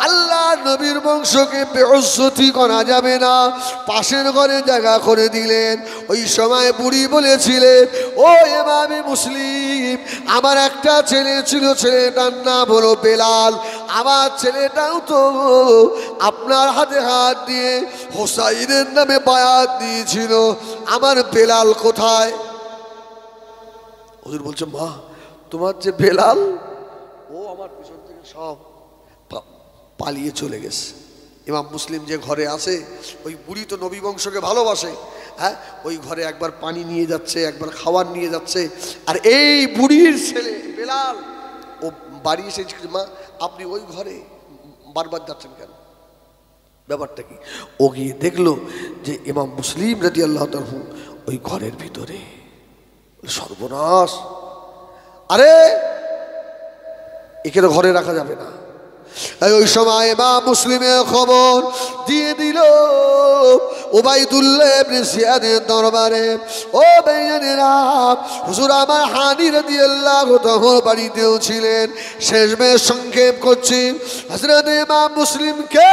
আল্লাহ নবীর বংশকে বেইজ্জতি করা যাবে না, পাশের ঘরে জায়গা করে দিলেন। ওই সময় বুড়ি বলেছিলেন, ও ইমামে মুসলিম, আমার একটা ছেলে ছিল, ছেলেটার নাম হলো বেলাল। আমার ছেলেটাও তো আপনার হাতে হাত দিয়ে হোসাইনের নামে বায়াত দিয়েছিল, আমার বেলাল কোথায়? হুজুর বলছে, মা তোমার যে বেলাল, ও আমার পিছন থেকে সব পালিয়ে চলে গেছে। ইমাম মুসলিম যে ঘরে আসে, ওই বুড়ি তো নবী বংশকে ভালোবাসে। হ্যাঁ, ওই ঘরে একবার পানি নিয়ে যাচ্ছে, একবার খাবার নিয়ে যাচ্ছে। আর এই বুড়ির ছেলে বেলাল ও বাড়ি এসে, মা আপনি ওই ঘরে বারবার যাচ্ছেন কেন? ব্যাপারটা কি? ও গিয়ে দেখলো যে ইমাম মুসলিম রাদিয়াল্লাহু তাআলা ওই ঘরের ভিতরে। সর্বনাশ! আরে একে তো ঘরে রাখা যাবে না। ওই সময় ইমাম মুসলিমের খবর দিয়ে দিল উবাইদুল্লাহ ইবনে জিয়াদের দরবারে, ও বেয়ানেরা, হুজুর আমার হানি রাদিয়াল্লাহু তাআলা বাড়িতেও ছিলেন। শেষমেশ সংক্ষেপ করছি, হযরত ইমাম মুসলিমকে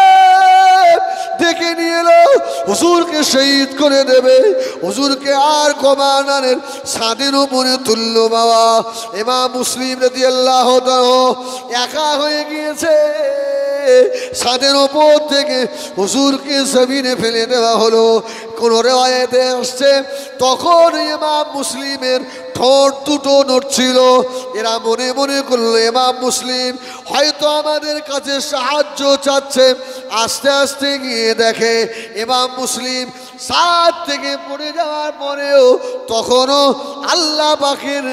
ডেকে নিয়ে এলো, হুজুরকে শহীদ করে দেবে, হুজুরকে আর কমানের ছাদের উপরে তুললো বাবা। ইমাম মুসলিম রাদিয়াল্লাহু তাআলা একা হয়ে গিয়েছে। ছাদের উপর থেকে হুজুরকে জমিনে ফেলে দেওয়া হলো। কোন রিওয়ায়াতে আসছে তখন ইমাম মুসলিমের ঠোঁট দুটো নড়ছিল। এরা মনে মনে করলো ইমাম মুসলিম হয়তো আমাদের কাছে সাহায্য চাচ্ছে। আস্তে আস্তে গিয়ে দেখে ইমাম মুসলিম ছাদ থেকে পড়ে যাওয়ার পরেও তখনও আল্লাহ পাকের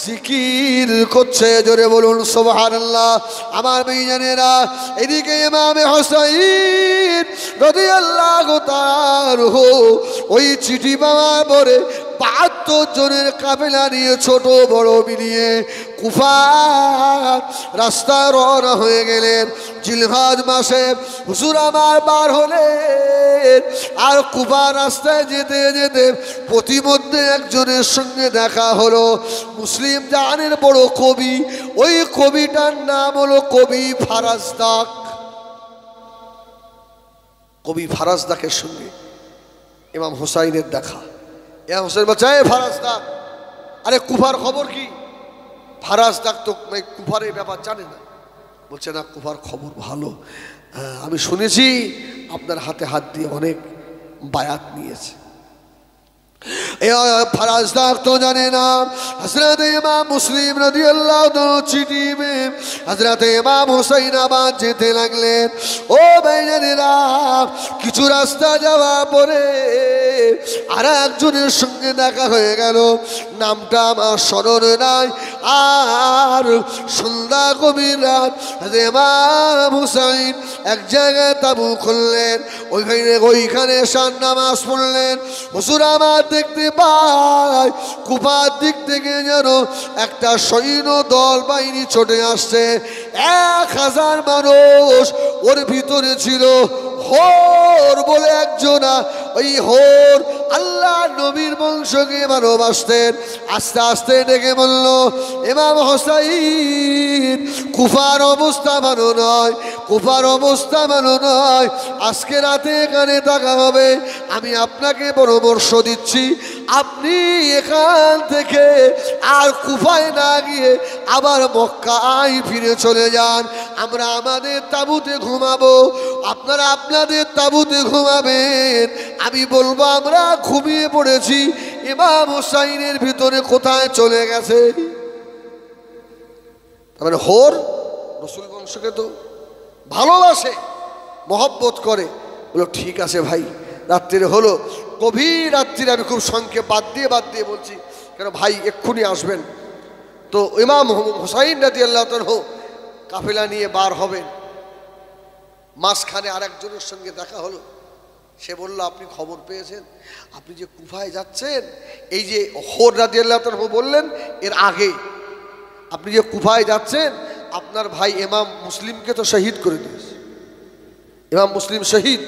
জিকির করছে। জোরে বলুন সুবহানাল্লাহ। আমার ভাইজানেরা, এদিকে ইমামে হোসাইন রাদিয়াল্লাহু তাআলা ওই চিঠি পাওয়ার পরে ৭২ জনের কাফেলা নিয়ে ছোট বড় মিলিয়ে কুফার রাস্তায় রওনা হয়ে গেলেন। জিলহজ মাসে হুজুর আমার বার হলেন। আর কুফার রাস্তায় যেতে যেতে প্রতিমধ্যে একজনের সঙ্গে দেখা হলো। মুসলিম জাহানের বড় কবি, ওই কবিটার নাম হলো কবি ফারাজদাক। কবি ফারাজদাকের সঙ্গে ইমাম হুসাইনের দেখা। ইমাম হুসাইন বলছে, ফারাজদাক, আরে কুফার খবর কি? ফারাজদাক তো কুফারের ব্যাপার জানে না। বলছে, না কুফার খবর ভালো। হ্যাঁ, আমি শুনেছি আপনার হাতে হাত দিয়ে অনেক বায়াত নিয়েছে। फराजदार तो जाने ना हजरत इमाम मुस्लिम রাদিয়াল্লাহু তাআলা চিঠি হজরত ইমাম হুসাইনাবাদ যেতে লাগলেন। ও ভাইজানেরা, কিছু রাস্তা যাওয়া পরে আর একজনের সঙ্গে দেখা হয়ে গেল, নামটা আমার স্মরণে নাই। আর সন্ধ্যা গভীর রাত, ইমাম হুসাইন এক জায়গায় তাবু খুললেন, ওইখানে এশার নামাজ পড়লেন। হুজুর আমার দেখতে পাই কুফার দিক থেকে যেন একটা সৈন্য দল বাহিনী ছুটে আসছে। 1000 মানুষ ওর ভিতরে ছিল। হোর বলে একজনা, ওই হোর আল্লাহ নবীর বংশকে ভালোবাসতেন। আস্তে আস্তে ডেকে বলল, ইমাম হোসাইন, কুফার অবস্থা ভালো নয়, কুফার অবস্থা ভালো নয়, আজকে রাতে এখানে থাকা হবে। আমি আপনাকে পরামর্শ দিচ্ছি, আপনি এখান থেকে আর কুফায় না গিয়ে আবার মক্কায় ফিরে চলে যান। আমরা আমাদের তাঁবুতে ঘুমাবো, আপনারা আপনাদের তাঁবুতে ঘুমাবেন। আমি বলবো আমরা ঘুমিয়ে পড়েছি, ইমাম হুসাইনের ভিতরে কোথায় চলে গেছে। তারপরে হোর রসুল বংশকে তো ভালোবাসে, মহব্বত করে। বলো ঠিক আছে ভাই, রাত্রিরে হলো, গভীর রাত্রিরে, আমি খুব সংক্ষেপ বাদ দিয়ে বলছি, কেন ভাই এক্ষুনি আসবেন। তো ইমাম হুসাইন রাদিয়াল্লাহু তাআলা কাফেলা নিয়ে বার হবেন। মাঝখানে আরেকজনের সঙ্গে দেখা হলো। সে বলল, আপনি খবর পেয়েছেন, আপনি যে কুফায় যাচ্ছেন, এই যে হোর রাদিয়াল্লাহু তাআলা বললেন এর আগে, আপনি যে কুফায় যাচ্ছেন, আপনার ভাই ইমাম মুসলিমকে তো শহীদ করে দিয়েছে। ইমাম মুসলিম শহীদ?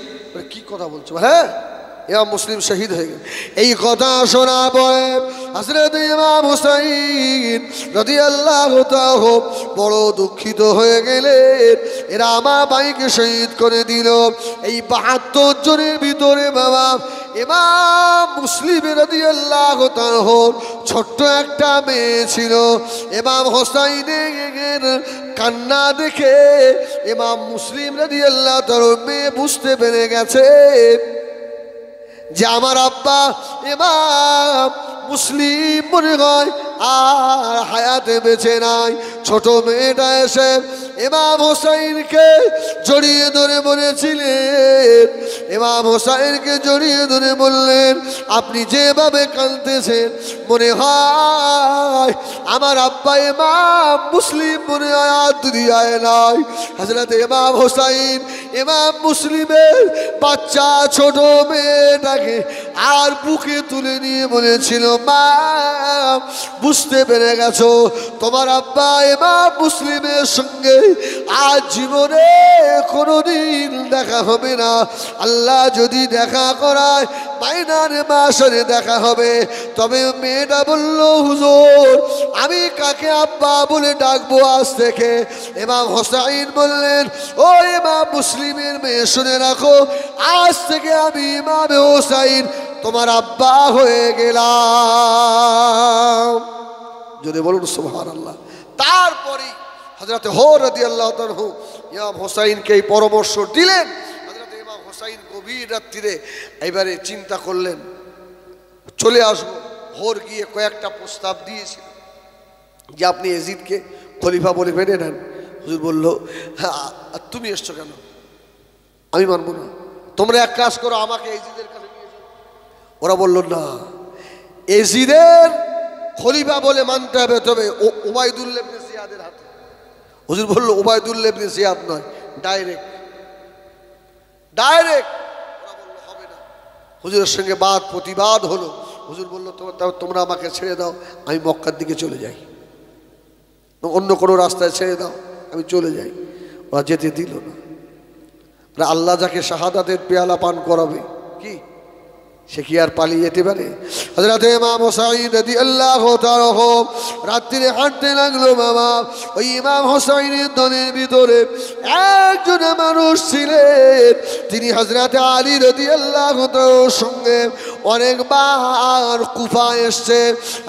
কি কথা বলছো? হ্যাঁ, ইমাম মুসলিম শহীদ হয়ে গেল। এই কথা শোনার পরে হযরত ইমাম হুসাইন রাদিয়াল্লাহু তাআলা বড় দুঃখিত হয়ে গেলেন। এরা আমার ভাইকে শহীদ করে দিল। এই 72 জনের ভিতরে বাবা ইমাম মুসলিম রাদিয়াল্লাহু তাআলা ছোট্ট একটা মেয়ে ছিল। ইমাম হুসাইনের কান্না দেখে ইমাম মুসলিম রাদিয়াল্লাহু তাআলা মেয়ে বুঝতে পেরে গেছে যে আমার আব্বা ইমাম মুসলিম মনে হয় আর হায়াতে বেঁচে নাই। ছোট মেয়েটা এসে ইমাম হোসাইনকে জড়িয়ে ধরে বলেছিলেন, ইমাম হোসাইনকে জড়িয়ে ধরে বললেন, আপনি যেভাবে কাঁদতেছেন মনে হয় আমার আব্বা ইমাম মুসলিম মনে হয় আর দুনিয়ায় নাই। হযরত ইমাম হোসাইন ইমাম মুসলিমের বাচ্চা ছোট মেয়েটাকে আর বুকে তুলে নিয়ে বলেছিল, মা বুঝতে পেরে গেছো তোমার আব্বা ইমাম মুসলিমের সঙ্গে আজ জীবনে কোনোদিন দেখা হবে না। আল্লাহ যদি দেখা করায় মাইনার মাসরে দেখা হবে। তবে মেয়েটা বলল, হুজুর আমি কাকে আব্বা বলে ডাকবো আজ থেকে? ইমাম হোসাইন বললেন, ও ইমাম মুসলিমের মেয়ে শুনে রাখো, আজ থেকে আমি ইমাম হোসাইন তোমার আব্বা হয়ে গেলাম। যদি বলুন সুবহানাল্লাহ। তারপরে হযরত হোর রাদিয়াল্লাহু তাআলা ইমাম হোসাইনকে এই পরামর্শ দিলেন। হযরত ইমাম হোসাইন গভীর রাত্রিরে এবারে চিন্তা করলেন চলে আসবো। হোর গিয়ে কয়েকটা প্রস্তাব দিয়েছিল যে আপনি ইয়াজিদকে খলিফা বলে মেনে নেন। হুজুর বলল, হ্যাঁ তুমি এসছো কেন? আমি মানবো না, তোমরা এক কাজ করো, আমাকে ইয়াজিদের কাছে নিয়ে যাও। ওরা বলল, না, ইয়াজিদের খলিফা বলে মানতে হবে, তবে উবাইদুল্লাহ ইবনে জিয়াদের হাতে। হুজুর বলল, উবাইদুল্লাহ ইবনে জিয়াদ নয়, ডাইরেক্ট। ওরা বলল হবে না। হুজুরের সঙ্গে বাদ প্রতিবাদ হলো। হুজুর বলল, তোমরা আমাকে ছেড়ে দাও, আমি মক্কার দিকে চলে যাই, অন্য কোনো রাস্তায় ছেড়ে দাও, আমি চলে যাই। ওরা যেতে দিল না। আল্লাহ যাকে শাহাদাতের পেয়ালা পান করাবে, কি সে কি আর পালিয়ে যেতে পারে? হযরত ইমাম হোসাইন রাদিয়াল্লাহু তাআলা রাত্রিরে হাঁটতে লাগলো। বাবা ওই ইমাম হোসাইনের দলের ভিতরে একজন মানুষ ছিলেন, তিনি হযরত আলী রাদিয়াল্লাহু তাআলার সঙ্গে অনেকবার কুফা এসছে।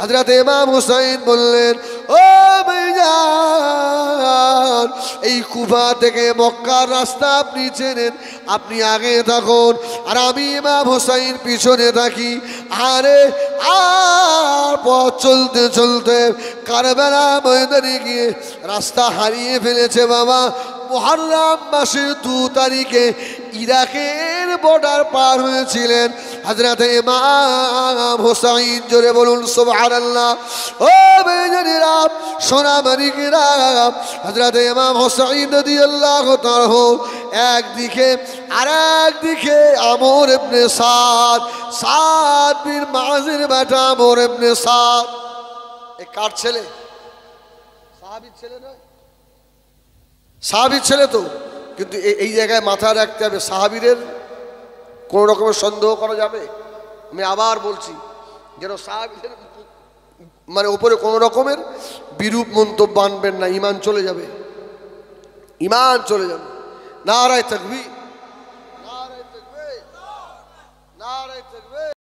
হযরত ইমাম হুসাইন বললেন, ও ভাইজান, এই কুফা থেকে মক্কার রাস্তা আপনি চেনেন, আপনি আগে থাকুন আর আমি ইমাম হুসাইন পিছনে থাকি। আরে আর পথ চলতে চলতে কারবালা ময়দানে গিয়ে রাস্তা হারিয়ে ফেলেছে বাবা। মুহররম মাসের 2 তারিখে ইরাকের বর্ডার পার হয়েছিলেন হযরত ইমাম হুসাইন। জোরে বলুন সুবহানাল্লাহ। ও বেজনীরা, সোনামানিকেরা, হযরত ইমাম হুসাইন রাদিয়াল্লাহু তাআলা একদিকে আর একদিকে আমর ইবনে সাদ বিন মাযির বেটা আমর ইবনে সাদ। এ কার ছেলে? সাহাবীর ছেলে নয়? সাহাবীর ছেলে তো, কিন্তু এই জায়গায় মাথা রাখতে হবে, সাহাবীদের কোনো রকমের সন্দেহ করা যাবে? আমি আবার বলছি, যেন সাহাবীদের মানে উপরে কোনো রকমের বিরূপ মন্তব্য আনবেন না, ঈমান চলে যাবে, ঈমান চলে যাবে। নারায়ে তাকবীর, নারায়ে তাকবীর, নারায়ে তাকবীর।